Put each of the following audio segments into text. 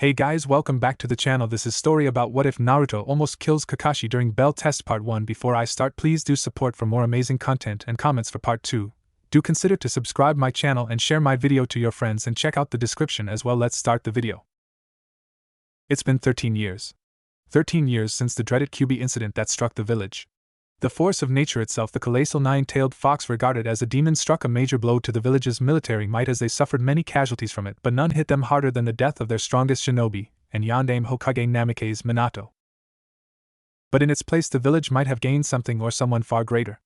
Hey guys, welcome back to the channel. This is story about what if Naruto almost kills Kakashi during Bell Test Part 1. Before I start, please do support for more amazing content and comments for Part 2. Do consider to subscribe my channel and share my video to your friends and check out the description as well. Let's start the video. It's been 13 years. 13 years since the dreaded QB incident that struck the village. The force of nature itself, the colossal nine-tailed fox regarded as a demon, struck a major blow to the village's military might as they suffered many casualties from it, but none hit them harder than the death of their strongest shinobi, and Yondaime Hokage Namikaze Minato. But in its place the village might have gained something or someone far greater.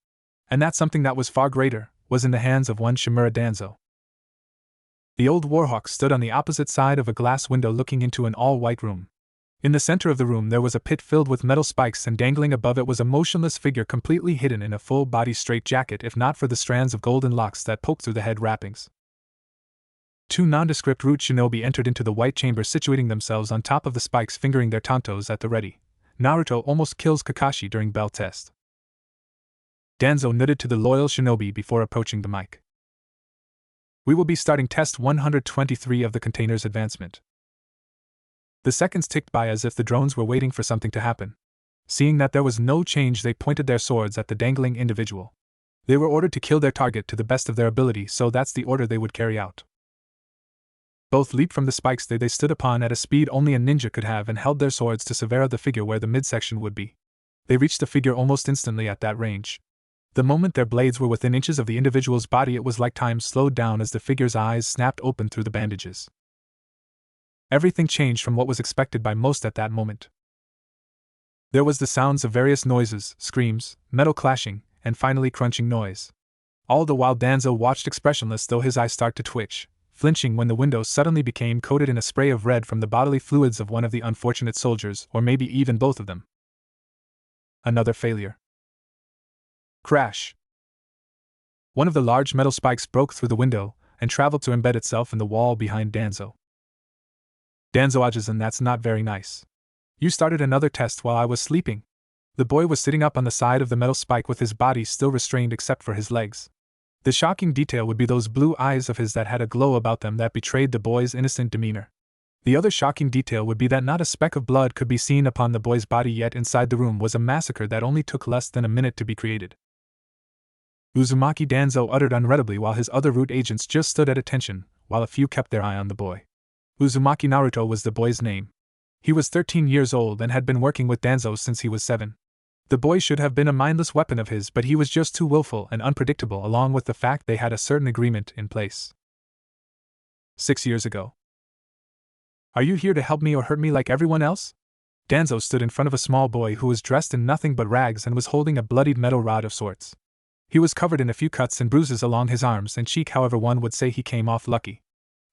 And that something that was far greater was in the hands of one Shimura Danzo. The old warhawk stood on the opposite side of a glass window looking into an all-white room. In the center of the room there was a pit filled with metal spikes, and dangling above it was a motionless figure completely hidden in a full-body straitjacket if not for the strands of golden locks that poked through the head wrappings. Two nondescript root shinobi entered into the white chamber, situating themselves on top of the spikes, fingering their tantos at the ready. Naruto almost kills Kakashi during Bell Test. Danzo nodded to the loyal shinobi before approaching the mic. We will be starting test 123 of the container's advancement. The seconds ticked by as if the drones were waiting for something to happen. Seeing that there was no change, they pointed their swords at the dangling individual. They were ordered to kill their target to the best of their ability, so that's the order they would carry out. Both leaped from the spikes they stood upon at a speed only a ninja could have and held their swords to sever the figure where the midsection would be. They reached the figure almost instantly at that range. The moment their blades were within inches of the individual's body, it was like time slowed down as the figure's eyes snapped open through the bandages. Everything changed from what was expected by most at that moment. There was the sounds of various noises, screams, metal clashing, and finally crunching noise. All the while Danzo watched expressionless, though his eyes start to twitch, flinching when the window suddenly became coated in a spray of red from the bodily fluids of one of the unfortunate soldiers, or maybe even both of them. Another failure. Crash! One of the large metal spikes broke through the window and traveled to embed itself in the wall behind Danzo. Danzo Ajizan, that's not very nice. You started another test while I was sleeping. The boy was sitting up on the side of the metal spike with his body still restrained except for his legs. The shocking detail would be those blue eyes of his that had a glow about them that betrayed the boy's innocent demeanor. The other shocking detail would be that not a speck of blood could be seen upon the boy's body, yet inside the room was a massacre that only took less than a minute to be created. Uzumaki Danzo uttered unreadably while his other root agents just stood at attention, while a few kept their eye on the boy. Uzumaki Naruto was the boy's name. He was 13 years old and had been working with Danzo since he was 7. The boy should have been a mindless weapon of his, but he was just too willful and unpredictable, along with the fact they had a certain agreement in place. 6 years ago. Are you here to help me or hurt me like everyone else? Danzo stood in front of a small boy who was dressed in nothing but rags and was holding a bloodied metal rod of sorts. He was covered in a few cuts and bruises along his arms and cheek, however one would say he came off lucky.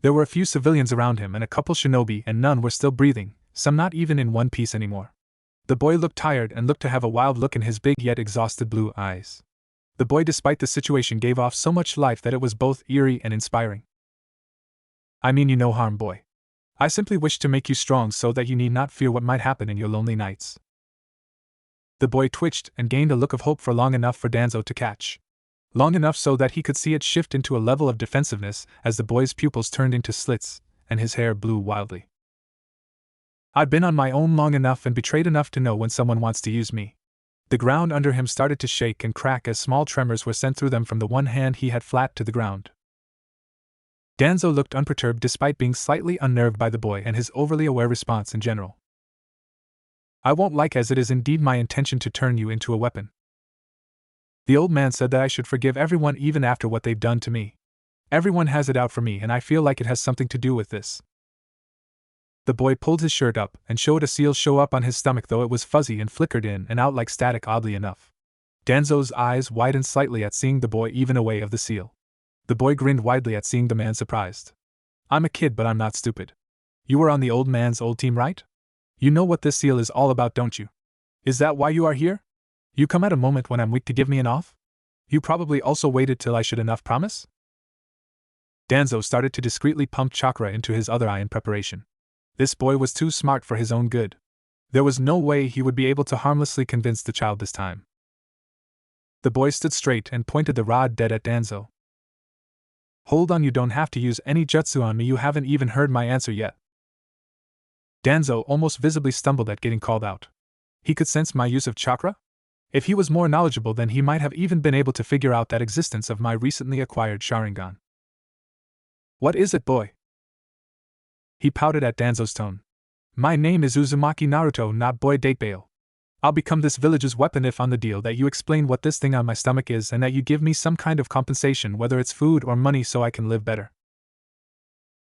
There were a few civilians around him and a couple shinobi, and none were still breathing, some not even in one piece anymore. The boy looked tired and looked to have a wild look in his big yet exhausted blue eyes. The boy, despite the situation, gave off so much life that it was both eerie and inspiring. I mean you no harm, boy. I simply wish to make you strong so that you need not fear what might happen in your lonely nights. The boy twitched and gained a look of hope for long enough for Danzo to catch. Long enough so that he could see it shift into a level of defensiveness as the boy's pupils turned into slits and his hair blew wildly. I'd been on my own long enough and betrayed enough to know when someone wants to use me. The ground under him started to shake and crack as small tremors were sent through them from the one hand he had flat to the ground. Danzo looked unperturbed despite being slightly unnerved by the boy and his overly aware response in general. I won't, like, as it is indeed my intention to turn you into a weapon. The old man said that I should forgive everyone even after what they've done to me. Everyone has it out for me, and I feel like it has something to do with this. The boy pulled his shirt up and showed a seal show up on his stomach, though it was fuzzy and flickered in and out like static, oddly enough. Danzo's eyes widened slightly at seeing the boy even away of the seal. The boy grinned widely at seeing the man surprised. I'm a kid, but I'm not stupid. You were on the old man's old team, right? You know what this seal is all about, don't you? Is that why you are here? You come at a moment when I'm weak to give me an off? You probably also waited till I should enough promise? Danzo started to discreetly pump chakra into his other eye in preparation. This boy was too smart for his own good. There was no way he would be able to harmlessly convince the child this time. The boy stood straight and pointed the rod dead at Danzo. Hold on, you don't have to use any jutsu on me, you haven't even heard my answer yet. Danzo almost visibly stumbled at getting called out. He could sense my use of chakra? If he was more knowledgeable, then he might have even been able to figure out that existence of my recently acquired Sharingan. What is it, boy? He pouted at Danzo's tone. My name is Uzumaki Naruto, not Boy Datebale. I'll become this village's weapon if on the deal that you explain what this thing on my stomach is and that you give me some kind of compensation, whether it's food or money, so I can live better.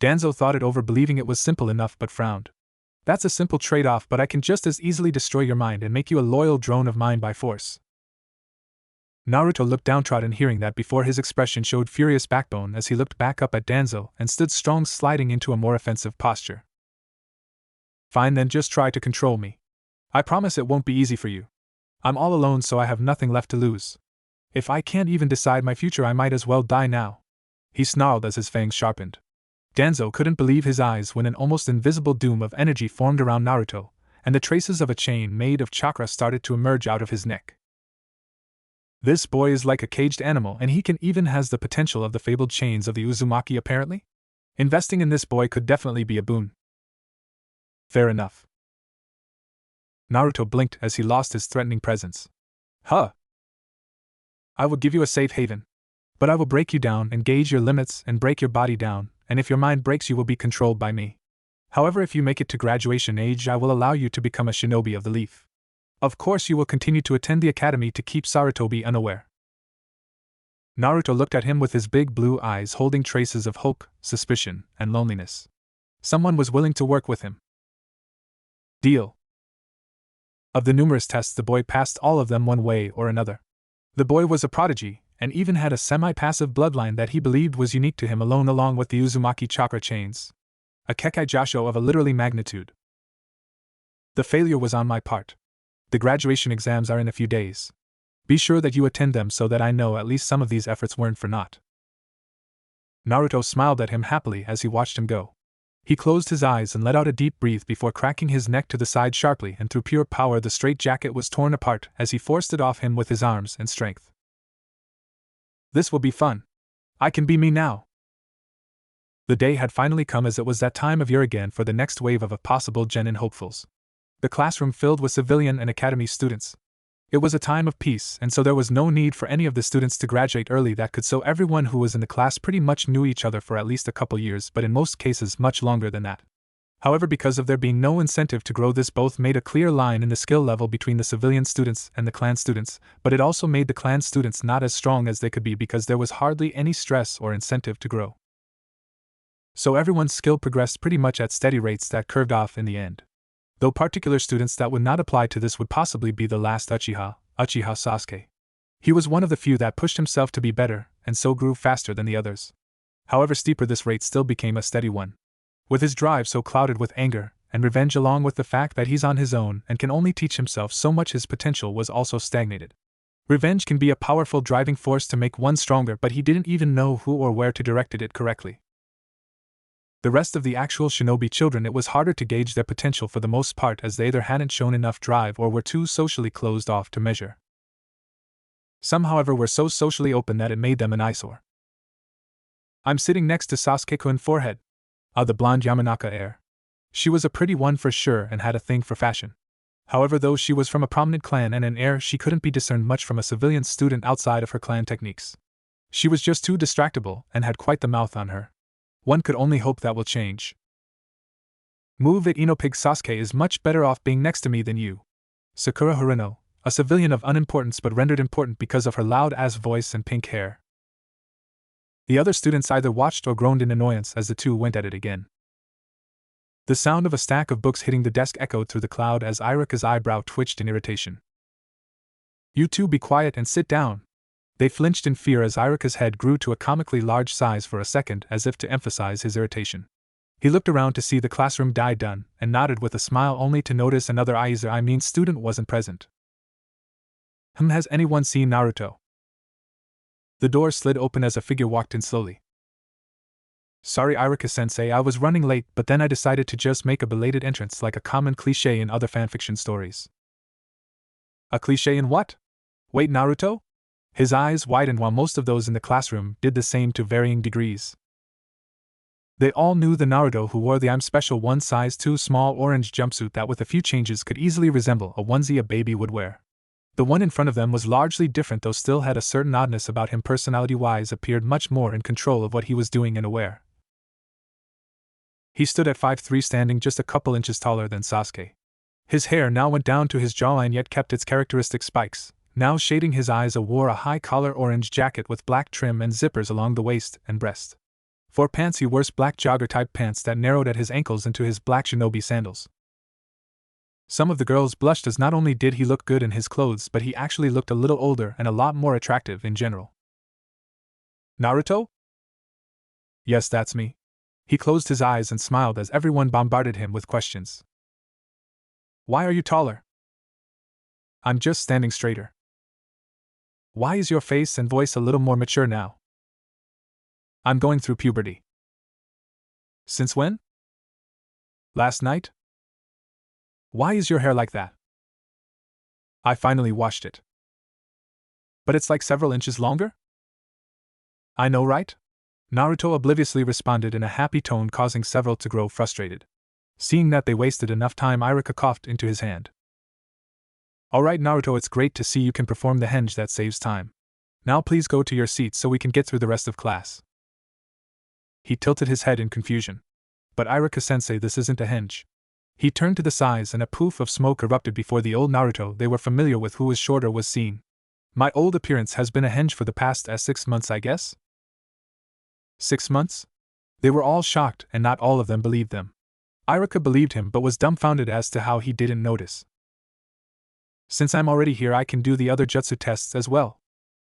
Danzo thought it over, believing it was simple enough, but frowned. That's a simple trade-off, but I can just as easily destroy your mind and make you a loyal drone of mine by force. Naruto looked downtrodden hearing that before his expression showed furious backbone as he looked back up at Danzo and stood strong, sliding into a more offensive posture. Fine then, just try to control me. I promise it won't be easy for you. I'm all alone, so I have nothing left to lose. If I can't even decide my future, I might as well die now. He snarled as his fangs sharpened. Danzo couldn't believe his eyes when an almost invisible doom of energy formed around Naruto, and the traces of a chain made of chakra started to emerge out of his neck. This boy is like a caged animal, and he can even has the potential of the fabled chains of the Uzumaki apparently? Investing in this boy could definitely be a boon. Fair enough. Naruto blinked as he lost his threatening presence. Huh. I will give you a safe haven. But I will break you down and gauge your limits and break your body down, and if your mind breaks, you will be controlled by me. However, if you make it to graduation age, I will allow you to become a shinobi of the leaf. Of course, you will continue to attend the academy to keep Sarutobi unaware. Naruto looked at him with his big blue eyes holding traces of hope, suspicion, and loneliness. Someone was willing to work with him. Deal. Of the numerous tests, the boy passed all of them one way or another. The boy was a prodigy, and even had a semi-passive bloodline that he believed was unique to him alone, along with the Uzumaki chakra chains. A Kekai Jasho of a literally magnitude. The failure was on my part. The graduation exams are in a few days. Be sure that you attend them so that I know at least some of these efforts weren't for naught. Naruto smiled at him happily as he watched him go. He closed his eyes and let out a deep breath before cracking his neck to the side sharply, and through pure power the straitjacket was torn apart as he forced it off him with his arms and strength. This will be fun. I can be me now. The day had finally come, as it was that time of year again for the next wave of possible genin hopefuls. The classroom filled with civilian and academy students. It was a time of peace, and so there was no need for any of the students to graduate early. That could, so everyone who was in the class pretty much knew each other for at least a couple years, but in most cases much longer than that. However, because of there being no incentive to grow, this both made a clear line in the skill level between the civilian students and the clan students, but it also made the clan students not as strong as they could be because there was hardly any stress or incentive to grow. So everyone's skill progressed pretty much at steady rates that curved off in the end. Though particular students that would not apply to this would possibly be the last Uchiha Sasuke. He was one of the few that pushed himself to be better, and so grew faster than the others. However steeper this rate still became a steady one. With his drive so clouded with anger and revenge, along with the fact that he's on his own and can only teach himself so much, his potential was also stagnated. Revenge can be a powerful driving force to make one stronger, but he didn't even know who or where to direct it correctly. The rest of the actual shinobi children, it was harder to gauge their potential for the most part, as they either hadn't shown enough drive or were too socially closed off to measure. Some, however, were so socially open that it made them an eyesore. I'm sitting next to Sasuke-kun forehead. The blonde Yamanaka heir. She was a pretty one for sure and had a thing for fashion. However, though she was from a prominent clan and an heir, she couldn't be discerned much from a civilian student outside of her clan techniques. She was just too distractible and had quite the mouth on her. One could only hope that will change. Move it, Inopig. Sasuke is much better off being next to me than you. Sakura Haruno, a civilian of unimportance but rendered important because of her loud-ass voice and pink hair. The other students either watched or groaned in annoyance as the two went at it again. The sound of a stack of books hitting the desk echoed through the cloud as Irika's eyebrow twitched in irritation. You two be quiet and sit down. They flinched in fear as Irika's head grew to a comically large size for a second, as if to emphasize his irritation. He looked around to see the classroom die done, and nodded with a smile, only to notice another student wasn't present. Has anyone seen Naruto? The door slid open as a figure walked in slowly. Sorry, Irika-sensei, I was running late, but then I decided to just make a belated entrance like a common cliché in other fanfiction stories. A cliché in what? Wait, Naruto? His eyes widened while most of those in the classroom did the same to varying degrees. They all knew the Naruto who wore the I'm Special 1 size 2 small orange jumpsuit that with a few changes could easily resemble a onesie a baby would wear. The one in front of them was largely different though still had a certain oddness about him personality-wise, appeared much more in control of what he was doing and aware. He stood at 5'3", standing just a couple inches taller than Sasuke. His hair now went down to his jawline yet kept its characteristic spikes, now shading his eyes. Wore a high-collar orange jacket with black trim and zippers along the waist and breast. For pants he wore black jogger-type pants that narrowed at his ankles into his black shinobi sandals. Some of the girls blushed as not only did he look good in his clothes but he actually looked a little older and a lot more attractive in general. Naruto? Yes, that's me. He closed his eyes and smiled as everyone bombarded him with questions. Why are you taller? I'm just standing straighter. Why is your face and voice a little more mature now? I'm going through puberty. Since when? Last night? Why is your hair like that? I finally washed it. But it's like several inches longer? I know, right? Naruto obliviously responded in a happy tone, causing several to grow frustrated. Seeing that they wasted enough time, Iruka coughed into his hand. Alright Naruto, it's great to see you can perform the henge, that saves time. Now please go to your seat so we can get through the rest of class. He tilted his head in confusion. But Iruka-sensei, this isn't a henge. He turned to the sides and a poof of smoke erupted before the old Naruto they were familiar with, who was shorter, was seen. My old appearance has been a henge for the past 6 months, I guess? 6 months? They were all shocked and not all of them believed them. Iruka believed him but was dumbfounded as to how he didn't notice. Since I'm already here, I can do the other jutsu tests as well.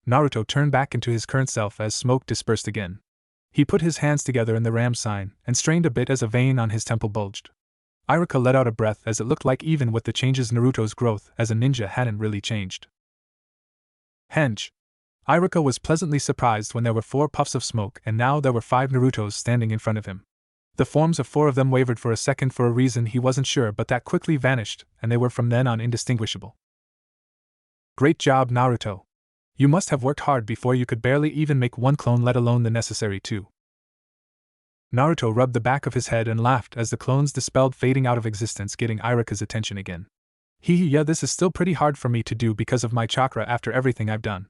Naruto turned back into his current self as smoke dispersed again. He put his hands together in the ram sign and strained a bit as a vein on his temple bulged. Iruka let out a breath as it looked like even with the changes Naruto's growth as a ninja hadn't really changed. Henge. Iruka was pleasantly surprised when there were 4 puffs of smoke and now there were 5 Narutos standing in front of him. The forms of 4 of them wavered for a second for a reason he wasn't sure, but that quickly vanished and they were from then on indistinguishable. Great job, Naruto. You must have worked hard before you could barely even make 1 clone, let alone the necessary 2. Naruto rubbed the back of his head and laughed as the clones dispelled, fading out of existence, getting Iruka's attention again. Yeah, this is still pretty hard for me to do because of my chakra after everything I've done.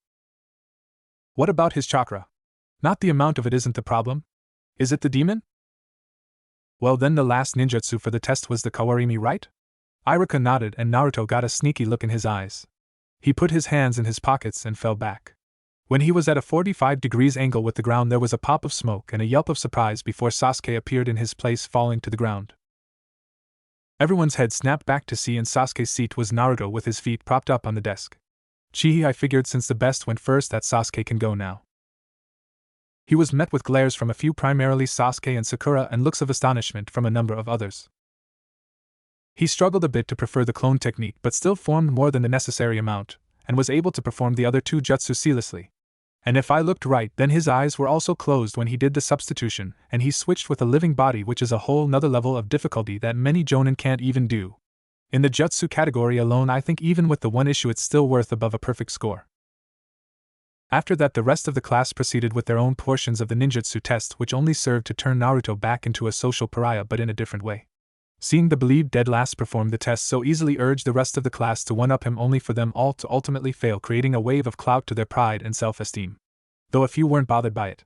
What about his chakra? Not the amount of it isn't the problem. Is it the demon? Well then the last ninjutsu for the test was the Kawarimi, right? Iruka nodded and Naruto got a sneaky look in his eyes. He put his hands in his pockets and fell back. When he was at a 45 degrees angle with the ground, there was a pop of smoke and a yelp of surprise before Sasuke appeared in his place, falling to the ground. Everyone's head snapped back to see in Sasuke's seat was Naruto with his feet propped up on the desk. Gee, I figured since the best went first that Sasuke can go now. He was met with glares from a few, primarily Sasuke and Sakura, and looks of astonishment from a number of others. He struggled a bit to prefer the clone technique but still formed more than the necessary amount, and was able to perform the other 2 jutsu seamlessly. And if I looked right, then his eyes were also closed when he did the substitution, and he switched with a living body, which is a whole nother level of difficulty that many jonin can't even do. In the jutsu category alone, I think even with the 1 issue it's still worth above a perfect score. After that, the rest of the class proceeded with their own portions of the ninjutsu test, which only served to turn Naruto back into a social pariah but in a different way. Seeing the believed dead last perform the test so easily urged the rest of the class to one-up him, only for them all to ultimately fail, creating a wave of clout to their pride and self-esteem. Though a few weren't bothered by it.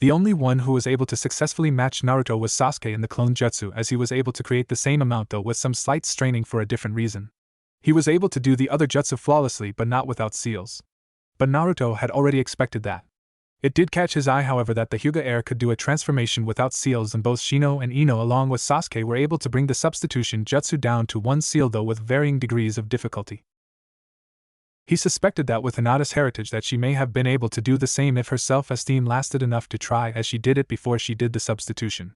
The only one who was able to successfully match Naruto was Sasuke in the clone jutsu, as he was able to create the same amount though with some slight straining for a different reason. He was able to do the other jutsu flawlessly but not without seals. But Naruto had already expected that. It did catch his eye, however, that the Hyuga heir could do a transformation without seals, and both Shino and Ino along with Sasuke were able to bring the substitution jutsu down to 1 seal, though with varying degrees of difficulty. He suspected that with Hinata's heritage that she may have been able to do the same if her self-esteem lasted enough to try, as she did it before she did the substitution.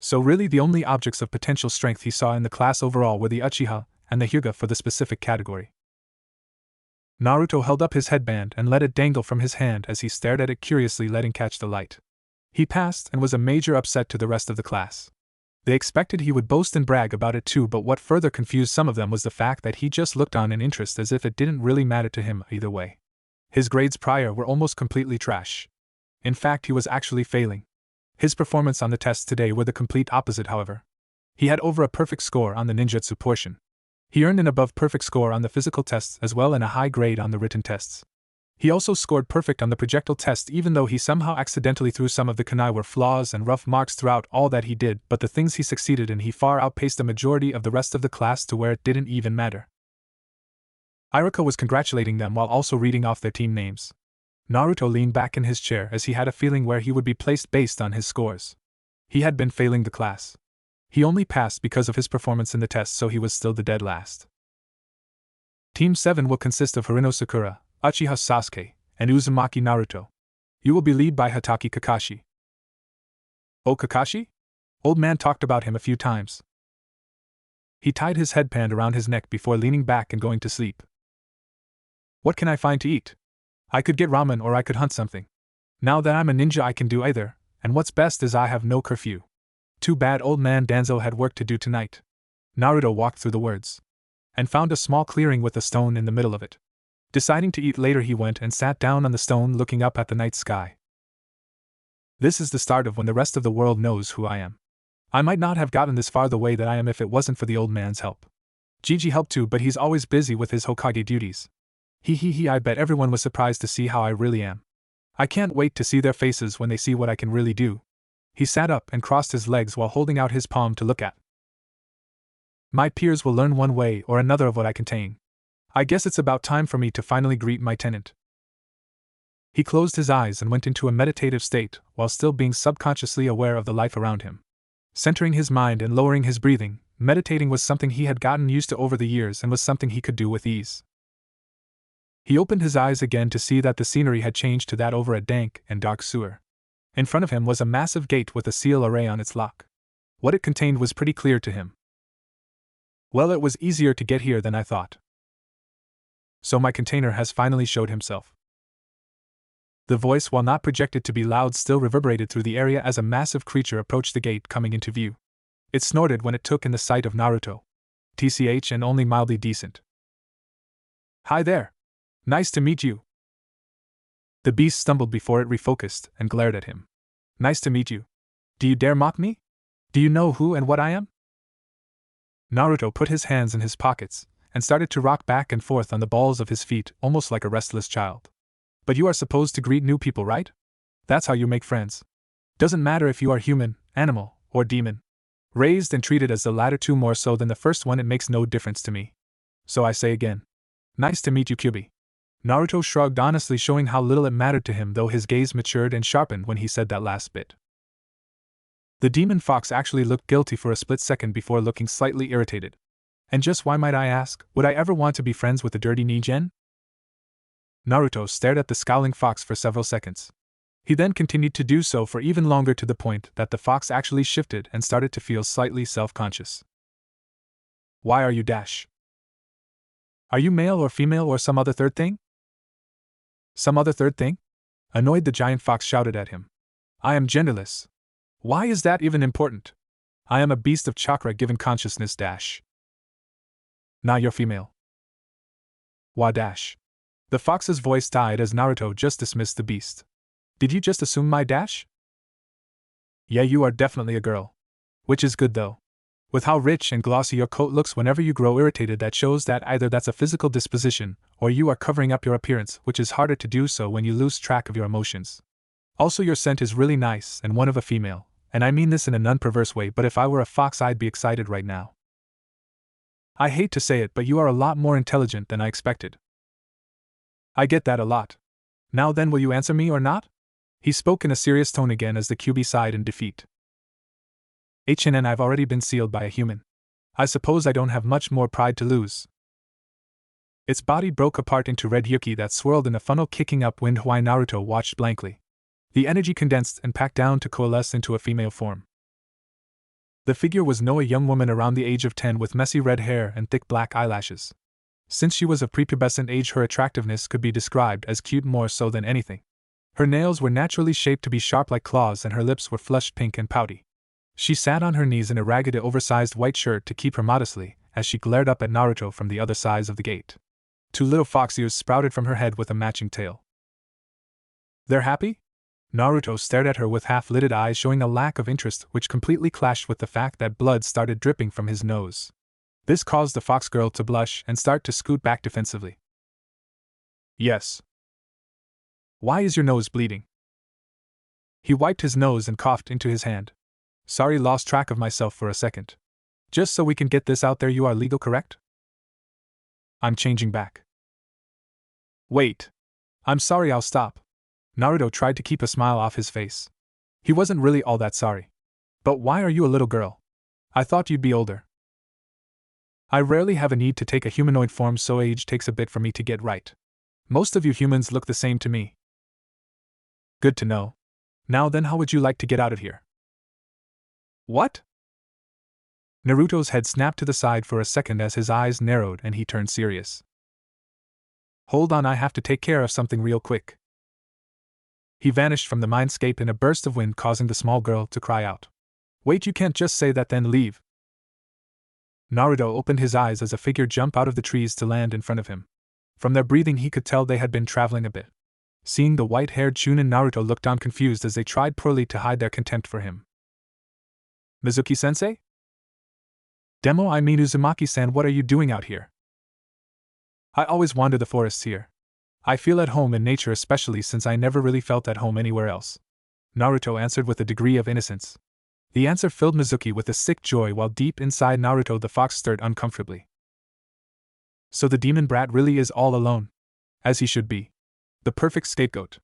So really the only objects of potential strength he saw in the class overall were the Uchiha and the Hyuga for the specific category. Naruto held up his headband and let it dangle from his hand as he stared at it curiously, letting catch the light. He passed and was a major upset to the rest of the class. They expected he would boast and brag about it too, but what further confused some of them was the fact that he just looked on in interest as if it didn't really matter to him either way. His grades prior were almost completely trash. In fact, he was actually failing. His performance on the tests today were the complete opposite, however. He had over a perfect score on the ninjutsu portion. He earned an above perfect score on the physical tests as well and a high grade on the written tests. He also scored perfect on the projectile test, even though he somehow accidentally threw some of the kunai were flaws and rough marks throughout all that he did, but the things he succeeded in he far outpaced the majority of the rest of the class to where it didn't even matter. Iruka was congratulating them while also reading off their team names. Naruto leaned back in his chair as he had a feeling where he would be placed based on his scores. He had been failing the class. He only passed because of his performance in the test, so he was still the dead last. Team 7 will consist of Harino Sakura, Uchiha Sasuke, and Uzumaki Naruto. You will be led by Hatake Kakashi. Oh, Kakashi? Old man talked about him a few times. He tied his headband around his neck before leaning back and going to sleep. What can I find to eat? I could get ramen or I could hunt something. Now that I'm a ninja I can do either, and what's best is I have no curfew. Too bad old man Danzo had work to do tonight. Naruto walked through the words and found a small clearing with a stone in the middle of it. Deciding to eat later, he went and sat down on the stone looking up at the night sky. This is the start of when the rest of the world knows who I am. I might not have gotten this far the way that I am if it wasn't for the old man's help. Gigi helped too, but he's always busy with his Hokage duties. I bet everyone was surprised to see how I really am. I can't wait to see their faces when they see what I can really do. He sat up and crossed his legs while holding out his palm to look at. My peers will learn one way or another of what I contain. I guess it's about time for me to finally greet my tenant. He closed his eyes and went into a meditative state while still being subconsciously aware of the life around him. Centering his mind and lowering his breathing, meditating was something he had gotten used to over the years and was something he could do with ease. He opened his eyes again to see that the scenery had changed to that over a dank and dark sewer. In front of him was a massive gate with a seal array on its lock. What it contained was pretty clear to him. Well, it was easier to get here than I thought. So my container has finally showed himself. The voice, while not projected to be loud, still reverberated through the area as a massive creature approached the gate coming into view. It snorted when it took in the sight of Naruto. TCH, and only mildly decent. Hi there. Nice to meet you. The beast stumbled before it refocused and glared at him. Nice to meet you. Do you dare mock me? Do you know who and what I am? Naruto put his hands in his pockets and started to rock back and forth on the balls of his feet, almost like a restless child. But you are supposed to greet new people, right? That's how you make friends. Doesn't matter if you are human, animal, or demon. Raised and treated as the latter two more so than the first one, it makes no difference to me. So I say again. Nice to meet you, Kyubi. Naruto shrugged, honestly showing how little it mattered to him, though his gaze matured and sharpened when he said that last bit. The demon fox actually looked guilty for a split second before looking slightly irritated. And just why, might I ask, would I ever want to be friends with the dirty Nigen? Naruto stared at the scowling fox for several seconds. He then continued to do so for even longer, to the point that the fox actually shifted and started to feel slightly self-conscious. Why are you dash? Are you male or female or some other third thing? Some other third thing? Annoyed, the giant fox shouted at him. I am genderless. Why is that even important? I am a beast of chakra given consciousness dash. Now you're female. Wah dash. The fox's voice died as Naruto just dismissed the beast. Did you just assume my dash? Yeah, you are definitely a girl. Which is good though. With how rich and glossy your coat looks whenever you grow irritated, that shows that either that's a physical disposition, or you are covering up your appearance, which is harder to do so when you lose track of your emotions. Also, your scent is really nice and one of a female, and I mean this in a non-perverse way, but if I were a fox I'd be excited right now. I hate to say it, but you are a lot more intelligent than I expected. I get that a lot. Now then, will you answer me or not? He spoke in a serious tone again as the Kyubi sighed in defeat. HNN, I've already been sealed by a human. I suppose I don't have much more pride to lose. Its body broke apart into red yuki that swirled in a funnel kicking upwind while Naruto watched blankly. The energy condensed and packed down to coalesce into a female form. The figure was a young woman around the age of 10 with messy red hair and thick black eyelashes. Since she was of prepubescent age, her attractiveness could be described as cute more so than anything. Her nails were naturally shaped to be sharp like claws and her lips were flushed pink and pouty. She sat on her knees in a ragged, oversized white shirt to keep her modestly, as she glared up at Naruto from the other side of the gate. 2 little fox ears sprouted from her head with a matching tail. They're happy? Naruto stared at her with half-lidded eyes, showing a lack of interest which completely clashed with the fact that blood started dripping from his nose. This caused the fox girl to blush and start to scoot back defensively. Yes. Why is your nose bleeding? He wiped his nose and coughed into his hand. Sorry, lost track of myself for a second. Just so we can get this out there, you are legal, correct? I'm changing back. Wait. I'm sorry, I'll stop. Naruto tried to keep a smile off his face. He wasn't really all that sorry. But why are you a little girl? I thought you'd be older. I rarely have a need to take a humanoid form, so age takes a bit for me to get right. Most of you humans look the same to me. Good to know. Now then, how would you like to get out of here? What? Naruto's head snapped to the side for a second as his eyes narrowed and he turned serious. Hold on, I have to take care of something real quick. He vanished from the mindscape in a burst of wind, causing the small girl to cry out. Wait, you can't just say that then leave. Naruto opened his eyes as a figure jumped out of the trees to land in front of him. From their breathing he could tell they had been traveling a bit. Seeing the white-haired Chunin, Naruto looked on confused as they tried poorly to hide their contempt for him. Mizuki-sensei? Demo, I mean Uzumaki-san, what are you doing out here? I always wander the forests here. I feel at home in nature, especially since I never really felt at home anywhere else. Naruto answered with a degree of innocence. The answer filled Mizuki with a sick joy, while deep inside Naruto the fox stirred uncomfortably. So the demon brat really is all alone. As he should be. The perfect scapegoat.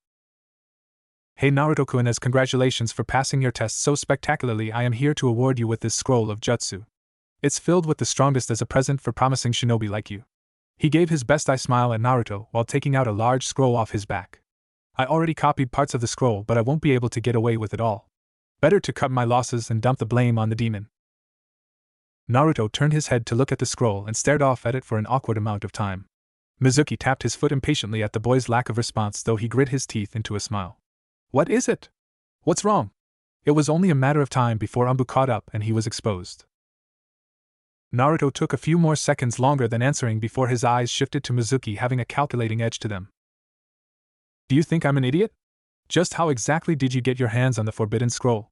Hey Naruto-kun, as congratulations for passing your test so spectacularly, I am here to award you with this scroll of jutsu. It's filled with the strongest as a present for promising shinobi like you. He gave his best eye smile at Naruto while taking out a large scroll off his back. I already copied parts of the scroll, but I won't be able to get away with it all. Better to cut my losses and dump the blame on the demon. Naruto turned his head to look at the scroll and stared off at it for an awkward amount of time. Mizuki tapped his foot impatiently at the boy's lack of response, though he grit his teeth into a smile. What is it? What's wrong? It was only a matter of time before Umbu caught up and he was exposed. Naruto took a few more seconds longer than answering before his eyes shifted to Mizuki, having a calculating edge to them. Do you think I'm an idiot? Just how exactly did you get your hands on the forbidden scroll?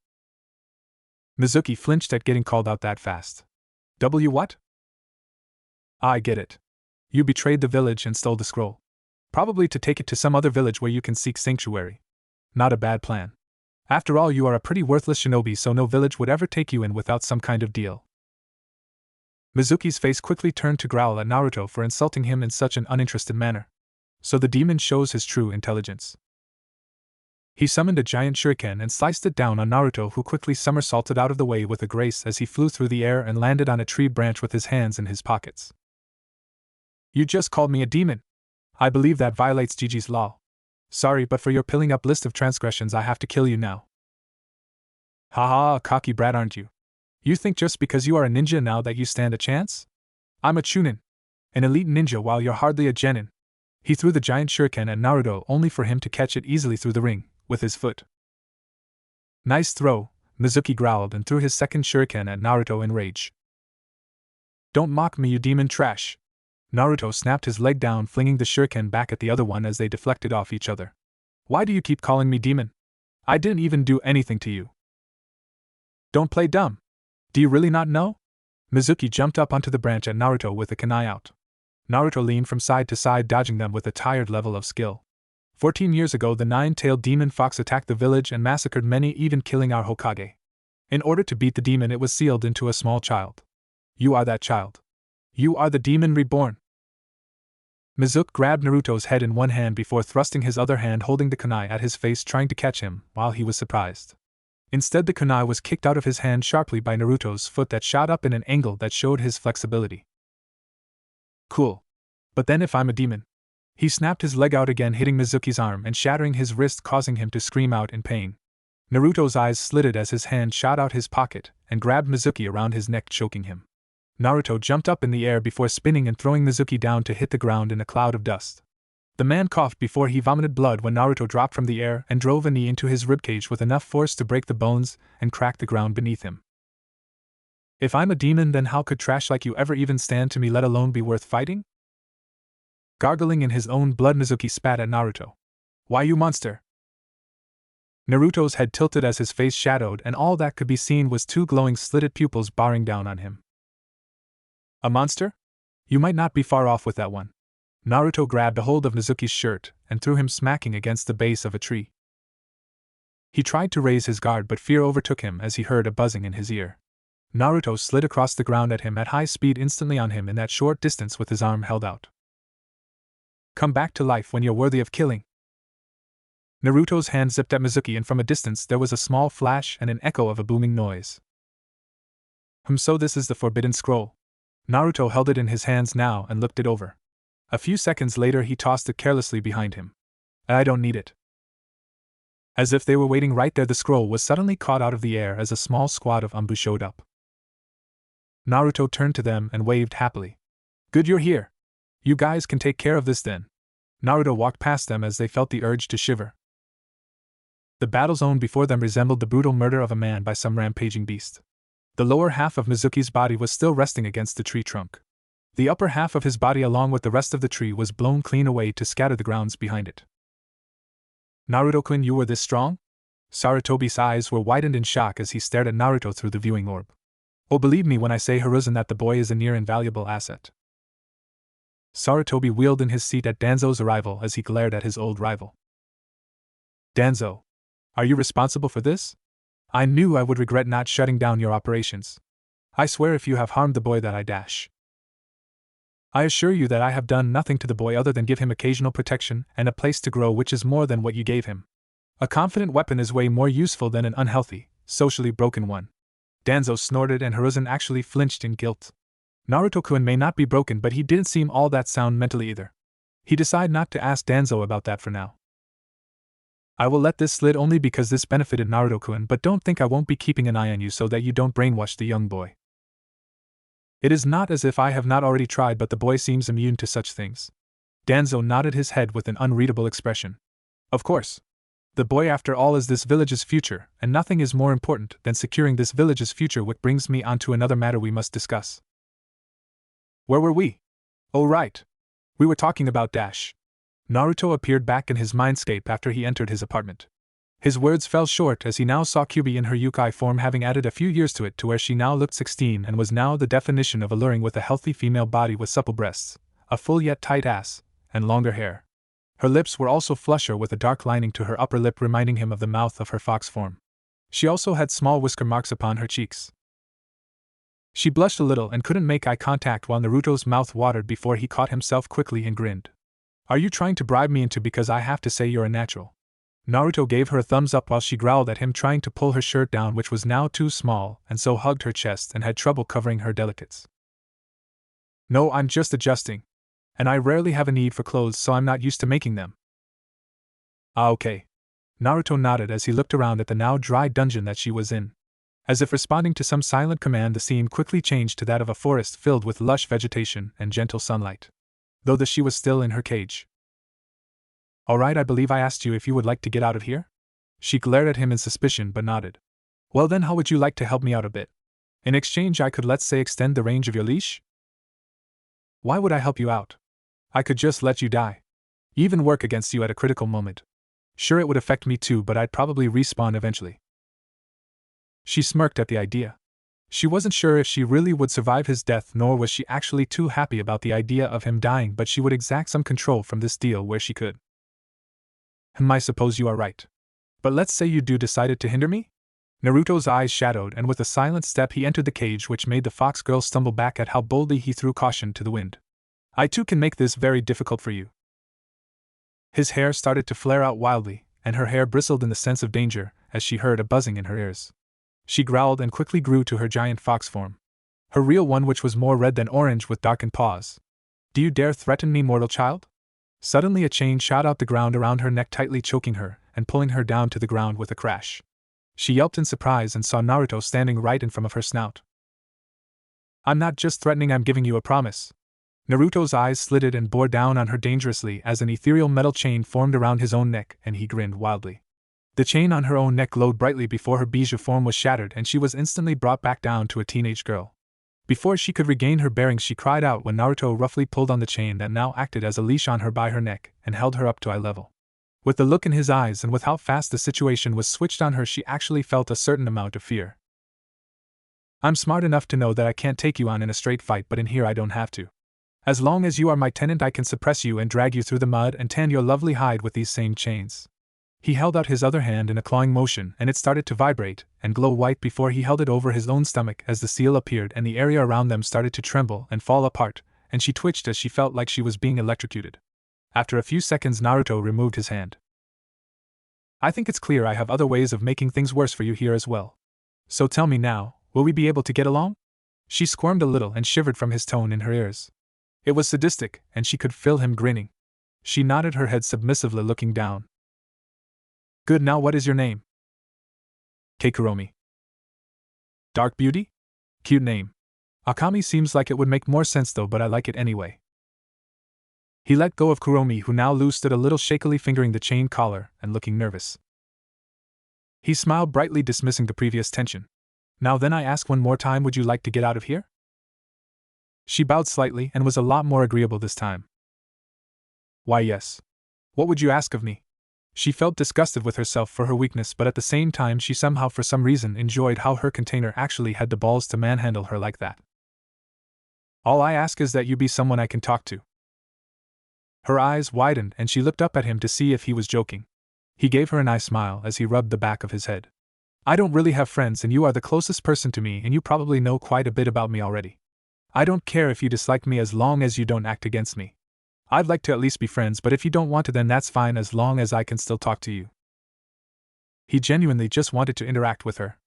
Mizuki flinched at getting called out that fast. What? I get it. You betrayed the village and stole the scroll. Probably to take it to some other village where you can seek sanctuary. Not a bad plan. After all, you are a pretty worthless shinobi, so no village would ever take you in without some kind of deal. Mizuki's face quickly turned to growl at Naruto for insulting him in such an uninterested manner. So the demon shows his true intelligence. He summoned a giant shuriken and sliced it down on Naruto, who quickly somersaulted out of the way with a grace as he flew through the air and landed on a tree branch with his hands in his pockets. You just called me a demon. I believe that violates Gigi's law. Sorry, but for your piling up list of transgressions I have to kill you now. Haha, a cocky brat, aren't you? You think just because you are a ninja now that you stand a chance? I'm a Chunin, an elite ninja, while you're hardly a genin. He threw the giant shuriken at Naruto only for him to catch it easily through the ring, with his foot. Nice throw, Mizuki growled and threw his second shuriken at Naruto in rage. Don't mock me, you demon trash. Naruto snapped his leg down, flinging the shuriken back at the other one as they deflected off each other. Why do you keep calling me demon? I didn't even do anything to you. Don't play dumb. Do you really not know? Mizuki jumped up onto the branch at Naruto with a kunai out. Naruto leaned from side to side, dodging them with a tired level of skill. 14 years ago, the nine-tailed demon fox attacked the village and massacred many, even killing our Hokage. In order to beat the demon, it was sealed into a small child. You are that child. You are the demon reborn. Mizuki grabbed Naruto's head in one hand before thrusting his other hand holding the kunai at his face, trying to catch him, while he was surprised. Instead, the kunai was kicked out of his hand sharply by Naruto's foot that shot up in an angle that showed his flexibility. Cool. But then if I'm a demon? He snapped his leg out again, hitting Mizuki's arm and shattering his wrist, causing him to scream out in pain. Naruto's eyes slitted as his hand shot out his pocket and grabbed Mizuki around his neck, choking him. Naruto jumped up in the air before spinning and throwing Mizuki down to hit the ground in a cloud of dust. The man coughed before he vomited blood when Naruto dropped from the air and drove a knee into his ribcage with enough force to break the bones and crack the ground beneath him. If I'm a demon, then how could trash like you ever even stand to me, let alone be worth fighting? Gargling in his own blood, Mizuki spat at Naruto. Why, you monster! Naruto's head tilted as his face shadowed, and all that could be seen was two glowing slitted pupils barring down on him. A monster? You might not be far off with that one. Naruto grabbed a hold of Mizuki's shirt and threw him smacking against the base of a tree. He tried to raise his guard, but fear overtook him as he heard a buzzing in his ear. Naruto slid across the ground at him at high speed, instantly on him in that short distance with his arm held out. Come back to life when you're worthy of killing. Naruto's hand zipped at Mizuki, and from a distance there was a small flash and an echo of a booming noise. So this is the Forbidden Scroll. Naruto held it in his hands now and looked it over. A few seconds later he tossed it carelessly behind him. I don't need it. As if they were waiting right there, the scroll was suddenly caught out of the air as a small squad of Anbu showed up. Naruto turned to them and waved happily. Good, you're here. You guys can take care of this then. Naruto walked past them as they felt the urge to shiver. The battle zone before them resembled the brutal murder of a man by some rampaging beast. The lower half of Mizuki's body was still resting against the tree trunk. The upper half of his body, along with the rest of the tree, was blown clean away to scatter the grounds behind it. Naruto-kun, you were this strong? Sarutobi's eyes were widened in shock as he stared at Naruto through the viewing orb. Oh, believe me when I say, Hiruzen, that the boy is a near invaluable asset. Sarutobi wheeled in his seat at Danzo's arrival as he glared at his old rival. Danzo, are you responsible for this? I knew I would regret not shutting down your operations. I swear if you have harmed the boy that I dash. I assure you that I have done nothing to the boy other than give him occasional protection and a place to grow, which is more than what you gave him. A confident weapon is way more useful than an unhealthy, socially broken one. Danzo snorted, and Hiruzen actually flinched in guilt. Naruto-kun may not be broken, but he didn't seem all that sound mentally either. He decided not to ask Danzo about that for now. I will let this slide only because this benefited Naruto-kun, but don't think I won't be keeping an eye on you so that you don't brainwash the young boy. It is not as if I have not already tried, but the boy seems immune to such things. Danzo nodded his head with an unreadable expression. Of course. The boy, after all, is this village's future, and nothing is more important than securing this village's future, which brings me on to another matter we must discuss. Where were we? Oh, right. We were talking about Dash. Naruto appeared back in his mindscape after he entered his apartment. His words fell short as he now saw Kyubi in her Yukai form, having added a few years to it, to where she now looked 16 and was now the definition of alluring, with a healthy female body with supple breasts, a full yet tight ass, and longer hair. Her lips were also flusher with a dark lining to her upper lip, reminding him of the mouth of her fox form. She also had small whisker marks upon her cheeks. She blushed a little and couldn't make eye contact while Naruto's mouth watered before he caught himself quickly and grinned. Are you trying to bribe me into because I have to say you're a natural? Naruto gave her a thumbs up while she growled at him, trying to pull her shirt down, which was now too small and so hugged her chest and had trouble covering her delicates. No, I'm just adjusting. And I rarely have a need for clothes, so I'm not used to making them. Ah, okay. Naruto nodded as he looked around at the now dry dungeon that she was in. As if responding to some silent command, the scene quickly changed to that of a forest filled with lush vegetation and gentle sunlight. Though she was still in her cage. Alright, I believe I asked you if you would like to get out of here? She glared at him in suspicion but nodded. Well then, how would you like to help me out a bit? In exchange, I could, let's say, extend the range of your leash? Why would I help you out? I could just let you die. Even work against you at a critical moment. Sure, it would affect me too, but I'd probably respawn eventually. She smirked at the idea. She wasn't sure if she really would survive his death, nor was she actually too happy about the idea of him dying, but she would exact some control from this deal where she could. I suppose you are right. But let's say you do decide to hinder me? Naruto's eyes shadowed, and with a silent step he entered the cage, which made the fox girl stumble back at how boldly he threw caution to the wind. I too can make this very difficult for you. His hair started to flare out wildly, and her hair bristled in the sense of danger as she heard a buzzing in her ears. She growled and quickly grew to her giant fox form. Her real one, which was more red than orange with darkened paws. Do you dare threaten me, mortal child? Suddenly a chain shot out the ground around her neck, tightly choking her and pulling her down to the ground with a crash. She yelped in surprise and saw Naruto standing right in front of her snout. I'm not just threatening, I'm giving you a promise. Naruto's eyes slitted and bore down on her dangerously as an ethereal metal chain formed around his own neck, and he grinned wildly. The chain on her own neck glowed brightly before her bijou form was shattered, and she was instantly brought back down to a teenage girl. Before she could regain her bearings, she cried out when Naruto roughly pulled on the chain that now acted as a leash on her by her neck and held her up to eye level. With the look in his eyes and with how fast the situation was switched on her, she actually felt a certain amount of fear. I'm smart enough to know that I can't take you on in a straight fight, but in here I don't have to. As long as you are my tenant, I can suppress you and drag you through the mud and tan your lovely hide with these same chains. He held out his other hand in a clawing motion, and it started to vibrate and glow white before he held it over his own stomach as the seal appeared and the area around them started to tremble and fall apart, and she twitched as she felt like she was being electrocuted. After a few seconds, Naruto removed his hand. I think it's clear I have other ways of making things worse for you here as well. So tell me now, will we be able to get along? She squirmed a little and shivered from his tone in her ears. It was sadistic, and she could feel him grinning. She nodded her head submissively, looking down. Good, now what is your name? Kuromi. Dark Beauty? Cute name. Akami seems like it would make more sense though, but I like it anyway. He let go of Kuromi, who now loose stood a little shakily fingering the chain collar and looking nervous. He smiled brightly, dismissing the previous tension. Now then, I ask one more time, would you like to get out of here? She bowed slightly and was a lot more agreeable this time. Why, yes. What would you ask of me? She felt disgusted with herself for her weakness, but at the same time she somehow for some reason enjoyed how her container actually had the balls to manhandle her like that. All I ask is that you be someone I can talk to. Her eyes widened and she looked up at him to see if he was joking. He gave her an eye smile as he rubbed the back of his head. I don't really have friends, and you are the closest person to me, and you probably know quite a bit about me already. I don't care if you dislike me as long as you don't act against me. I'd like to at least be friends, but if you don't want to, then that's fine as long as I can still talk to you. He genuinely just wanted to interact with her.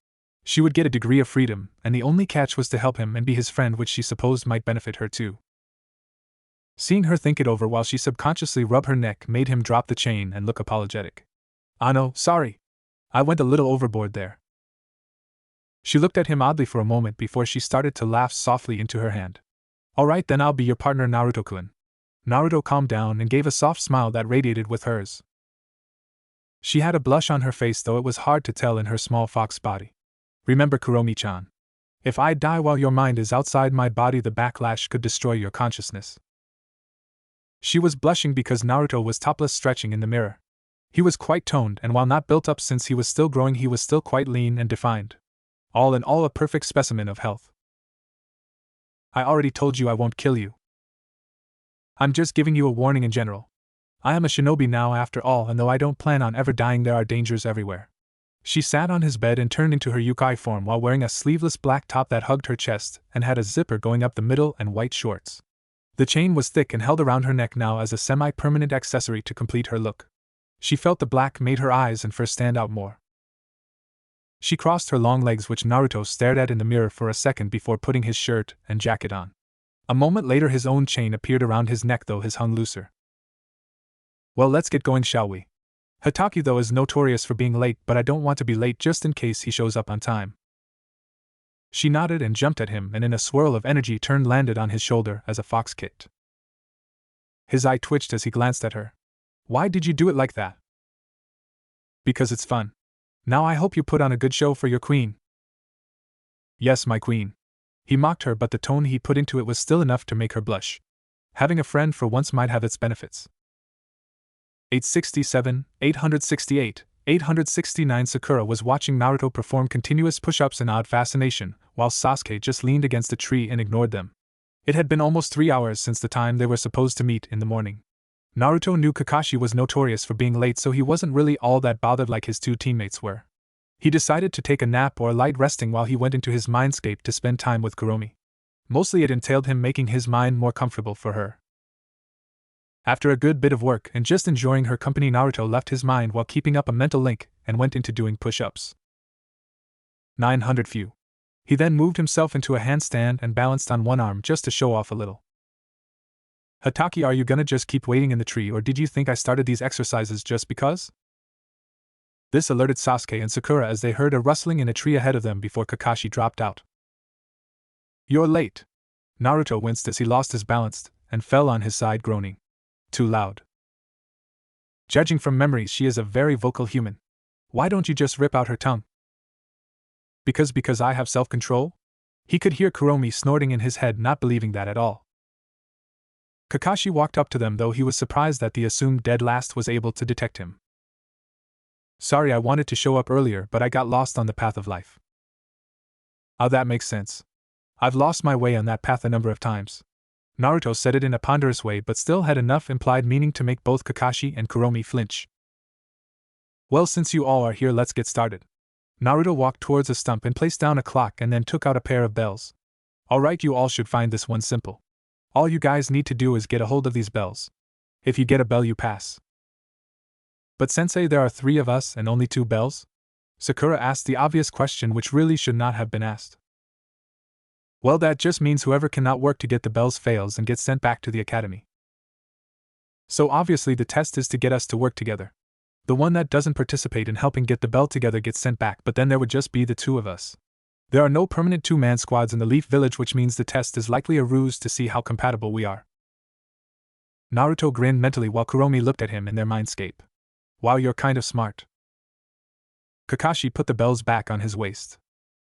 She would get a degree of freedom, and the only catch was to help him and be his friend, which she supposed might benefit her too. Seeing her think it over while she subconsciously rubbed her neck made him drop the chain and look apologetic. Ah no, sorry. I went a little overboard there. She looked at him oddly for a moment before she started to laugh softly into her hand. Alright then, I'll be your partner, Naruto-kun. Naruto calmed down and gave a soft smile that radiated with hers. She had a blush on her face, though it was hard to tell in her small fox body. Remember, Kuromi-chan. If I die while your mind is outside my body, the backlash could destroy your consciousness. She was blushing because Naruto was topless, stretching in the mirror. He was quite toned, and while not built up since he was still growing, he was still quite lean and defined. All in all, a perfect specimen of health. I already told you I won't kill you. I'm just giving you a warning in general. I am a shinobi now after all, and though I don't plan on ever dying, there are dangers everywhere. She sat on his bed and turned into her yukai form while wearing a sleeveless black top that hugged her chest and had a zipper going up the middle and white shorts. The chain was thick and held around her neck now as a semi-permanent accessory to complete her look. She felt the black made her eyes and fur stand out more. She crossed her long legs, which Naruto stared at in the mirror for a second before putting his shirt and jacket on. A moment later his own chain appeared around his neck, though his hung looser. Well, let's get going, shall we? Hatake though is notorious for being late, but I don't want to be late just in case he shows up on time. She nodded and jumped at him, and in a swirl of energy landed on his shoulder as a fox kicked. His eye twitched as he glanced at her. Why did you do it like that? Because it's fun. Now I hope you put on a good show for your queen. Yes, my queen. He mocked her, but the tone he put into it was still enough to make her blush. Having a friend for once might have its benefits. 867, 868, 869 Sakura was watching Naruto perform continuous push-ups in odd fascination, while Sasuke just leaned against a tree and ignored them. It had been almost 3 hours since the time they were supposed to meet in the morning. Naruto knew Kakashi was notorious for being late, so he wasn't really all that bothered like his two teammates were. He decided to take a nap or light resting while he went into his mindscape to spend time with Kuromi. Mostly it entailed him making his mind more comfortable for her. After a good bit of work and just enjoying her company, Naruto left his mind while keeping up a mental link and went into doing push-ups. 900 few. He then moved himself into a handstand and balanced on one arm just to show off a little. Hatake, are you gonna just keep waiting in the tree, or did you think I started these exercises just because? This alerted Sasuke and Sakura as they heard a rustling in a tree ahead of them before Kakashi dropped out. You're late. Naruto winced as he lost his balance and fell on his side, groaning. Too loud. Judging from memories, she is a very vocal human. Why don't you just rip out her tongue? Because I have self-control? He could hear Kuromi snorting in his head, not believing that at all. Kakashi walked up to them, though he was surprised that the assumed dead last was able to detect him. Sorry, I wanted to show up earlier, but I got lost on the path of life. Oh, that makes sense. I've lost my way on that path a number of times. Naruto said it in a ponderous way but still had enough implied meaning to make both Kakashi and Kuromi flinch. Well, since you all are here, let's get started. Naruto walked towards a stump and placed down a clock and then took out a pair of bells. Alright, you all should find this one simple. All you guys need to do is get a hold of these bells. If you get a bell, you pass. But sensei, there are 3 of us and only 2 bells? Sakura asked the obvious question which really should not have been asked. Well, that just means whoever cannot work to get the bells fails and gets sent back to the academy. So obviously the test is to get us to work together. The one that doesn't participate in helping get the bell together gets sent back, but then there would just be the 2 of us. There are no permanent 2-man squads in the Leaf Village, which means the test is likely a ruse to see how compatible we are. Naruto grinned mentally while Kuromi looked at him in their mindscape. Wow, you're kind of smart. Kakashi put the bells back on his waist.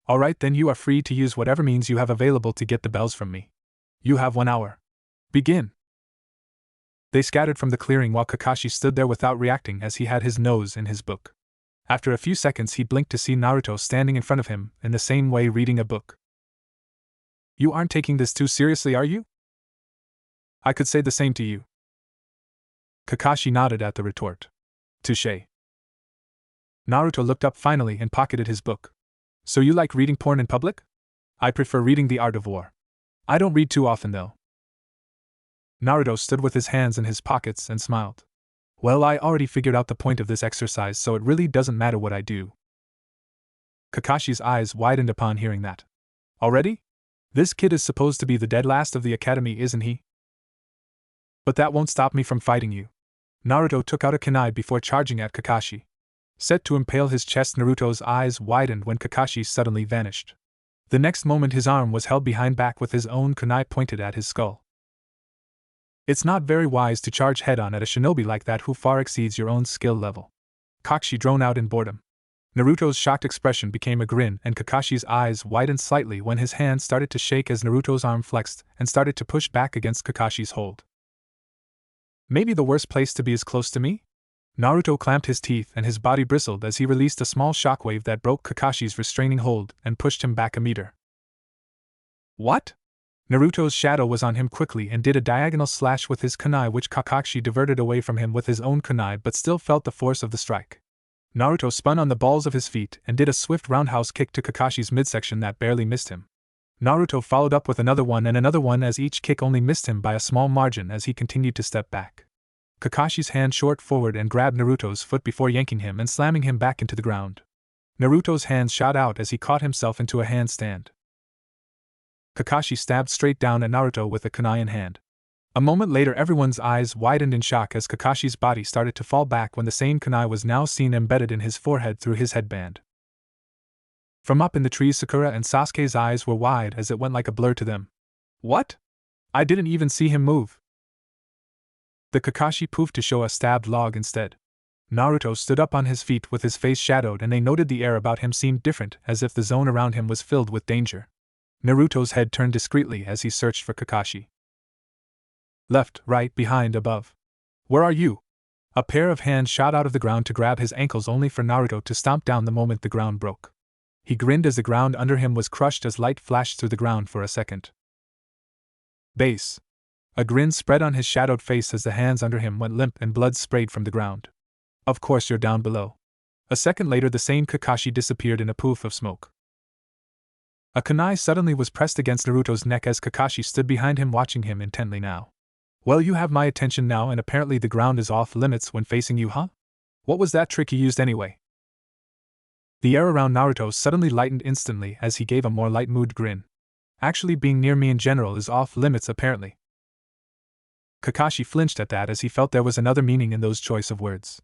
Alright, then you are free to use whatever means you have available to get the bells from me. You have 1 hour. Begin. They scattered from the clearing while Kakashi stood there without reacting as he had his nose in his book. After a few seconds he blinked to see Naruto standing in front of him, in the same way reading a book. You aren't taking this too seriously, are you? I could say the same to you. Kakashi nodded at the retort. Touché. Naruto looked up finally and pocketed his book. So you like reading porn in public? I prefer reading The Art of War. I don't read too often though. Naruto stood with his hands in his pockets and smiled. Well, I already figured out the point of this exercise, so it really doesn't matter what I do. Kakashi's eyes widened upon hearing that. Already? This kid is supposed to be the dead last of the academy, isn't he? But that won't stop me from fighting you. Naruto took out a kunai before charging at Kakashi. Set to impale his chest, Naruto's eyes widened when Kakashi suddenly vanished. The next moment his arm was held behind back with his own kunai pointed at his skull. It's not very wise to charge head-on at a shinobi like that who far exceeds your own skill level. Kakashi droned out in boredom. Naruto's shocked expression became a grin and Kakashi's eyes widened slightly when his hand started to shake as Naruto's arm flexed and started to push back against Kakashi's hold. Maybe the worst place to be is close to me? Naruto clamped his teeth and his body bristled as he released a small shockwave that broke Kakashi's restraining hold and pushed him back a meter. What? Naruto's shadow was on him quickly and did a diagonal slash with his kunai, which Kakashi diverted away from him with his own kunai but still felt the force of the strike. Naruto spun on the balls of his feet and did a swift roundhouse kick to Kakashi's midsection that barely missed him. Naruto followed up with another one and another one as each kick only missed him by a small margin as he continued to step back. Kakashi's hand shot forward and grabbed Naruto's foot before yanking him and slamming him back into the ground. Naruto's hands shot out as he caught himself into a handstand. Kakashi stabbed straight down at Naruto with a kunai in hand. A moment later everyone's eyes widened in shock as Kakashi's body started to fall back when the same kunai was now seen embedded in his forehead through his headband. From up in the trees, Sakura and Sasuke's eyes were wide as it went like a blur to them. What? I didn't even see him move. The Kakashi poofed to show a stabbed log instead. Naruto stood up on his feet with his face shadowed and they noted the air about him seemed different, as if the zone around him was filled with danger. Naruto's head turned discreetly as he searched for Kakashi. Left, right, behind, above. Where are you? A pair of hands shot out of the ground to grab his ankles only for Naruto to stomp down the moment the ground broke. He grinned as the ground under him was crushed as light flashed through the ground for a second. Base. A grin spread on his shadowed face as the hands under him went limp and blood sprayed from the ground. Of course you're down below. A second later the same Kakashi disappeared in a poof of smoke. A kunai suddenly was pressed against Naruto's neck as Kakashi stood behind him watching him intently now. Well, you have my attention now and apparently the ground is off limits when facing you, huh? What was that trick you used anyway? The air around Naruto suddenly lightened instantly as he gave a more light-mood grin. Actually being near me in general is off limits apparently. Kakashi flinched at that as he felt there was another meaning in those choice of words.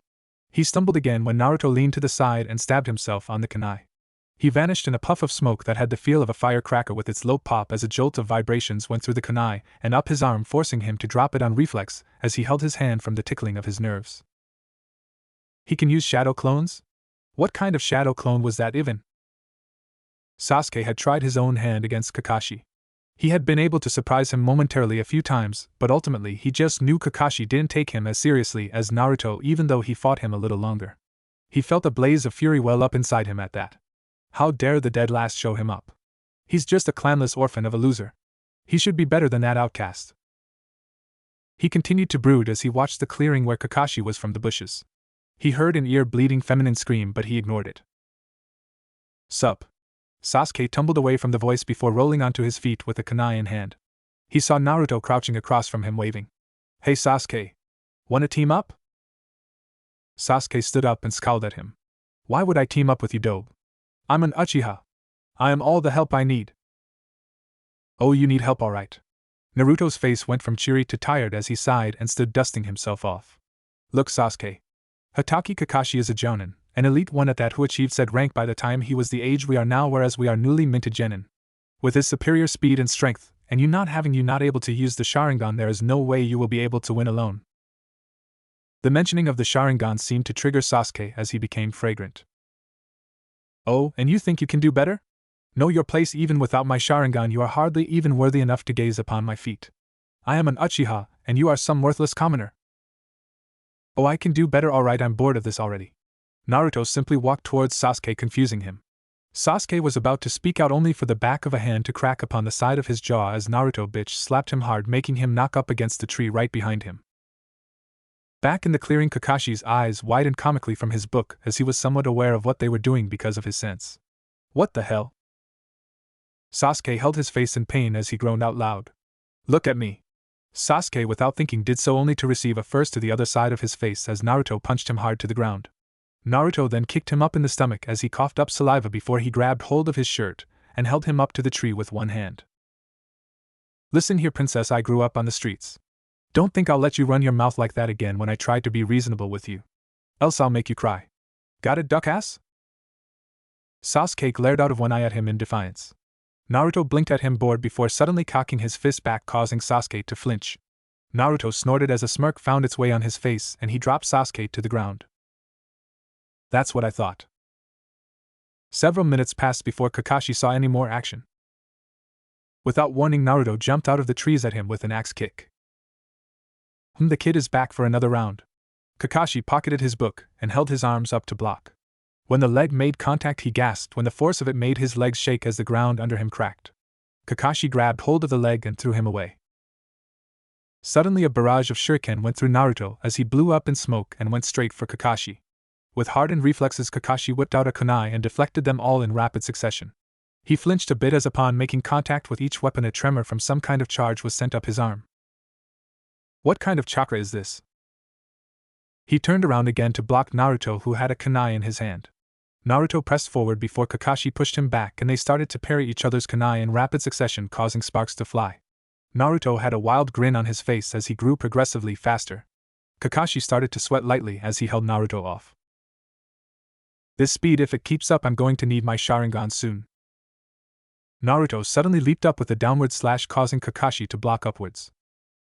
He stumbled again when Naruto leaned to the side and stabbed himself on the kunai. He vanished in a puff of smoke that had the feel of a firecracker with its low pop as a jolt of vibrations went through the kunai and up his arm, forcing him to drop it on reflex as he held his hand from the tickling of his nerves. He can use shadow clones? What kind of shadow clone was that even? Sasuke had tried his own hand against Kakashi. He had been able to surprise him momentarily a few times, but ultimately he just knew Kakashi didn't take him as seriously as Naruto even though he fought him a little longer. He felt a blaze of fury well up inside him at that. How dare the dead last show him up? He's just a clanless orphan of a loser. He should be better than that outcast. He continued to brood as he watched the clearing where Kakashi was from the bushes. He heard an ear-bleeding feminine scream, but he ignored it. Sup? Sasuke tumbled away from the voice before rolling onto his feet with a kunai in hand. He saw Naruto crouching across from him waving. Hey Sasuke. Wanna team up? Sasuke stood up and scowled at him. Why would I team up with you, dope? I'm an Uchiha. I am all the help I need. Oh, you need help, alright. Naruto's face went from cheery to tired as he sighed and stood dusting himself off. Look, Sasuke. Hatake Kakashi is a jounin, an elite one at that, who achieved said rank by the time he was the age we are now, whereas we are newly minted genin. With his superior speed and strength, and you not able to use the Sharingan, there is no way you will be able to win alone. The mentioning of the Sharingan seemed to trigger Sasuke as he became fragrant. Oh, and you think you can do better? Know your place. Even without my Sharingan you are hardly even worthy enough to gaze upon my feet. I am an Uchiha, and you are some worthless commoner. Oh, I can do better, alright, I'm bored of this already. Naruto simply walked towards Sasuke, confusing him. Sasuke was about to speak out only for the back of a hand to crack upon the side of his jaw as Naruto bitch slapped him hard, making him knock up against the tree right behind him. Back in the clearing, Kakashi's eyes widened comically from his book as he was somewhat aware of what they were doing because of his sense. What the hell? Sasuke held his face in pain as he groaned out loud. Look at me. Sasuke, without thinking, did so, only to receive a first to the other side of his face as Naruto punched him hard to the ground. Naruto then kicked him up in the stomach as he coughed up saliva before he grabbed hold of his shirt and held him up to the tree with one hand. Listen here, princess, I grew up on the streets. Don't think I'll let you run your mouth like that again when I try to be reasonable with you. Else I'll make you cry. Got it, duck ass? Sasuke glared out of one eye at him in defiance. Naruto blinked at him, bored, before suddenly cocking his fist back, causing Sasuke to flinch. Naruto snorted as a smirk found its way on his face and he dropped Sasuke to the ground. That's what I thought. Several minutes passed before Kakashi saw any more action. Without warning, Naruto jumped out of the trees at him with an axe kick. The kid is back for another round. Kakashi pocketed his book and held his arms up to block. When the leg made contact, he gasped when the force of it made his legs shake as the ground under him cracked. Kakashi grabbed hold of the leg and threw him away. Suddenly a barrage of shuriken went through Naruto as he blew up in smoke and went straight for Kakashi. With hardened reflexes, Kakashi whipped out a kunai and deflected them all in rapid succession. He flinched a bit as upon making contact with each weapon a tremor from some kind of charge was sent up his arm. What kind of chakra is this? He turned around again to block Naruto, who had a kunai in his hand. Naruto pressed forward before Kakashi pushed him back and they started to parry each other's kunai in rapid succession, causing sparks to fly. Naruto had a wild grin on his face as he grew progressively faster. Kakashi started to sweat lightly as he held Naruto off. This speed, if it keeps up, I'm going to need my Sharingan soon. Naruto suddenly leaped up with a downward slash, causing Kakashi to block upwards.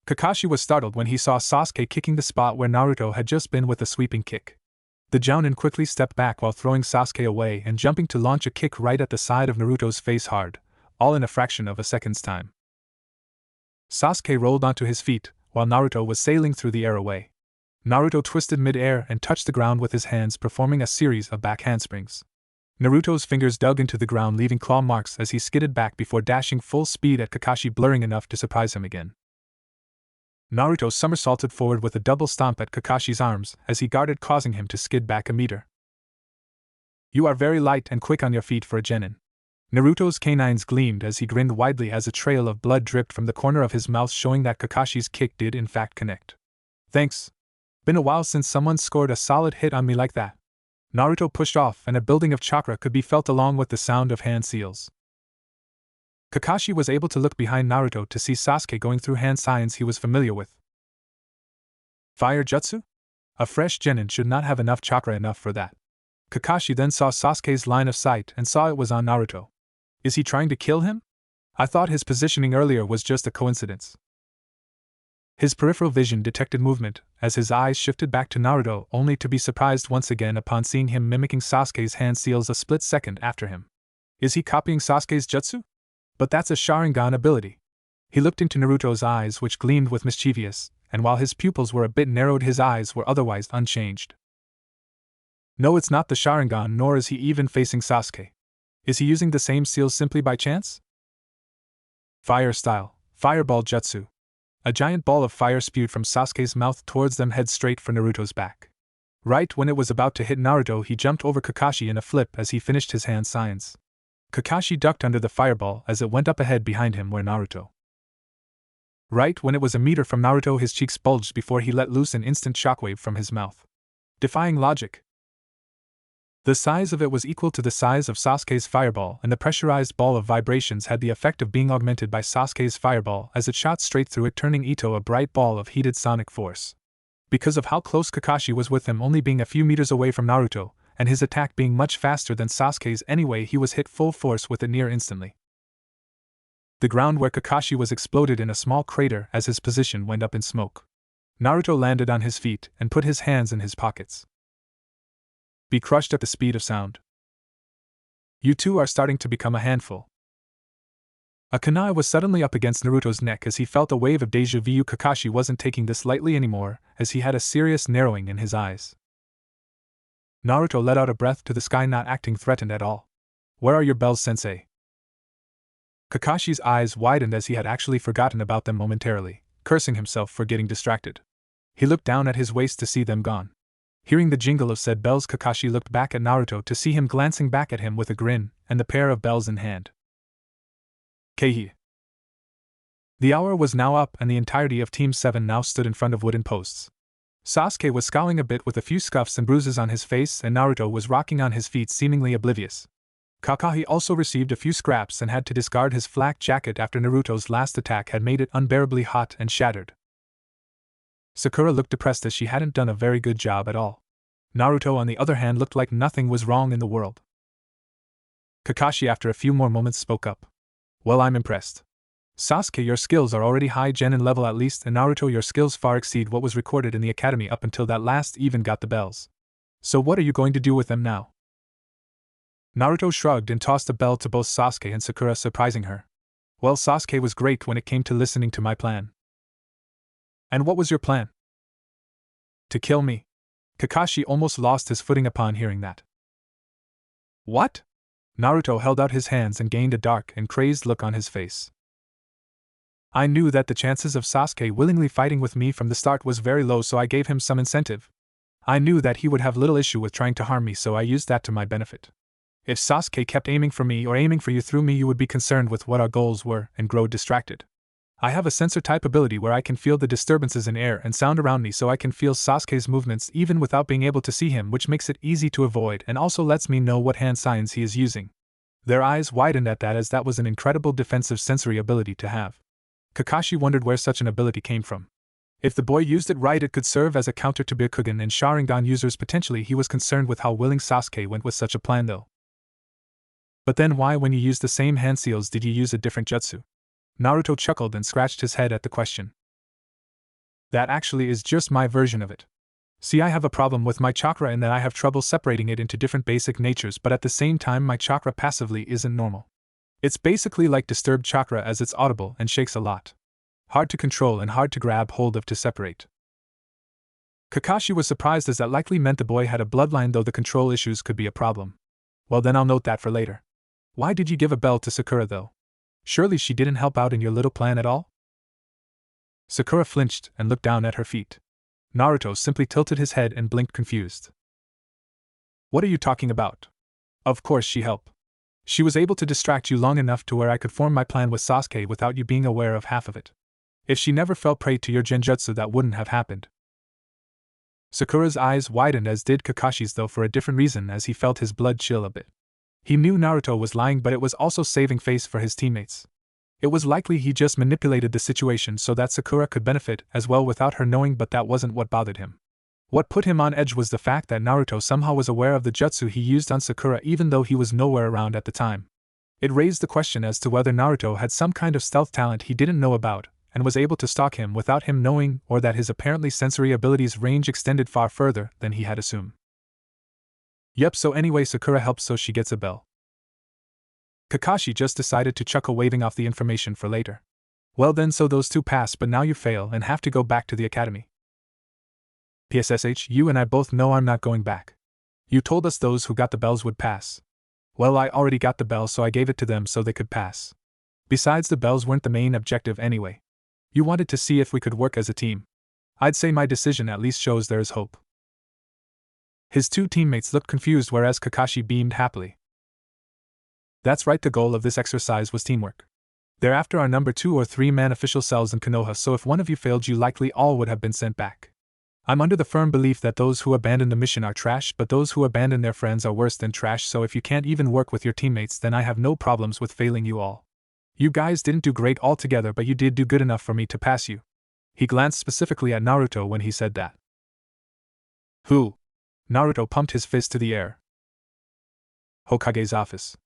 Kakashi was startled when he saw Sasuke kicking the spot where Naruto had just been with a sweeping kick. The jounin quickly stepped back while throwing Sasuke away and jumping to launch a kick right at the side of Naruto's face hard, all in a fraction of a second's time. Sasuke rolled onto his feet, while Naruto was sailing through the air away. Naruto twisted mid-air and touched the ground with his hands, performing a series of back handsprings. Naruto's fingers dug into the ground, leaving claw marks as he skidded back before dashing full speed at Kakashi, blurring enough to surprise him again. Naruto somersaulted forward with a double stomp at Kakashi's arms as he guarded, causing him to skid back a meter. You are very light and quick on your feet for a genin. Naruto's canines gleamed as he grinned widely as a trail of blood dripped from the corner of his mouth, showing that Kakashi's kick did in fact connect. Thanks. Been a while since someone scored a solid hit on me like that. Naruto pushed off and a building of chakra could be felt along with the sound of hand seals. Kakashi was able to look behind Naruto to see Sasuke going through hand signs he was familiar with. Fire jutsu? A fresh genin should not have enough chakra enough for that. Kakashi then saw Sasuke's line of sight and saw it was on Naruto. Is he trying to kill him? I thought his positioning earlier was just a coincidence. His peripheral vision detected movement as his eyes shifted back to Naruto, only to be surprised once again upon seeing him mimicking Sasuke's hand seals a split second after him. Is he copying Sasuke's jutsu? But that's a Sharingan ability. He looked into Naruto's eyes, which gleamed with mischievous, and while his pupils were a bit narrowed, his eyes were otherwise unchanged. No, it's not the Sharingan, nor is he even facing Sasuke. Is he using the same seals simply by chance? Fire style, fireball jutsu. A giant ball of fire spewed from Sasuke's mouth towards them, head straight for Naruto's back. Right when it was about to hit Naruto, he jumped over Kakashi in a flip as he finished his hand signs. Kakashi ducked under the fireball as it went up ahead behind him where Naruto. Right when it was a meter from Naruto, his cheeks bulged before he let loose an instant shockwave from his mouth. Defying logic. The size of it was equal to the size of Sasuke's fireball, and the pressurized ball of vibrations had the effect of being augmented by Sasuke's fireball as it shot straight through it, turning Ito a bright ball of heated sonic force. Because of how close Kakashi was with him, only being a few meters away from Naruto, and his attack being much faster than Sasuke's anyway, he was hit full force with it near instantly. The ground where Kakashi was exploded in a small crater as his position went up in smoke. Naruto landed on his feet and put his hands in his pockets. Be crushed at the speed of sound. You two are starting to become a handful. A kunai was suddenly up against Naruto's neck as he felt a wave of deja vu. Kakashi wasn't taking this lightly anymore, as he had a serious narrowing in his eyes. Naruto let out a breath to the sky, not acting threatened at all. Where are your bells, sensei? Kakashi's eyes widened as he had actually forgotten about them momentarily, cursing himself for getting distracted. He looked down at his waist to see them gone. Hearing the jingle of said bells, Kakashi looked back at Naruto to see him glancing back at him with a grin, and the pair of bells in hand. Keihi. The hour was now up and the entirety of Team 7 now stood in front of wooden posts. Sasuke was scowling a bit with a few scuffs and bruises on his face, and Naruto was rocking on his feet seemingly oblivious. Kakashi also received a few scraps and had to discard his flak jacket after Naruto's last attack had made it unbearably hot and shattered. Sakura looked depressed as she hadn't done a very good job at all. Naruto, on the other hand, looked like nothing was wrong in the world. Kakashi, after a few more moments, spoke up. Well, I'm impressed. Sasuke, your skills are already high genin level at least, and Naruto, your skills far exceed what was recorded in the academy up until that last even got the bells. So what are you going to do with them now? Naruto shrugged and tossed a bell to both Sasuke and Sakura, surprising her. Well, Sasuke was great when it came to listening to my plan. And what was your plan? To kill me. Kakashi almost lost his footing upon hearing that. What? Naruto held out his hands and gained a dark and crazed look on his face. I knew that the chances of Sasuke willingly fighting with me from the start was very low, so I gave him some incentive. I knew that he would have little issue with trying to harm me, so I used that to my benefit. If Sasuke kept aiming for me or aiming for you through me, you would be concerned with what our goals were and grow distracted. I have a sensor-type ability where I can feel the disturbances in air and sound around me, so I can feel Sasuke's movements even without being able to see him, which makes it easy to avoid and also lets me know what hand signs he is using. Their eyes widened at that, as that was an incredible defensive sensory ability to have. Kakashi wondered where such an ability came from. If the boy used it right, it could serve as a counter to Byakugan and Sharingan users potentially. He was concerned with how willing Sasuke went with such a plan though. But then why, when you used the same hand seals, did you use a different jutsu? Naruto chuckled and scratched his head at the question. That actually is just my version of it. See, I have a problem with my chakra in that I have trouble separating it into different basic natures, but at the same time my chakra passively isn't normal. It's basically like disturbed chakra, as it's audible and shakes a lot. Hard to control and hard to grab hold of to separate. Kakashi was surprised, as that likely meant the boy had a bloodline, though the control issues could be a problem. Well, then I'll note that for later. Why did you give a bell to Sakura though? Surely she didn't help out in your little plan at all? Sakura flinched and looked down at her feet. Naruto simply tilted his head and blinked confused. What are you talking about? Of course she helped. She was able to distract you long enough to where I could form my plan with Sasuke without you being aware of half of it. If she never fell prey to your genjutsu, that wouldn't have happened. Sakura's eyes widened, as did Kakashi's, though for a different reason, as he felt his blood chill a bit. He knew Naruto was lying, but it was also saving face for his teammates. It was likely he just manipulated the situation so that Sakura could benefit as well without her knowing, but that wasn't what bothered him. What put him on edge was the fact that Naruto somehow was aware of the jutsu he used on Sakura even though he was nowhere around at the time. It raised the question as to whether Naruto had some kind of stealth talent he didn't know about and was able to stalk him without him knowing, or that his apparently sensory abilities' range extended far further than he had assumed. Yep, so anyway, Sakura helps, so she gets a bell. Kakashi just decided to chuckle, waving off the information for later. Well then, so those two pass, but now you fail and have to go back to the academy. PSSH, you and I both know I'm not going back. You told us those who got the bells would pass. Well, I already got the bell, so I gave it to them so they could pass. Besides, the bells weren't the main objective anyway. You wanted to see if we could work as a team. I'd say my decision at least shows there is hope. His two teammates looked confused, whereas Kakashi beamed happily. That's right, the goal of this exercise was teamwork. Thereafter are number 2 or 3 man official cells in Konoha, so if one of you failed, you likely all would have been sent back. I'm under the firm belief that those who abandon the mission are trash, but those who abandon their friends are worse than trash, so if you can't even work with your teammates, then I have no problems with failing you all. You guys didn't do great altogether, but you did do good enough for me to pass you. He glanced specifically at Naruto when he said that. Who? Naruto pumped his fist to the air. Hokage's office.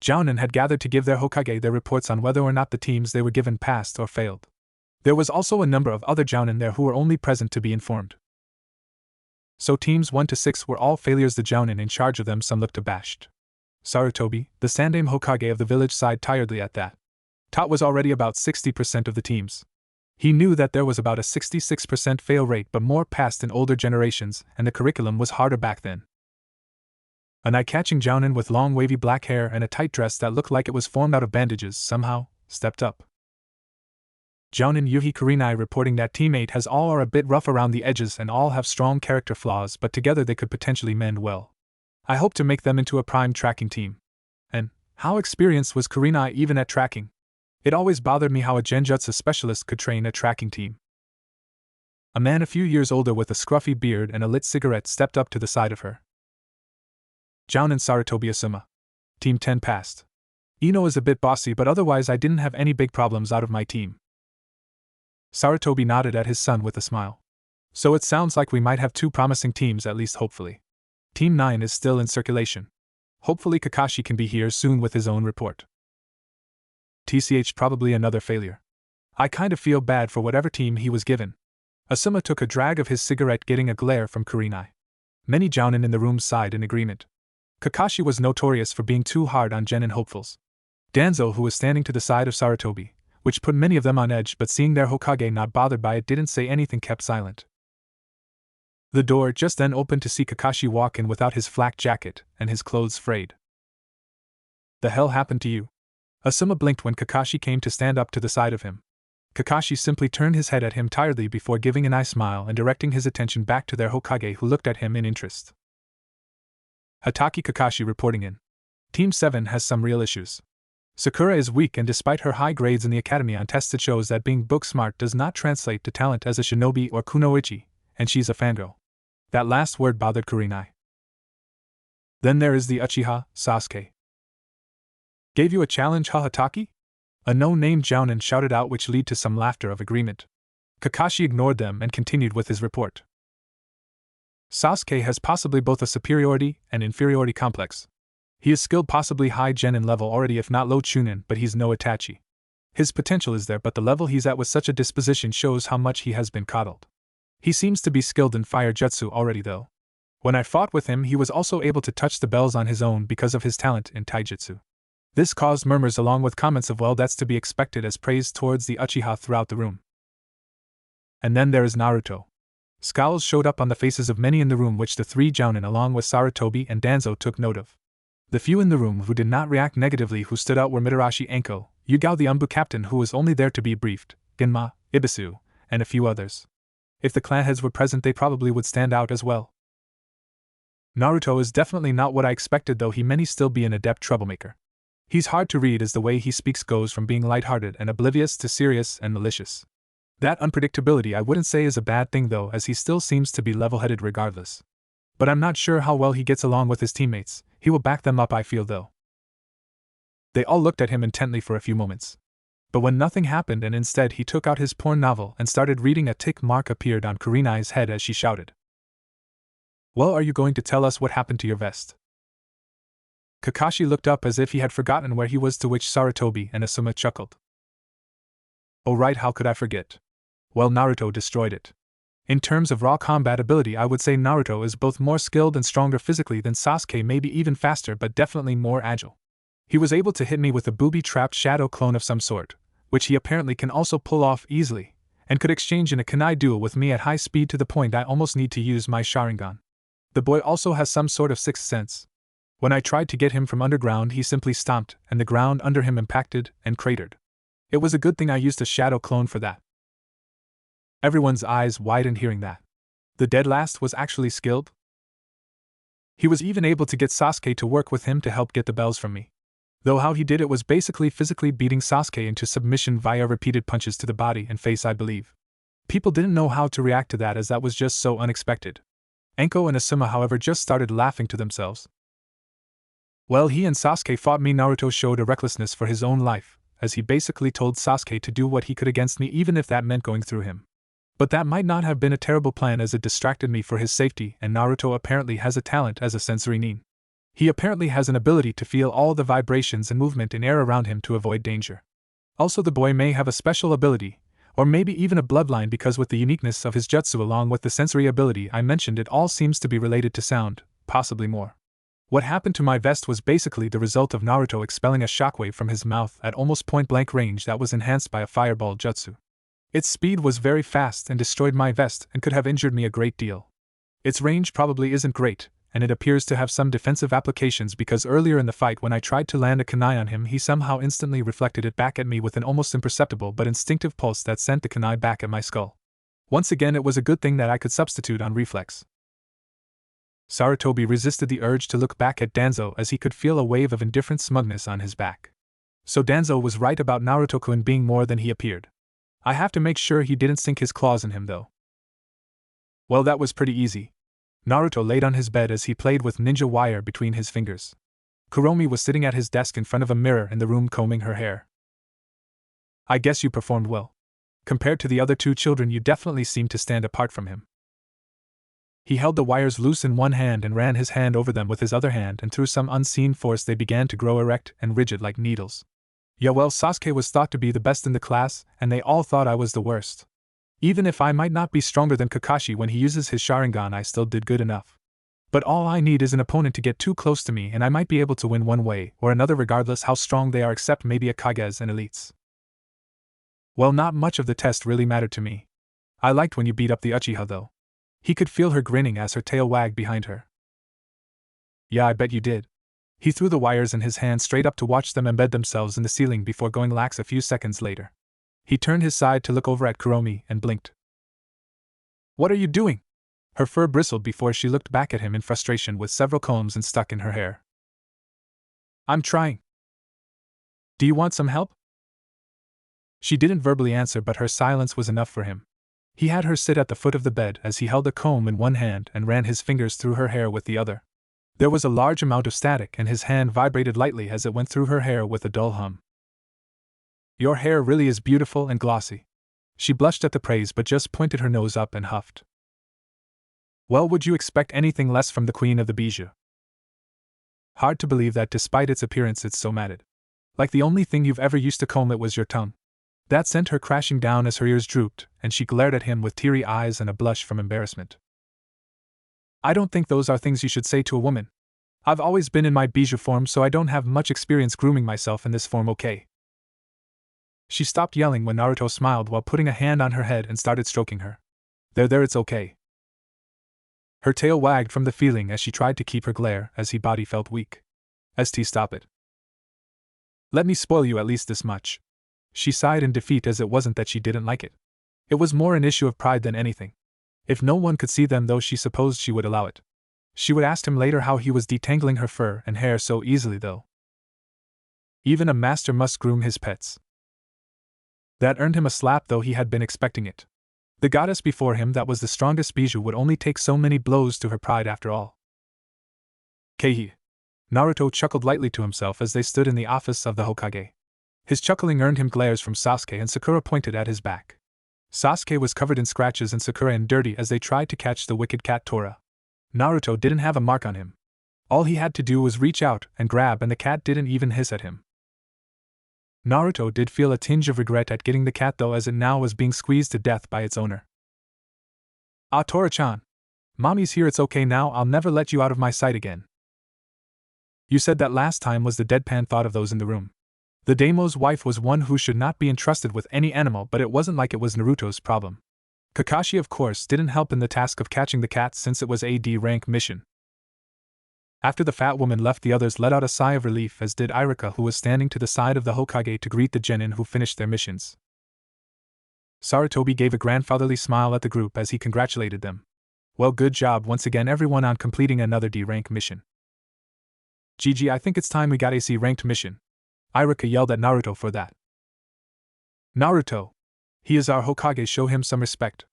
Jounin had gathered to give their Hokage their reports on whether or not the teams they were given passed or failed. There was also a number of other Jounin there who were only present to be informed. So teams 1 to 6 were all failures. The Jounin in charge of them, some looked abashed. Sarutobi, the Sandaime Hokage of the village, sighed tiredly at that. Tot was already about 60% of the teams. He knew that there was about a 66% fail rate, but more passed in older generations, and the curriculum was harder back then. An eye-catching Jounin with long wavy black hair and a tight dress that looked like it was formed out of bandages somehow stepped up. Jounin Yuhi Kurenai, reporting that teammate has all are a bit rough around the edges and all have strong character flaws, but together they could potentially mend well. I hope to make them into a prime tracking team. And how experienced was Kurenai even at tracking? It always bothered me how a genjutsu specialist could train a tracking team. A man a few years older with a scruffy beard and a lit cigarette stepped up to the side of her. Jounin Sarutobi Asuma. Team 10 passed. Ino is a bit bossy, but otherwise I didn't have any big problems out of my team. Sarutobi nodded at his son with a smile. So it sounds like we might have 2 promising teams, at least hopefully. Team 9 is still in circulation. Hopefully Kakashi can be here soon with his own report. TCH, probably another failure. I kind of feel bad for whatever team he was given. Asuma took a drag of his cigarette, getting a glare from Kurenai. Many Jounin in the room sighed in agreement. Kakashi was notorious for being too hard on genin hopefuls. Danzo, who was standing to the side of Sarutobi, which put many of them on edge, but seeing their Hokage not bothered by it, didn't say anything, kept silent. The door just then opened to see Kakashi walk in without his flak jacket and his clothes frayed. The hell happened to you? Asuma blinked when Kakashi came to stand up to the side of him. Kakashi simply turned his head at him tiredly before giving an eye smile and directing his attention back to their Hokage, who looked at him in interest. Hataki Kakashi reporting in. Team 7 has some real issues. Sakura is weak, and despite her high grades in the academy on tests, it shows that being book smart does not translate to talent as a shinobi or kunoichi, and she's a fangirl. That last word bothered Kurenai. Then there is the Uchiha, Sasuke. Gave you a challenge, Hataki? A no-named Jounin shouted out, which led to some laughter of agreement. Kakashi ignored them and continued with his report. Sasuke has possibly both a superiority and inferiority complex. He is skilled, possibly high genin level already, if not low chunin, but he's no Itachi. His potential is there, but the level he's at with such a disposition shows how much he has been coddled. He seems to be skilled in fire jutsu already, though. When I fought with him, he was also able to touch the bells on his own because of his talent in taijutsu. This caused murmurs along with comments of, well, that's to be expected, as praise towards the Uchiha throughout the room. And then there is Naruto. Scowls showed up on the faces of many in the room, which the 3 Jounin along with Sarutobi and Danzo took note of. The few in the room who did not react negatively who stood out were Mitarashi Enko, Yugao the Umbu captain who was only there to be briefed, Genma, Ibisu, and a few others. If the clan heads were present, they probably would stand out as well. Naruto is definitely not what I expected, though he may still be an adept troublemaker. He's hard to read, as the way he speaks goes from being lighthearted and oblivious to serious and malicious. That unpredictability I wouldn't say is a bad thing, though, as he still seems to be level-headed regardless. But I'm not sure how well he gets along with his teammates. He will back them up, I feel, though. They all looked at him intently for a few moments. But when nothing happened and instead he took out his porn novel and started reading, a tick mark appeared on Kurenai's head as she shouted. Well, are you going to tell us what happened to your vest? Kakashi looked up as if he had forgotten where he was, to which Sarutobi and Asuma chuckled. Oh right, how could I forget? Well, Naruto destroyed it. In terms of raw combat ability, I would say Naruto is both more skilled and stronger physically than Sasuke, maybe even faster, but definitely more agile. He was able to hit me with a booby-trapped shadow clone of some sort, which he apparently can also pull off easily, and could exchange in a kunai duel with me at high speed to the point I almost need to use my Sharingan. The boy also has some sort of sixth sense. When I tried to get him from underground, he simply stomped, and the ground under him impacted and cratered. It was a good thing I used a shadow clone for that. Everyone's eyes widened hearing that. The dead last was actually skilled? He was even able to get Sasuke to work with him to help get the bells from me. Though how he did it was basically physically beating Sasuke into submission via repeated punches to the body and face, I believe. People didn't know how to react to that, as that was just so unexpected. Enko and Asuma, however, just started laughing to themselves. Well, he and Sasuke fought me. Naruto showed a recklessness for his own life, as he basically told Sasuke to do what he could against me, even if that meant going through him. But that might not have been a terrible plan, as it distracted me for his safety, and Naruto apparently has a talent as a sensory nin. He apparently has an ability to feel all the vibrations and movement in air around him to avoid danger. Also, the boy may have a special ability, or maybe even a bloodline, because with the uniqueness of his jutsu along with the sensory ability I mentioned, it all seems to be related to sound, possibly more. What happened to my vest was basically the result of Naruto expelling a shockwave from his mouth at almost point-blank range that was enhanced by a fireball jutsu. Its speed was very fast and destroyed my vest and could have injured me a great deal. Its range probably isn't great, and it appears to have some defensive applications, because earlier in the fight when I tried to land a kunai on him, he somehow instantly reflected it back at me with an almost imperceptible but instinctive pulse that sent the kunai back at my skull. Once again, it was a good thing that I could substitute on reflex. Sarutobi resisted the urge to look back at Danzo, as he could feel a wave of indifferent smugness on his back. So Danzo was right about Naruto-kun being more than he appeared. I have to make sure he didn't sink his claws in him, though. Well, that was pretty easy. Naruto laid on his bed as he played with ninja wire between his fingers. Kuromi was sitting at his desk in front of a mirror in the room combing her hair. I guess you performed well. Compared to the other two children, you definitely seemed to stand apart from him. He held the wires loose in one hand and ran his hand over them with his other hand, and through some unseen force they began to grow erect and rigid like needles. Yeah, well, Sasuke was thought to be the best in the class, and they all thought I was the worst. Even if I might not be stronger than Kakashi when he uses his Sharingan, I still did good enough. But all I need is an opponent to get too close to me, and I might be able to win one way or another, regardless how strong they are, except maybe a Kages and elites. Well, not much of the test really mattered to me. I liked when you beat up the Uchiha, though. He could feel her grinning as her tail wagged behind her. Yeah, I bet you did. He threw the wires in his hand straight up to watch them embed themselves in the ceiling before going lax a few seconds later. He turned his side to look over at Kuromi and blinked. What are you doing? Her fur bristled before she looked back at him in frustration, with several combs and stuck in her hair. I'm trying. Do you want some help? She didn't verbally answer, but her silence was enough for him. He had her sit at the foot of the bed as he held a comb in one hand and ran his fingers through her hair with the other. There was a large amount of static, and his hand vibrated lightly as it went through her hair with a dull hum. Your hair really is beautiful and glossy. She blushed at the praise but just pointed her nose up and huffed. Well, would you expect anything less from the queen of the bijou? Hard to believe that despite its appearance it's so matted. Like the only thing you've ever used to comb it was your tongue. That sent her crashing down as her ears drooped, and she glared at him with teary eyes and a blush from embarrassment. I don't think those are things you should say to a woman. I've always been in my bijou form, so I don't have much experience grooming myself in this form, okay? She stopped yelling when Naruto smiled while putting a hand on her head and started stroking her. There, it's okay. Her tail wagged from the feeling as she tried to keep her glare, as her body felt weak. Stop it. Let me spoil you at least this much. She sighed in defeat, as it wasn't that she didn't like it. It was more an issue of pride than anything. If no one could see them, though, she supposed she would allow it. She would ask him later how he was detangling her fur and hair so easily, though. Even a master must groom his pets. That earned him a slap, though he had been expecting it. The goddess before him that was the strongest bijou would only take so many blows to her pride after all. Keihi. Naruto chuckled lightly to himself as they stood in the office of the Hokage. His chuckling earned him glares from Sasuke and Sakura pointed at his back. Sasuke was covered in scratches and Sakura in dirty as they tried to catch the wicked cat Tora. Naruto didn't have a mark on him. All he had to do was reach out and grab, and the cat didn't even hiss at him. Naruto did feel a tinge of regret at getting the cat, though, as it now was being squeezed to death by its owner. Ah, Tora-chan. Mommy's here, it's okay now, I'll never let you out of my sight again. You said that last time, was the deadpan thought of those in the room. The daimo's wife was one who should not be entrusted with any animal, but it wasn't like it was Naruto's problem. Kakashi, of course, didn't help in the task of catching the cat since it was a D rank mission. After the fat woman left, the others let out a sigh of relief, as did Irika, who was standing to the side of the Hokage to greet the genin who finished their missions. Sarutobi gave a grandfatherly smile at the group as he congratulated them. Well, good job once again everyone on completing another D rank mission. Gigi, I think it's time we got a C ranked mission. Irika yelled at Naruto for that. Naruto! He is our Hokage, show him some respect.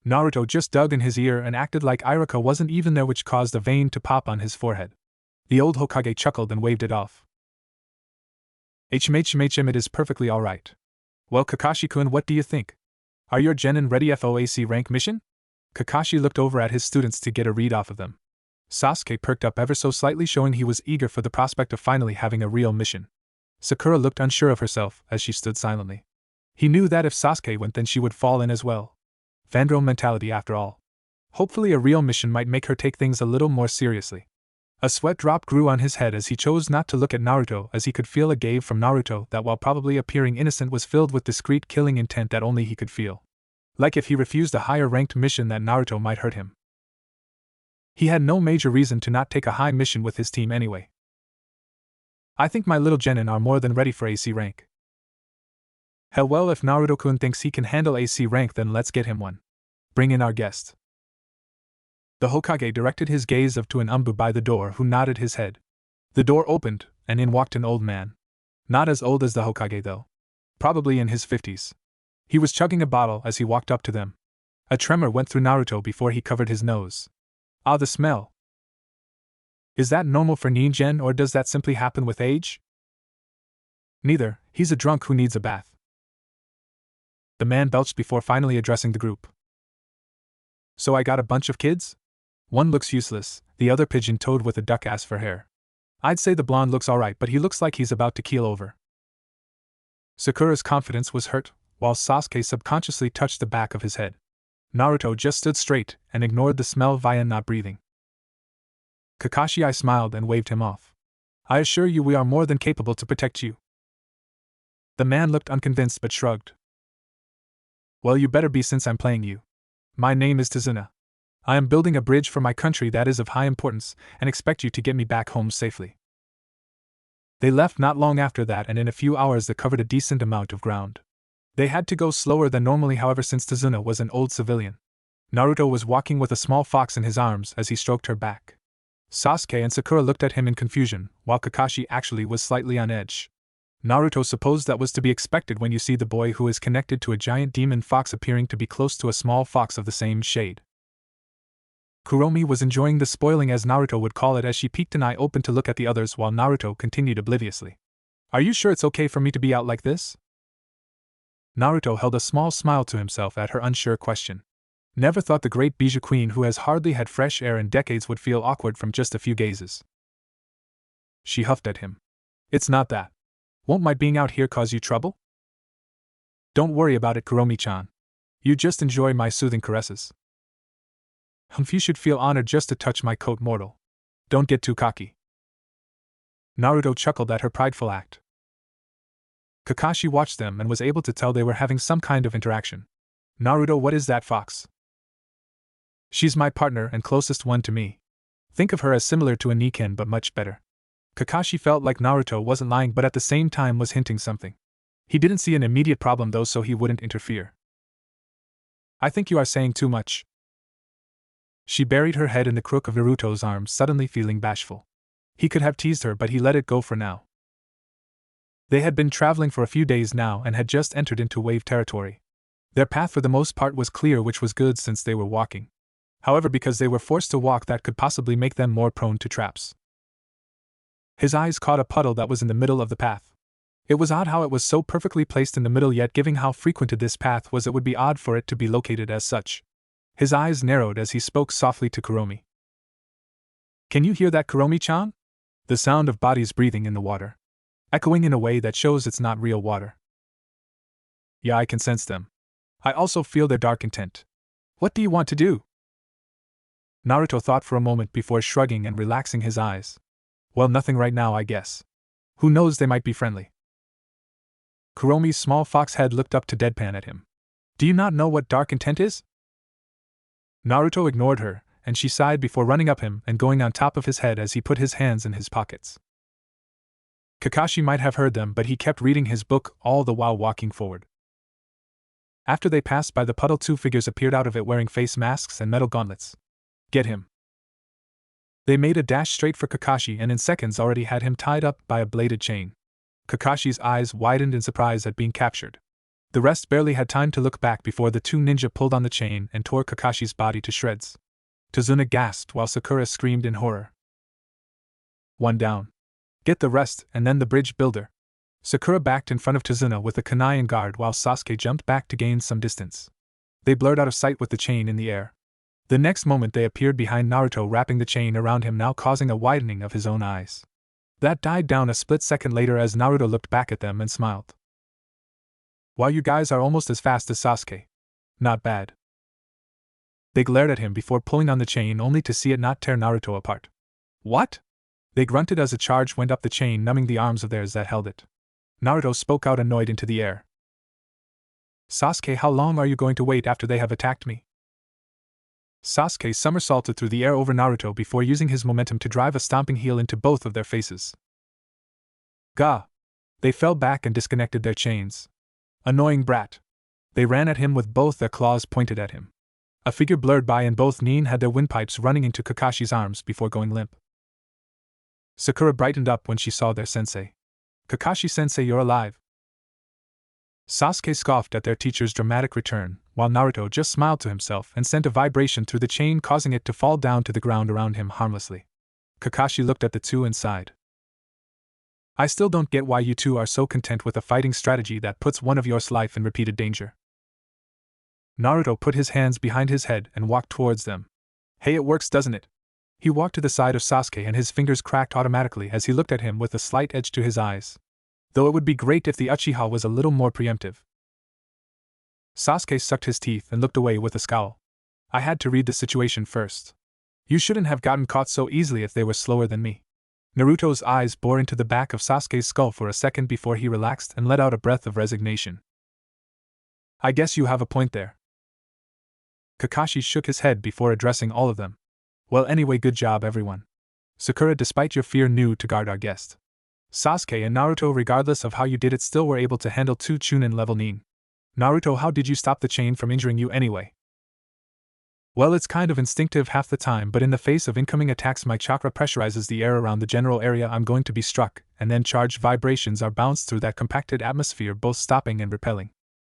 Naruto just dug in his ear and acted like Irika wasn't even there, which caused a vein to pop on his forehead. The old Hokage chuckled and waved it off. It is perfectly alright. Well, Kakashi-kun, what do you think? Are your genin ready for a C rank mission? Kakashi looked over at his students to get a read off of them. Sasuke perked up ever so slightly, showing he was eager for the prospect of finally having a real mission. Sakura looked unsure of herself as she stood silently. He knew that if Sasuke went, then she would fall in as well. Fangirl mentality after all. Hopefully a real mission might make her take things a little more seriously. A sweat drop grew on his head as he chose not to look at Naruto, as he could feel a gaze from Naruto that, while probably appearing innocent, was filled with discreet killing intent that only he could feel. Like if he refused a higher ranked mission, that Naruto might hurt him. He had no major reason to not take a high mission with his team anyway. I think my little genin are more than ready for AC rank. Hell, well, if Naruto-kun thinks he can handle AC rank, then let's get him one. Bring in our guest. The Hokage directed his gaze up to an umbu by the door, who nodded his head. The door opened, and in walked an old man. Not as old as the Hokage, though. Probably in his 50s. He was chugging a bottle as he walked up to them. A tremor went through Naruto before he covered his nose. Ah, the smell. Is that normal for Ningen, or does that simply happen with age? Neither, he's a drunk who needs a bath. The man belched before finally addressing the group. So I got a bunch of kids? One looks useless, the other pigeon-toed with a duck-ass for hair. I'd say the blonde looks alright, but he looks like he's about to keel over. Sakura's confidence was hurt, while Sasuke subconsciously touched the back of his head. Naruto just stood straight and ignored the smell via not breathing. Kakashi, I smiled and waved him off. I assure you we are more than capable to protect you. The man looked unconvinced but shrugged. Well, you better be, since I'm playing you. My name is Tazuna. I am building a bridge for my country that is of high importance, and expect you to get me back home safely. They left not long after that, and in a few hours they covered a decent amount of ground. They had to go slower than normally, however, since Tazuna was an old civilian. Naruto was walking with a small fox in his arms as he stroked her back. Sasuke and Sakura looked at him in confusion, while Kakashi actually was slightly on edge. Naruto supposed that was to be expected when you see the boy who is connected to a giant demon fox appearing to be close to a small fox of the same shade. Kuromi was enjoying the spoiling, as Naruto would call it, as she peeked an eye open to look at the others while Naruto continued obliviously. Are you sure it's okay for me to be out like this? Naruto held a small smile to himself at her unsure question. Never thought the great Bijou Queen, who has hardly had fresh air in decades, would feel awkward from just a few gazes. She huffed at him. It's not that. Won't my being out here cause you trouble? Don't worry about it, Kuromi-chan. You just enjoy my soothing caresses. You should feel honored just to touch my coat, mortal. Don't get too cocky. Naruto chuckled at her prideful act. Kakashi watched them and was able to tell they were having some kind of interaction. Naruto, what is that fox? She's my partner and closest one to me. Think of her as similar to a Niken, but much better. Kakashi felt like Naruto wasn't lying, but at the same time was hinting something. He didn't see an immediate problem though, so he wouldn't interfere. I think you are saying too much. She buried her head in the crook of Naruto's arm, suddenly feeling bashful. He could have teased her, but he let it go for now. They had been traveling for a few days now and had just entered into wave territory. Their path for the most part was clear, which was good since they were walking. However, because they were forced to walk, that could possibly make them more prone to traps. His eyes caught a puddle that was in the middle of the path. It was odd how it was so perfectly placed in the middle, yet given how frequented this path was, it would be odd for it to be located as such. His eyes narrowed as he spoke softly to Kuromi. Can you hear that, Kuromi-chan? The sound of bodies breathing in the water. Echoing in a way that shows it's not real water. Yeah, I can sense them. I also feel their dark intent. What do you want to do? Naruto thought for a moment before shrugging and relaxing his eyes. Well, nothing right now, I guess. Who knows, they might be friendly. Kuromi's small fox head looked up to deadpan at him. Do you not know what dark intent is? Naruto ignored her, and she sighed before running up him and going on top of his head as he put his hands in his pockets. Kakashi might have heard them, but he kept reading his book all the while walking forward. After they passed by the puddle, two figures appeared out of it wearing face masks and metal gauntlets. Get him! They made a dash straight for Kakashi and in seconds already had him tied up by a bladed chain. Kakashi's eyes widened in surprise at being captured. The rest barely had time to look back before the two ninja pulled on the chain and tore Kakashi's body to shreds. Tazuna gasped while Sakura screamed in horror. One down. Get the rest, and then the bridge builder. Sakura backed in front of Tazuna with the kunai in guard while Sasuke jumped back to gain some distance. They blurred out of sight with the chain in the air. The next moment they appeared behind Naruto, wrapping the chain around him, now causing a widening of his own eyes. That died down a split second later as Naruto looked back at them and smiled. Wow, you guys are almost as fast as Sasuke. Not bad. They glared at him before pulling on the chain only to see it not tear Naruto apart. What? They grunted as a charge went up the chain, numbing the arms of theirs that held it. Naruto spoke out annoyed into the air. Sasuke, how long are you going to wait after they have attacked me? Sasuke somersaulted through the air over Naruto before using his momentum to drive a stomping heel into both of their faces. Gah! They fell back and disconnected their chains. Annoying brat. They ran at him with both their claws pointed at him. A figure blurred by and both Nin had their windpipes running into Kakashi's arms before going limp. Sakura brightened up when she saw their sensei. Kakashi-sensei, you're alive. Sasuke scoffed at their teacher's dramatic return, while Naruto just smiled to himself and sent a vibration through the chain, causing it to fall down to the ground around him harmlessly. Kakashi looked at the two and sighed. I still don't get why you two are so content with a fighting strategy that puts one of yours life in repeated danger. Naruto put his hands behind his head and walked towards them. Hey, it works, doesn't it? He walked to the side of Sasuke and his fingers cracked automatically as he looked at him with a slight edge to his eyes. Though it would be great if the Uchiha was a little more preemptive. Sasuke sucked his teeth and looked away with a scowl. I had to read the situation first. You shouldn't have gotten caught so easily if they were slower than me. Naruto's eyes bore into the back of Sasuke's skull for a second before he relaxed and let out a breath of resignation. I guess you have a point there. Kakashi shook his head before addressing all of them. Well, anyway, good job everyone. Sakura, despite your fear, knew to guard our guest. Sasuke and Naruto, regardless of how you did it, still were able to handle two Chunin-level Nin. Naruto, how did you stop the chain from injuring you anyway? Well, it's kind of instinctive half the time, but in the face of incoming attacks my chakra pressurizes the air around the general area I'm going to be struck, and then charged vibrations are bounced through that compacted atmosphere, both stopping and repelling.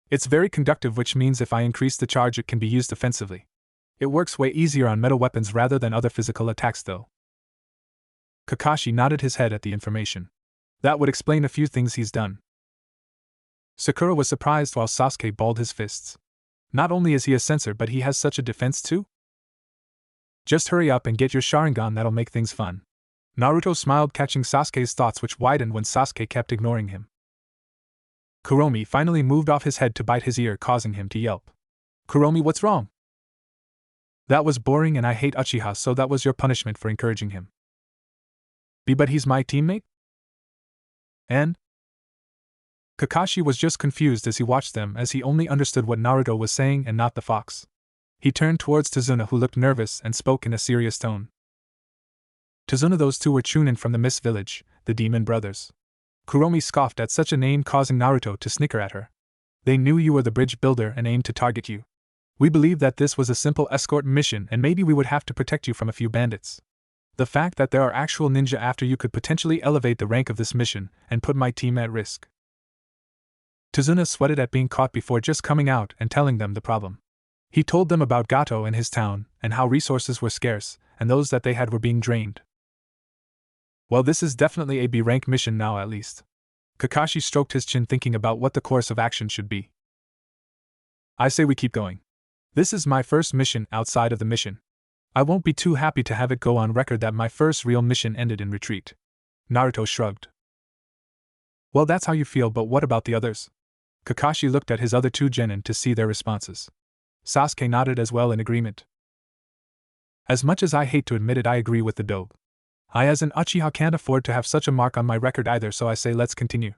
It's very conductive, which means if I increase the charge it can be used offensively. It works way easier on metal weapons rather than other physical attacks though. Kakashi nodded his head at the information. That would explain a few things he's done. Sakura was surprised while Sasuke balled his fists. Not only is he a censor, but he has such a defense too? Just hurry up and get your Sharingan, that'll make things fun. Naruto smiled, catching Sasuke's thoughts, which widened when Sasuke kept ignoring him. Kuromi finally moved off his head to bite his ear, causing him to yelp. Kuromi, what's wrong? That was boring and I hate Uchiha, so that was your punishment for encouraging him. But he's my teammate? And? Kakashi was just confused as he watched them, as he only understood what Naruto was saying and not the fox. He turned towards Tazuna, who looked nervous and spoke in a serious tone. Tazuna, those two were Chunin from the Mist Village, the Demon Brothers. Kuromi scoffed at such a name, causing Naruto to snicker at her. They knew you were the bridge builder and aimed to target you. We believed that this was a simple escort mission and maybe we would have to protect you from a few bandits. The fact that there are actual ninja after you could potentially elevate the rank of this mission and put my team at risk. Tazuna sweated at being caught before just coming out and telling them the problem. He told them about Gato and his town, and how resources were scarce, and those that they had were being drained. Well, this is definitely a B-rank mission now at least. Kakashi stroked his chin, thinking about what the course of action should be. I say we keep going. This is my first mission outside of the mission. I won't be too happy to have it go on record that my first real mission ended in retreat. Naruto shrugged. Well, that's how you feel, but what about the others? Kakashi looked at his other two genin to see their responses. Sasuke nodded as well in agreement. As much as I hate to admit it, I agree with the dope. I as an Uchiha can't afford to have such a mark on my record either, so I say let's continue.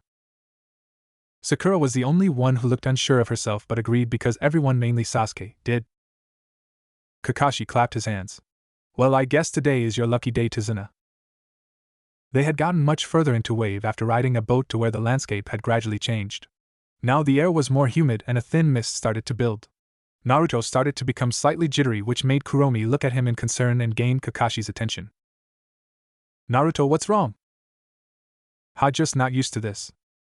Sakura was the only one who looked unsure of herself but agreed because everyone, mainly Sasuke, did. Kakashi clapped his hands. Well, I guess today is your lucky day, Tizuna. They had gotten much further into wave after riding a boat to where the landscape had gradually changed. Now the air was more humid and a thin mist started to build. Naruto started to become slightly jittery, which made Kuromi look at him in concern and gained Kakashi's attention. Naruto, what's wrong? Ha, just not used to this.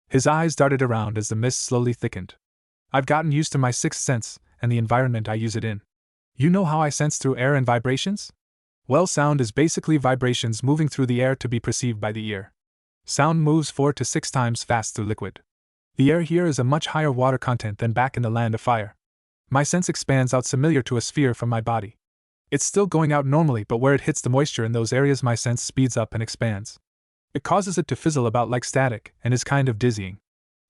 His eyes darted around as the mist slowly thickened. I've gotten used to my sixth sense, and the environment I use it in. You know how I sense through air and vibrations? Well, sound is basically vibrations moving through the air to be perceived by the ear. Sound moves 4 to 6 times fast through liquid. The air here is a much higher water content than back in the land of fire. My sense expands out similar to a sphere from my body. It's still going out normally, but where it hits the moisture in those areas, my sense speeds up and expands. It causes it to fizzle about like static and is kind of dizzying.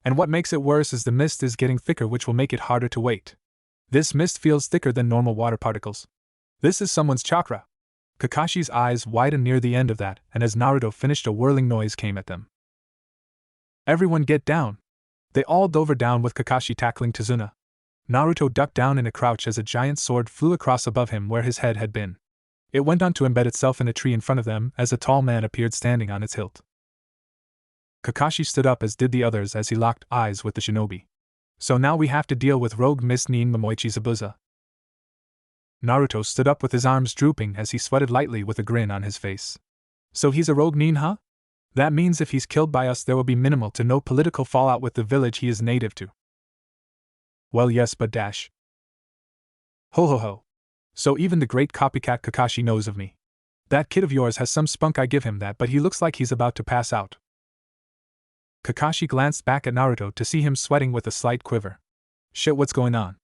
And what makes it worse is the mist is getting thicker, which will make it harder to wait. This mist feels thicker than normal water particles. This is someone's chakra. Kakashi's eyes widened near the end of that, and as Naruto finished, a whirling noise came at them. Everyone get down! They all dove down with Kakashi tackling Tizuna. Naruto ducked down in a crouch as a giant sword flew across above him where his head had been. It went on to embed itself in a tree in front of them as a tall man appeared standing on its hilt. Kakashi stood up, as did the others, as he locked eyes with the shinobi. So now we have to deal with rogue Miss Nin Momoichi Zabuza. Naruto stood up with his arms drooping as he sweated lightly with a grin on his face. So he's a rogue Nin, huh? That means if he's killed by us there will be minimal to no political fallout with the village he is native to. Well, yes, but dash. Ho ho ho. So even the great copycat Kakashi knows of me. That kid of yours has some spunk, I give him that, but he looks like he's about to pass out. Kakashi glanced back at Naruto to see him sweating with a slight quiver. Shit, what's going on?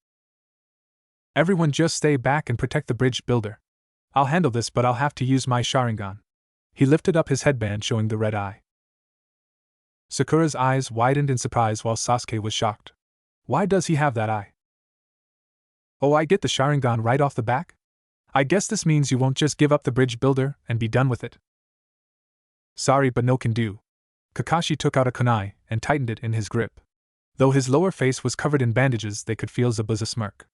Everyone just stay back and protect the bridge builder. I'll handle this, but I'll have to use my Sharingan. He lifted up his headband, showing the red eye. Sakura's eyes widened in surprise while Sasuke was shocked. Why does he have that eye? Oh, I get the Sharingan right off the back? I guess this means you won't just give up the bridge builder and be done with it. Sorry, but no can do. Kakashi took out a kunai and tightened it in his grip. Though his lower face was covered in bandages, they could feel Zabuza smirk.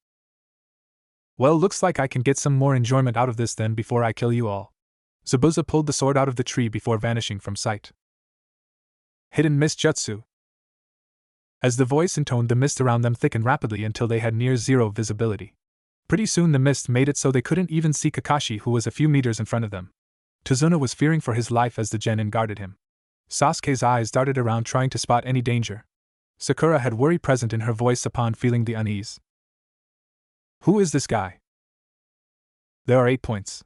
Well, looks like I can get some more enjoyment out of this then before I kill you all. Zabuza pulled the sword out of the tree before vanishing from sight. Hidden mist jutsu. As the voice intoned, the mist around them thickened rapidly until they had near zero visibility. Pretty soon the mist made it so they couldn't even see Kakashi, who was a few meters in front of them. Tizuna was fearing for his life as the genin guarded him. Sasuke's eyes darted around trying to spot any danger. Sakura had worry present in her voice upon feeling the unease. Who is this guy? There are 8 points.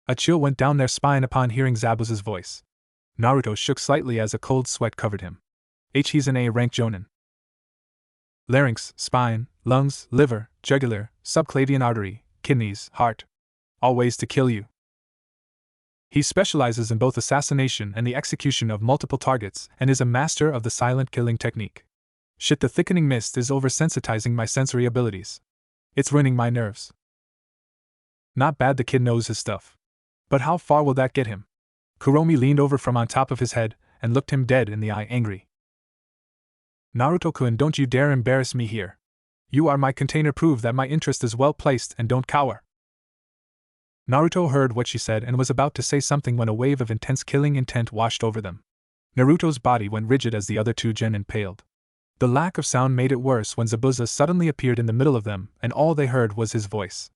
A chill went down their spine upon hearing Zabuza's voice. Naruto shook slightly as a cold sweat covered him. He's an A-rank jonin. Larynx, spine, lungs, liver, jugular, subclavian artery, kidneys, heart. All ways to kill you. He specializes in both assassination and the execution of multiple targets and is a master of the silent killing technique. Shit, the thickening mist is oversensitizing my sensory abilities. It's ruining my nerves. Not bad, the kid knows his stuff. But how far will that get him? Kuromi leaned over from on top of his head and looked him dead in the eye, angry. Naruto-kun, don't you dare embarrass me here. You are my container, prove that my interest is well placed and don't cower. Naruto heard what she said and was about to say something when a wave of intense killing intent washed over them. Naruto's body went rigid as the other two genin paled. The lack of sound made it worse when Zabuza suddenly appeared in the middle of them, and all they heard was his voice.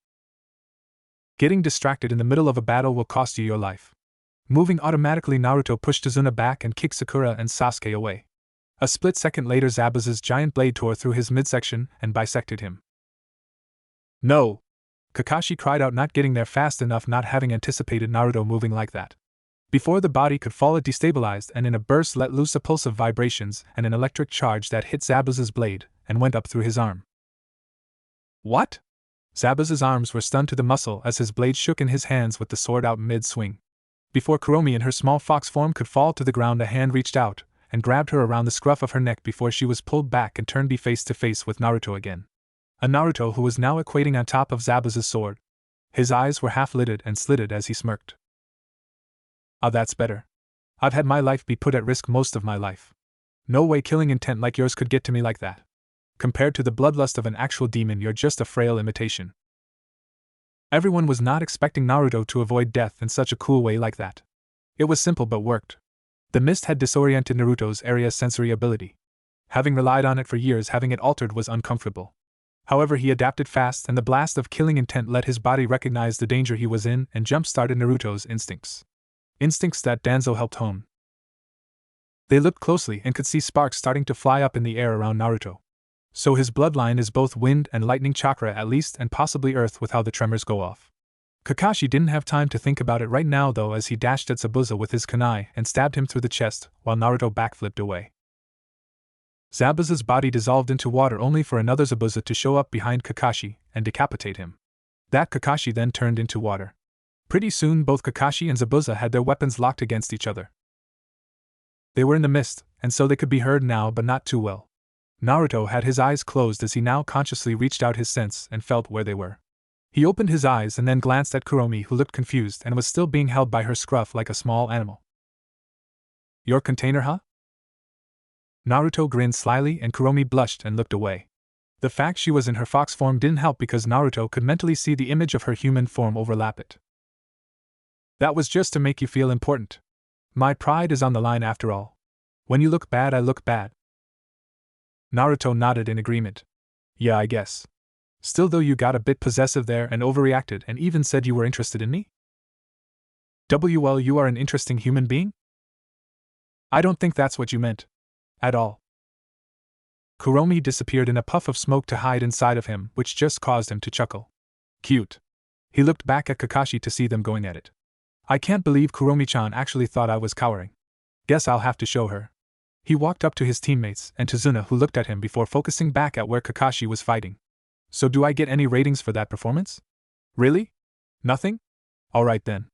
Getting distracted in the middle of a battle will cost you your life. Moving automatically, Naruto pushed Tizuna back and kicked Sakura and Sasuke away. A split second later, Zabuza's giant blade tore through his midsection and bisected him. No! Kakashi cried out, not getting there fast enough, not having anticipated Naruto moving like that. Before the body could fall, it destabilized and in a burst let loose a pulse of vibrations and an electric charge that hit Zabuza's blade and went up through his arm. What? Zabuza's arms were stunned to the muscle as his blade shook in his hands with the sword out mid-swing. Before Kuromi in her small fox form could fall to the ground, a hand reached out and grabbed her around the scruff of her neck before she was pulled back and turned face to face with Naruto again. A Naruto who was now equating on top of Zabuza's sword. His eyes were half-lidded and slitted as he smirked. Ah, that's better. I've had my life be put at risk most of my life. No way killing intent like yours could get to me like that. Compared to the bloodlust of an actual demon, you're just a frail imitation. Everyone was not expecting Naruto to avoid death in such a cool way like that. It was simple but worked. The mist had disoriented Naruto's area sensory ability. Having relied on it for years, having it altered was uncomfortable. However, he adapted fast, and the blast of killing intent let his body recognize the danger he was in and jump-started Naruto's instincts. Instincts that Danzo helped hone. They looked closely and could see sparks starting to fly up in the air around Naruto. So his bloodline is both wind and lightning chakra at least, and possibly earth with how the tremors go off. Kakashi didn't have time to think about it right now though, as he dashed at Zabuza with his kunai and stabbed him through the chest while Naruto backflipped away. Zabuza's body dissolved into water only for another Zabuza to show up behind Kakashi and decapitate him. That Kakashi then turned into water. Pretty soon both Kakashi and Zabuza had their weapons locked against each other. They were in the mist, and so they could be heard now but not too well. Naruto had his eyes closed as he now consciously reached out his sense and felt where they were. He opened his eyes and then glanced at Kuromi, who looked confused and was still being held by her scruff like a small animal. "Your container, huh?" Naruto grinned slyly and Kuromi blushed and looked away. The fact she was in her fox form didn't help because Naruto could mentally see the image of her human form overlap it. "That was just to make you feel important. My pride is on the line after all. When you look bad, I look bad." Naruto nodded in agreement. "Yeah, I guess. Still though, you got a bit possessive there and overreacted and even said you were interested in me? Well, you are an interesting human being? I don't think that's what you meant. At all." Kuromi disappeared in a puff of smoke to hide inside of him, which just caused him to chuckle. Cute. He looked back at Kakashi to see them going at it. "I can't believe Kuromi-chan actually thought I was cowering. Guess I'll have to show her." He walked up to his teammates and to Zuna, who looked at him before focusing back at where Kakashi was fighting. "So do I get any ratings for that performance? Really? Nothing? Alright then."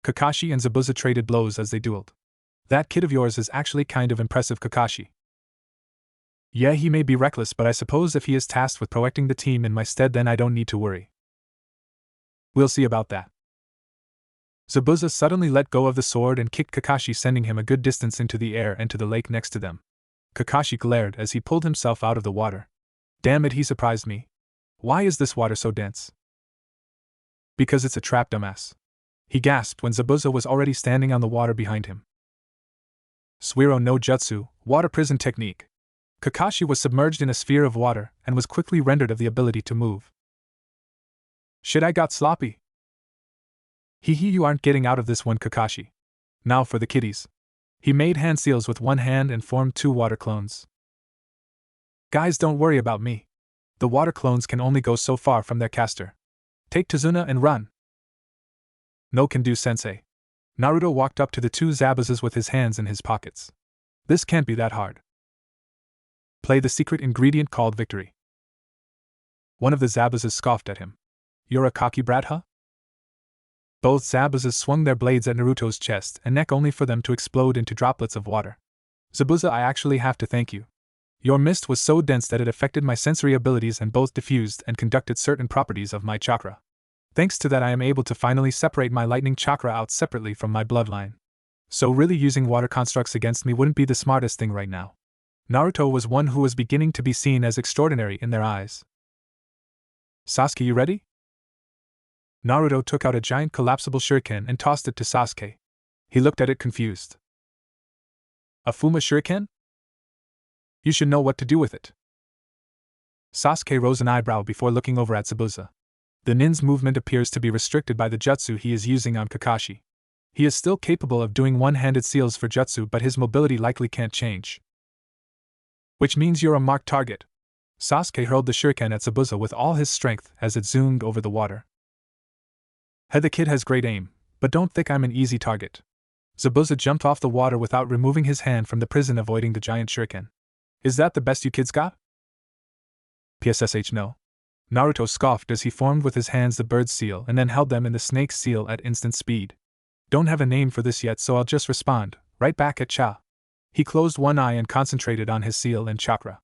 Kakashi and Zabuza traded blows as they dueled. "That kid of yours is actually kind of impressive, Kakashi." "Yeah, he may be reckless, but I suppose if he is tasked with protecting the team in my stead, then I don't need to worry." "We'll see about that." Zabuza suddenly let go of the sword and kicked Kakashi, sending him a good distance into the air and to the lake next to them. Kakashi glared as he pulled himself out of the water. "Damn it, he surprised me. Why is this water so dense?" "Because it's a trap, dumbass," he gasped when Zabuza was already standing on the water behind him. Suiro no Jutsu, water prison technique. Kakashi was submerged in a sphere of water and was quickly rendered of the ability to move. "Shit, I got sloppy." "Hee, you aren't getting out of this one, Kakashi. Now for the kiddies." He made hand seals with one hand and formed two water clones. "Guys, don't worry about me. The water clones can only go so far from their caster. Take Tazuna and run." "No can do, sensei." Naruto walked up to the two Zabuzas with his hands in his pockets. "This can't be that hard. Play the secret ingredient called victory." One of the Zabuzas scoffed at him. "You're a cocky brat, huh?" Both Zabuzas swung their blades at Naruto's chest and neck only for them to explode into droplets of water. "Zabuza, I actually have to thank you. Your mist was so dense that it affected my sensory abilities and both diffused and conducted certain properties of my chakra. Thanks to that, I am able to finally separate my lightning chakra out separately from my bloodline. So really using water constructs against me wouldn't be the smartest thing right now." Naruto was one who was beginning to be seen as extraordinary in their eyes. "Sasuke, you ready?" Naruto took out a giant collapsible shuriken and tossed it to Sasuke. He looked at it confused. "A Fuma shuriken? You should know what to do with it." Sasuke rose an eyebrow before looking over at Zabuza. The nin's movement appears to be restricted by the jutsu he is using on Kakashi. He is still capable of doing one-handed seals for jutsu, but his mobility likely can't change. "Which means you're a marked target." Sasuke hurled the shuriken at Zabuza with all his strength as it zoomed over the water. "The kid has great aim, but don't think I'm an easy target." Zabuza jumped off the water without removing his hand from the prison, avoiding the giant shuriken. "Is that the best you kids got?" "PSSH, no." Naruto scoffed as he formed with his hands the bird's seal and then held them in the snake's seal at instant speed. "Don't have a name for this yet, so I'll just respond, right back at Cha." He closed one eye and concentrated on his seal and chakra.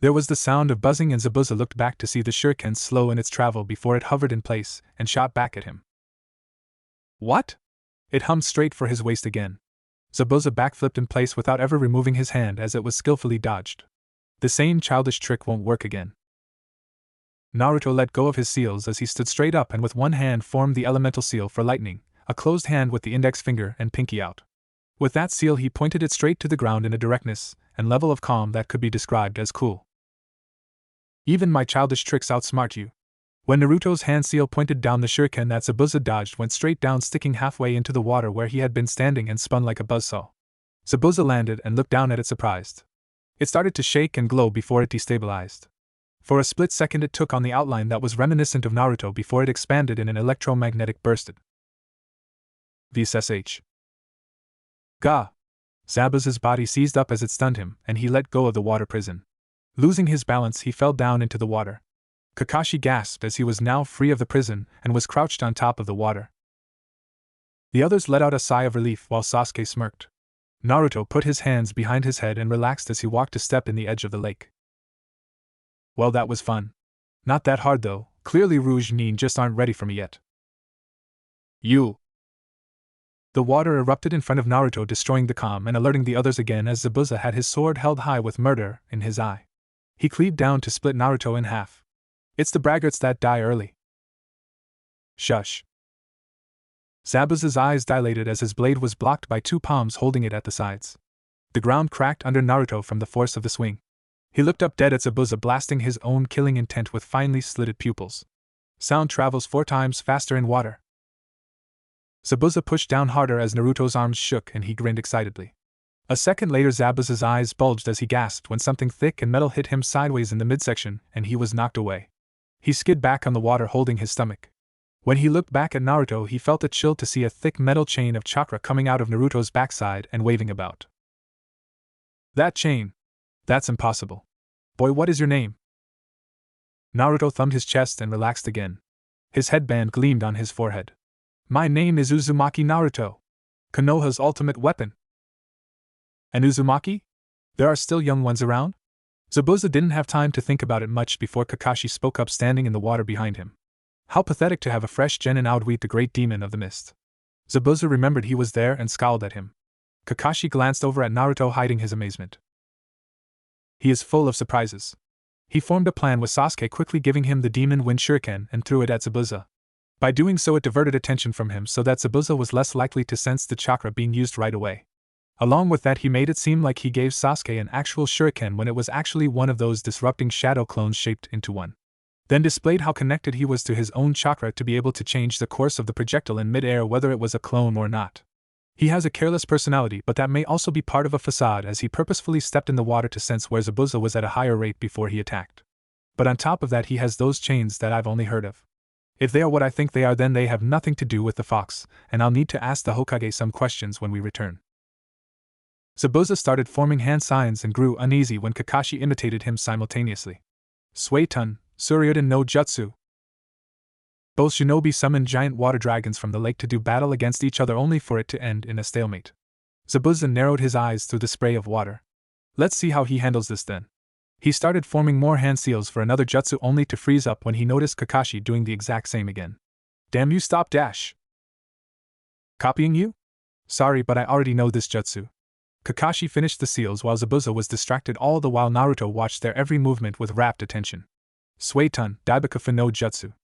There was the sound of buzzing and Zabuza looked back to see the shuriken slow in its travel before it hovered in place and shot back at him. "What?" It hummed straight for his waist again. Zabuza backflipped in place without ever removing his hand as it was skillfully dodged. The same childish trick won't work again. Naruto let go of his seals as he stood straight up and with one hand formed the elemental seal for lightning, a closed hand with the index finger and pinky out. With that seal he pointed it straight to the ground in a directness and level of calm that could be described as cool. Even my childish tricks outsmart you. When Naruto's hand seal pointed down, the shuriken that Zabuza dodged went straight down, sticking halfway into the water where he had been standing, and spun like a buzzsaw. Zabuza landed and looked down at it surprised. It started to shake and glow before it destabilized. For a split second it took on the outline that was reminiscent of Naruto before it expanded in an electromagnetic burst. VSSH. Gah! Zabuza's body seized up as it stunned him, and he let go of the water prison. Losing his balance, he fell down into the water. Kakashi gasped as he was now free of the prison and was crouched on top of the water. The others let out a sigh of relief while Sasuke smirked. Naruto put his hands behind his head and relaxed as he walked a step in the edge of the lake. Well, that was fun. Not that hard though, clearly Rouge Nin just aren't ready for me yet. You! The water erupted in front of Naruto, destroying the calm and alerting the others again as Zabuza had his sword held high with murder in his eye. He cleaved down to split Naruto in half. It's the braggarts that die early. Shush. Zabuza's eyes dilated as his blade was blocked by two palms holding it at the sides. The ground cracked under Naruto from the force of the swing. He looked up dead at Zabuza, blasting his own killing intent with finely slitted pupils. Sound travels 4 times faster in water. Zabuza pushed down harder as Naruto's arms shook and he grinned excitedly. A second later, Zabuza's eyes bulged as he gasped when something thick and metal hit him sideways in the midsection and he was knocked away. He skid back on the water holding his stomach. When he looked back at Naruto, he felt a chill to see a thick metal chain of chakra coming out of Naruto's backside and waving about. That chain! That's impossible. Boy, what is your name? Naruto thumbed his chest and relaxed again. His headband gleamed on his forehead. My name is Uzumaki Naruto. Konoha's ultimate weapon. And Uzumaki? There are still young ones around? Zabuza didn't have time to think about it much before Kakashi spoke up, standing in the water behind him. How pathetic to have a fresh genin outwit the great demon of the mist. Zabuza remembered he was there and scowled at him. Kakashi glanced over at Naruto, hiding his amazement. He is full of surprises. He formed a plan with Sasuke, quickly giving him the demon wind shuriken and threw it at Zabuza. By doing so, it diverted attention from him so that Zabuza was less likely to sense the chakra being used right away. Along with that, he made it seem like he gave Sasuke an actual shuriken when it was actually one of those disrupting shadow clones shaped into one. Then displayed how connected he was to his own chakra to be able to change the course of the projectile in mid-air whether it was a clone or not. He has a careless personality, but that may also be part of a facade, as he purposefully stepped in the water to sense where Zabuza was at a higher rate before he attacked. But on top of that, he has those chains that I've only heard of. If they are what I think they are, then they have nothing to do with the fox, and I'll need to ask the Hokage some questions when we return. Zabuza started forming hand signs and grew uneasy when Kakashi imitated him simultaneously. Suetun, Suryuden no Jutsu. Both shinobi summoned giant water dragons from the lake to do battle against each other, only for it to end in a stalemate. Zabuza narrowed his eyes through the spray of water. Let's see how he handles this then. He started forming more hand seals for another jutsu, only to freeze up when he noticed Kakashi doing the exact same again. Damn you, stop dash! Copying you? Sorry, but I already know this jutsu. Kakashi finished the seals while Zabuza was distracted, all the while Naruto watched their every movement with rapt attention. Suetun, Daibakufu no Jutsu.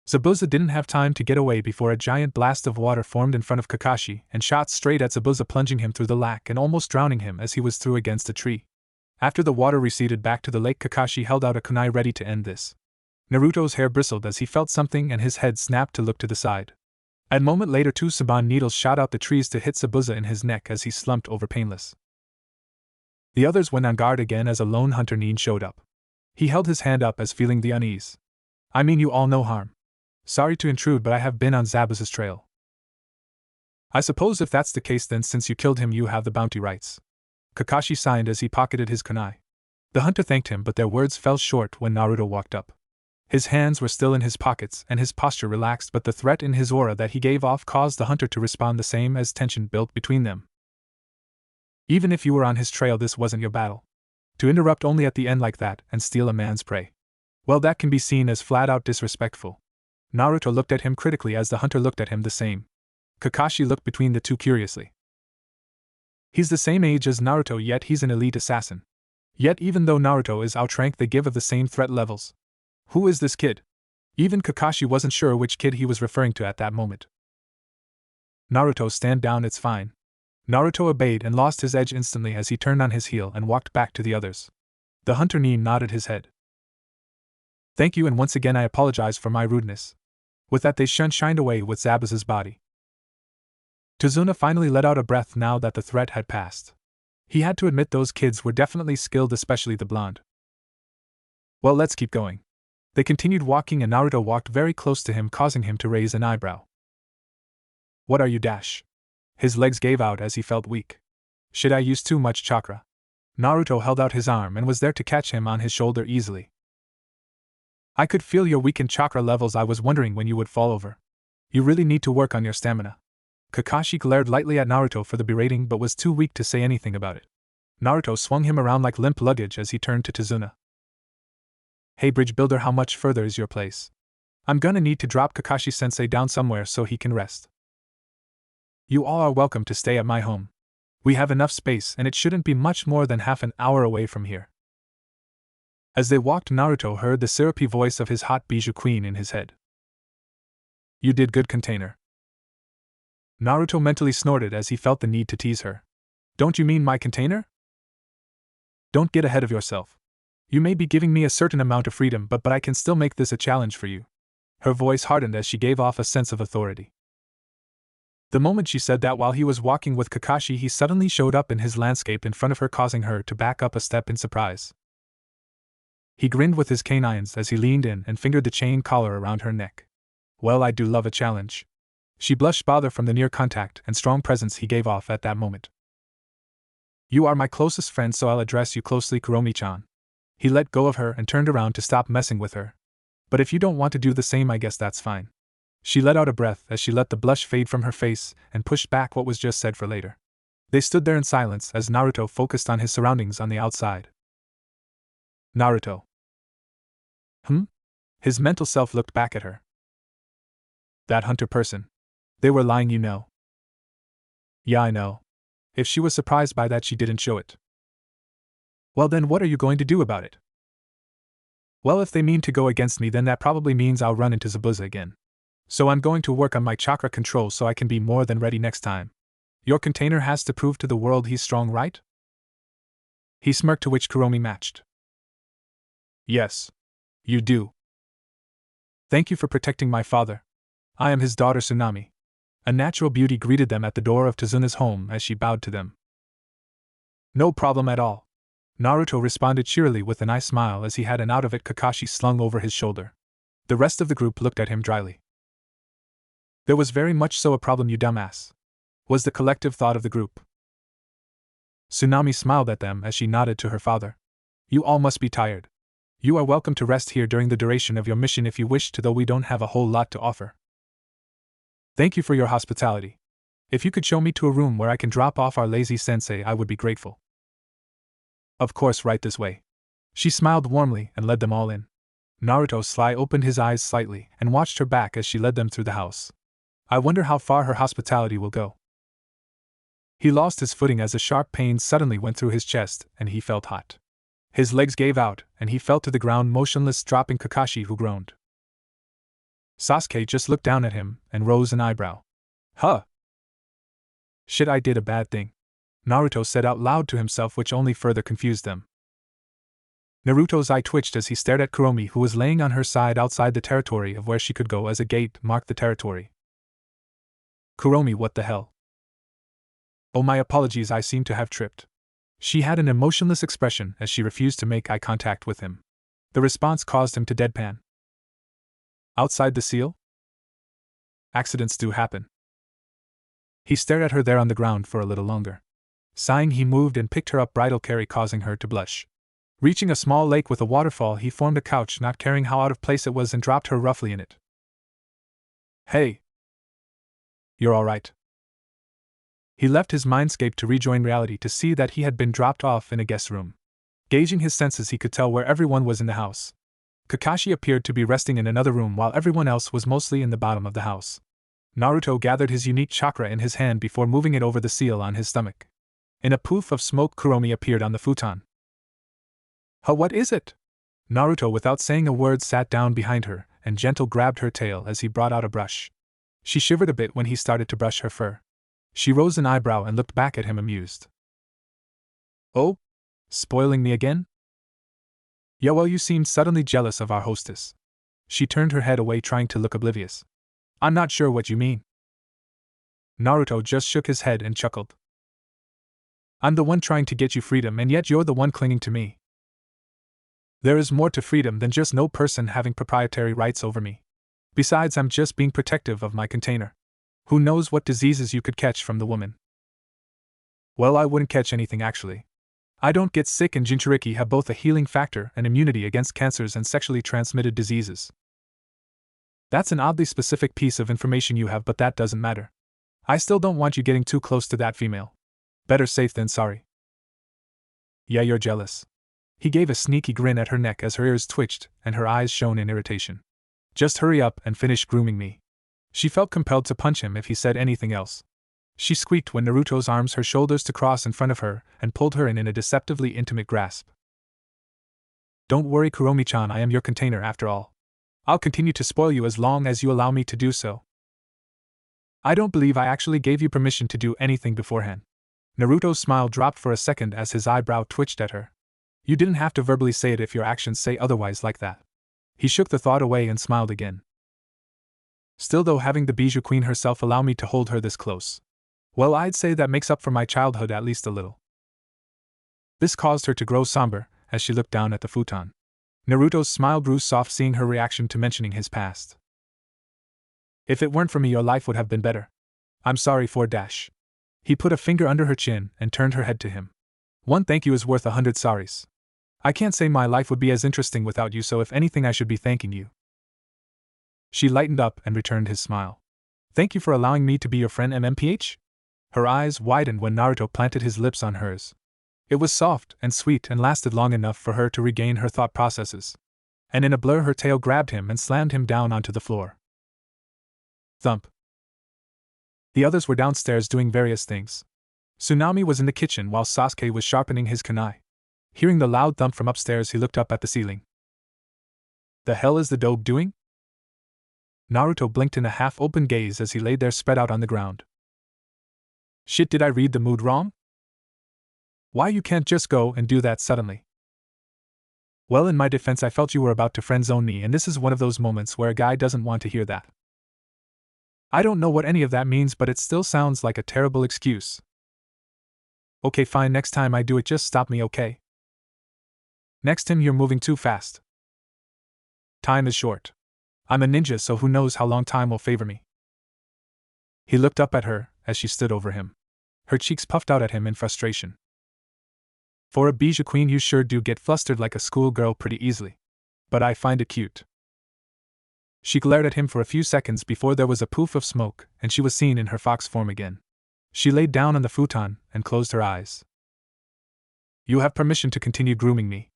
Zabuza didn't have time to get away before a giant blast of water formed in front of Kakashi and shot straight at Zabuza, plunging him through the lack and almost drowning him as he was thrown against a tree. After the water receded back to the lake, Kakashi held out a kunai ready to end this. Naruto's hair bristled as he felt something and his head snapped to look to the side. A moment later, 2 Saban needles shot out the trees to hit Zabuza in his neck as he slumped over painless. The others went on guard again as a lone hunter Nin showed up. He held his hand up as feeling the unease. I mean you all no harm. Sorry to intrude, but I have been on Zabuza's trail. I suppose if that's the case, then since you killed him you have the bounty rights. Kakashi signed as he pocketed his kunai. The hunter thanked him, but their words fell short when Naruto walked up. His hands were still in his pockets and his posture relaxed, but the threat in his aura that he gave off caused the hunter to respond the same as tension built between them. Even if you were on his trail, this wasn't your battle. To interrupt only at the end like that and steal a man's prey. Well, that can be seen as flat-out disrespectful. Naruto looked at him critically as the hunter looked at him the same. Kakashi looked between the two curiously. He's the same age as Naruto, yet he's an elite assassin. Yet even though Naruto is outranked, they give of the same threat levels. Who is this kid? Even Kakashi wasn't sure which kid he was referring to at that moment. Naruto, stand down, it's fine. Naruto obeyed and lost his edge instantly as he turned on his heel and walked back to the others. The hunter Nin nodded his head. Thank you, and once again I apologize for my rudeness. With that they shined away with Zabuza's body. Tazuna finally let out a breath now that the threat had passed. He had to admit those kids were definitely skilled, especially the blonde. Well, let's keep going. They continued walking and Naruto walked very close to him, causing him to raise an eyebrow. What are you, dash? His legs gave out as he felt weak. Should I use too much chakra? Naruto held out his arm and was there to catch him on his shoulder easily. I could feel your weakened chakra levels. I was wondering when you would fall over. You really need to work on your stamina. Kakashi glared lightly at Naruto for the berating but was too weak to say anything about it. Naruto swung him around like limp luggage as he turned to Tazuna. Hey bridge builder, how much further is your place? I'm gonna need to drop Kakashi-sensei down somewhere so he can rest. You all are welcome to stay at my home. We have enough space and it shouldn't be much more than half an hour away from here. As they walked, Naruto heard the syrupy voice of his hot bijou queen in his head. You did good, container. Naruto mentally snorted as he felt the need to tease her. Don't you mean my container? Don't get ahead of yourself. You may be giving me a certain amount of freedom, but I can still make this a challenge for you. Her voice hardened as she gave off a sense of authority. The moment she said that, while he was walking with Kakashi, he suddenly showed up in his landscape in front of her, causing her to back up a step in surprise. He grinned with his canines as he leaned in and fingered the chain collar around her neck. Well, I do love a challenge. She blushed bother from the near contact and strong presence he gave off at that moment. You are my closest friend, so I'll address you closely, Kuromi-chan. He let go of her and turned around to stop messing with her. But if you don't want to do the same, I guess that's fine. She let out a breath as she let the blush fade from her face and pushed back what was just said for later. They stood there in silence as Naruto focused on his surroundings on the outside. Naruto. His mental self looked back at her. That hunter person. They were lying, you know. Yeah, I know. If she was surprised by that, she didn't show it. Well then, what are you going to do about it? Well, if they mean to go against me, then that probably means I'll run into Zabuza again. So I'm going to work on my chakra control so I can be more than ready next time. Your container has to prove to the world he's strong, right? He smirked, to which Kuromi matched. Yes. You do. Thank you for protecting my father. I am his daughter Tsunami. A natural beauty greeted them at the door of Tazuna's home as she bowed to them. No problem at all. Naruto responded cheerily with an eye smile as he had an out of it Kakashi slung over his shoulder. The rest of the group looked at him dryly. There was very much so a problem, you dumbass, was the collective thought of the group. Tsunami smiled at them as she nodded to her father. You all must be tired. You are welcome to rest here during the duration of your mission if you wish to, though we don't have a whole lot to offer. Thank you for your hospitality. If you could show me to a room where I can drop off our lazy sensei, I would be grateful. Of course, right this way. She smiled warmly and led them all in. Naruto sly opened his eyes slightly and watched her back as she led them through the house. I wonder how far her hospitality will go. He lost his footing as a sharp pain suddenly went through his chest and he felt hot. His legs gave out and he fell to the ground motionless, dropping Kakashi, who groaned. Sasuke just looked down at him and rose an eyebrow. Huh? Shit, I did a bad thing, Naruto said out loud to himself, which only further confused them. Naruto's eye twitched as he stared at Kuromi, who was laying on her side outside the territory of where she could go, as a gate marked the territory. Kuromi, what the hell? Oh, my apologies, I seem to have tripped. She had an emotionless expression as she refused to make eye contact with him. The response caused him to deadpan. Outside the seal? Accidents do happen. He stared at her there on the ground for a little longer. Sighing, he moved and picked her up bridal carry, causing her to blush. Reaching a small lake with a waterfall, he formed a couch, not caring how out of place it was, and dropped her roughly in it. Hey! You're all right. He left his mindscape to rejoin reality to see that he had been dropped off in a guest room. Gauging his senses, he could tell where everyone was in the house. Kakashi appeared to be resting in another room while everyone else was mostly in the bottom of the house. Naruto gathered his unique chakra in his hand before moving it over the seal on his stomach. In a poof of smoke, Kuromi appeared on the futon. Huh, what is it? Naruto, without saying a word, sat down behind her and gentle grabbed her tail as he brought out a brush. She shivered a bit when he started to brush her fur. She rose an eyebrow and looked back at him amused. Oh? Spoiling me again? Yeah, well, you seemed suddenly jealous of our hostess. She turned her head away, trying to look oblivious. I'm not sure what you mean. Naruto just shook his head and chuckled. I'm the one trying to get you freedom, and yet you're the one clinging to me. There is more to freedom than just no person having proprietary rights over me. Besides, I'm just being protective of my container. Who knows what diseases you could catch from the woman? Well, I wouldn't catch anything actually. I don't get sick, and Jinchuriki have both a healing factor and immunity against cancers and sexually transmitted diseases. That's an oddly specific piece of information you have, but that doesn't matter. I still don't want you getting too close to that female. Better safe than sorry. Yeah, you're jealous. He gave a sneaky grin at her neck as her ears twitched and her eyes shone in irritation. Just hurry up and finish grooming me. She felt compelled to punch him if he said anything else. She squeaked when Naruto's arms her shoulders to cross in front of her and pulled her in a deceptively intimate grasp. Don't worry, Kuromi-chan, I am your container after all. I'll continue to spoil you as long as you allow me to do so. I don't believe I actually gave you permission to do anything beforehand. Naruto's smile dropped for a second as his eyebrow twitched at her. You didn't have to verbally say it if your actions say otherwise like that. He shook the thought away and smiled again. Still though, having the Bijou Queen herself allow me to hold her this close. Well, I'd say that makes up for my childhood at least a little. This caused her to grow somber as she looked down at the futon. Naruto's smile grew soft seeing her reaction to mentioning his past. If it weren't for me, your life would have been better. I'm sorry for dash. He put a finger under her chin and turned her head to him. One thank you is worth 100 sorries. I can't say my life would be as interesting without you, so if anything I should be thanking you. She lightened up and returned his smile. Thank you for allowing me to be your friend, MMPH? Her eyes widened when Naruto planted his lips on hers. It was soft and sweet and lasted long enough for her to regain her thought processes. And in a blur her tail grabbed him and slammed him down onto the floor. Thump. The others were downstairs doing various things. Tsunami was in the kitchen while Sasuke was sharpening his kunai. Hearing the loud thump from upstairs, he looked up at the ceiling. The hell is the dope doing? Naruto blinked in a half-open gaze as he lay there spread out on the ground. Shit, did I read the mood wrong? Why you can't just go and do that suddenly? Well, in my defense, I felt you were about to friend-zone me, and this is one of those moments where a guy doesn't want to hear that. I don't know what any of that means, but it still sounds like a terrible excuse. Okay, fine, next time I do it, just stop me, okay? Next time, you're moving too fast. Time is short. I'm a ninja, so who knows how long time will favor me. He looked up at her as she stood over him. Her cheeks puffed out at him in frustration. For a Bijou Queen, you sure do get flustered like a schoolgirl pretty easily. But I find it cute. She glared at him for a few seconds before there was a poof of smoke and she was seen in her fox form again. She laid down on the futon and closed her eyes. You have permission to continue grooming me.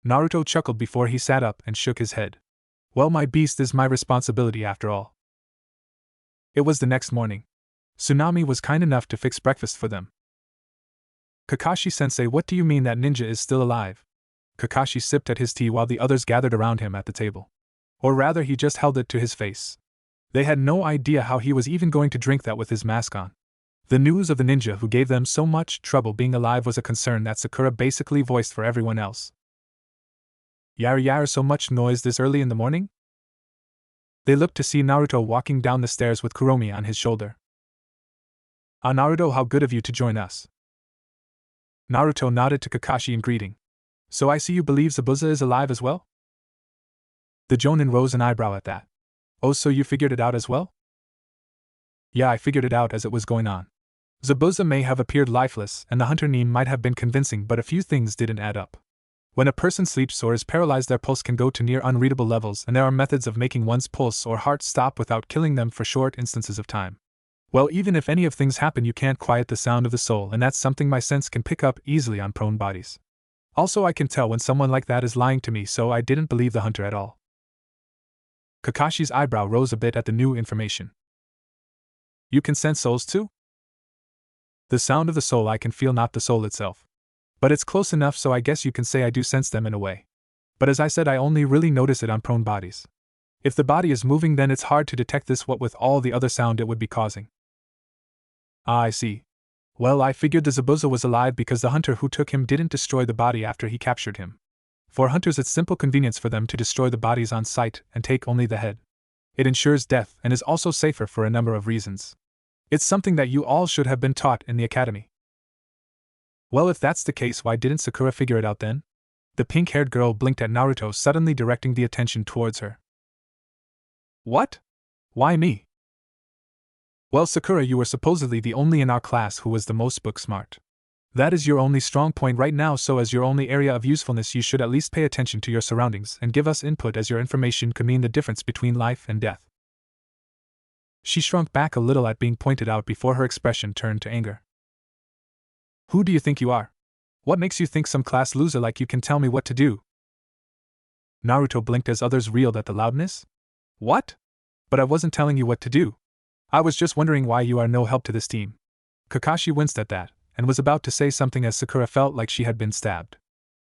Naruto chuckled before he sat up and shook his head. Well, my beast is my responsibility after all. It was the next morning. Tsunami was kind enough to fix breakfast for them. Kakashi-sensei, what do you mean that ninja is still alive? Kakashi sipped at his tea while the others gathered around him at the table. Or rather, he just held it to his face. They had no idea how he was even going to drink that with his mask on. The news of the ninja who gave them so much trouble being alive was a concern that Sakura basically voiced for everyone else. Yar, so much noise this early in the morning? They looked to see Naruto walking down the stairs with Kuromi on his shoulder. Ah, Naruto, how good of you to join us. Naruto nodded to Kakashi in greeting. So I see you believe Zabuza is alive as well? The Jonin rose an eyebrow at that. Oh, so you figured it out as well? Yeah, I figured it out as it was going on. Zabuza may have appeared lifeless and the hunter name might have been convincing, but a few things didn't add up. When a person sleeps or is paralyzed, their pulse can go to near unreadable levels, and there are methods of making one's pulse or heart stop without killing them for short instances of time. Well, even if any of things happen, you can't quiet the sound of the soul, and that's something my sense can pick up easily on prone bodies. Also, I can tell when someone like that is lying to me, so I didn't believe the hunter at all. Kakashi's eyebrow rose a bit at the new information. You can sense souls too? The sound of the soul I can feel, not the soul itself. But it's close enough, so I guess you can say I do sense them in a way. But as I said, I only really notice it on prone bodies. If the body is moving, then it's hard to detect this, what with all the other sound it would be causing. Ah, I see. Well, I figured the Zabuza was alive because the hunter who took him didn't destroy the body after he captured him. For hunters, it's simple convenience for them to destroy the bodies on sight and take only the head. It ensures death and is also safer for a number of reasons. It's something that you all should have been taught in the academy. Well, if that's the case, why didn't Sakura figure it out then? The pink-haired girl blinked at Naruto, suddenly directing the attention towards her. What? Why me? Well, Sakura, you were supposedly the only in our class who was the most book smart. That is your only strong point right now, so as your only area of usefulness, you should at least pay attention to your surroundings and give us input, as your information could mean the difference between life and death. She shrunk back a little at being pointed out before her expression turned to anger. Who do you think you are? What makes you think some class loser like you can tell me what to do? Naruto blinked as others reeled at the loudness. What? But I wasn't telling you what to do. I was just wondering why you are no help to this team. Kakashi winced at that, and was about to say something as Sakura felt like she had been stabbed.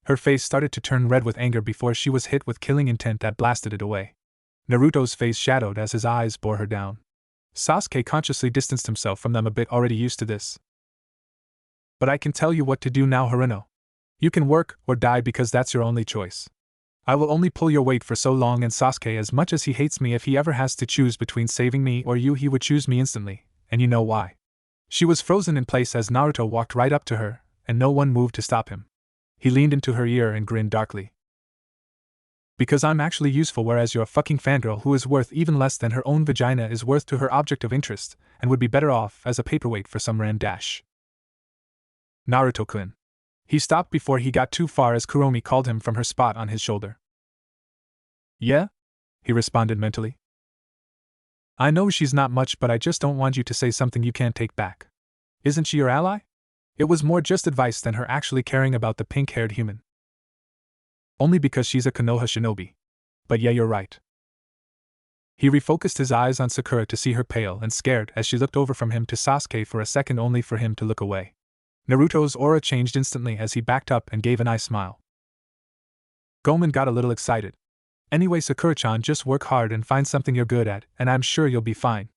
Her face started to turn red with anger before she was hit with killing intent that blasted it away. Naruto's face shadowed as his eyes bore her down. Sasuke consciously distanced himself from them a bit, already used to this. But I can tell you what to do now, Haruno. You can work or die because that's your only choice. I will only pull your weight for so long, and Sasuke, as much as he hates me, if he ever has to choose between saving me or you, he would choose me instantly, and you know why. She was frozen in place as Naruto walked right up to her, and no one moved to stop him. He leaned into her ear and grinned darkly. Because I'm actually useful, whereas you're a fucking fangirl who is worth even less than her own vagina is worth to her object of interest, and would be better off as a paperweight for some rand dash. Naruto-kun. He stopped before he got too far as Kuromi called him from her spot on his shoulder. Yeah? He responded mentally. I know she's not much, but I just don't want you to say something you can't take back. Isn't she your ally? It was more just advice than her actually caring about the pink-haired human. Only because she's a Konoha shinobi. But yeah, you're right. He refocused his eyes on Sakura to see her pale and scared as she looked over from him to Sasuke for a second, only for him to look away. Naruto's aura changed instantly as he backed up and gave an eye smile. Gomen got a little excited. Anyway, Sakura-chan, just work hard and find something you're good at, and I'm sure you'll be fine.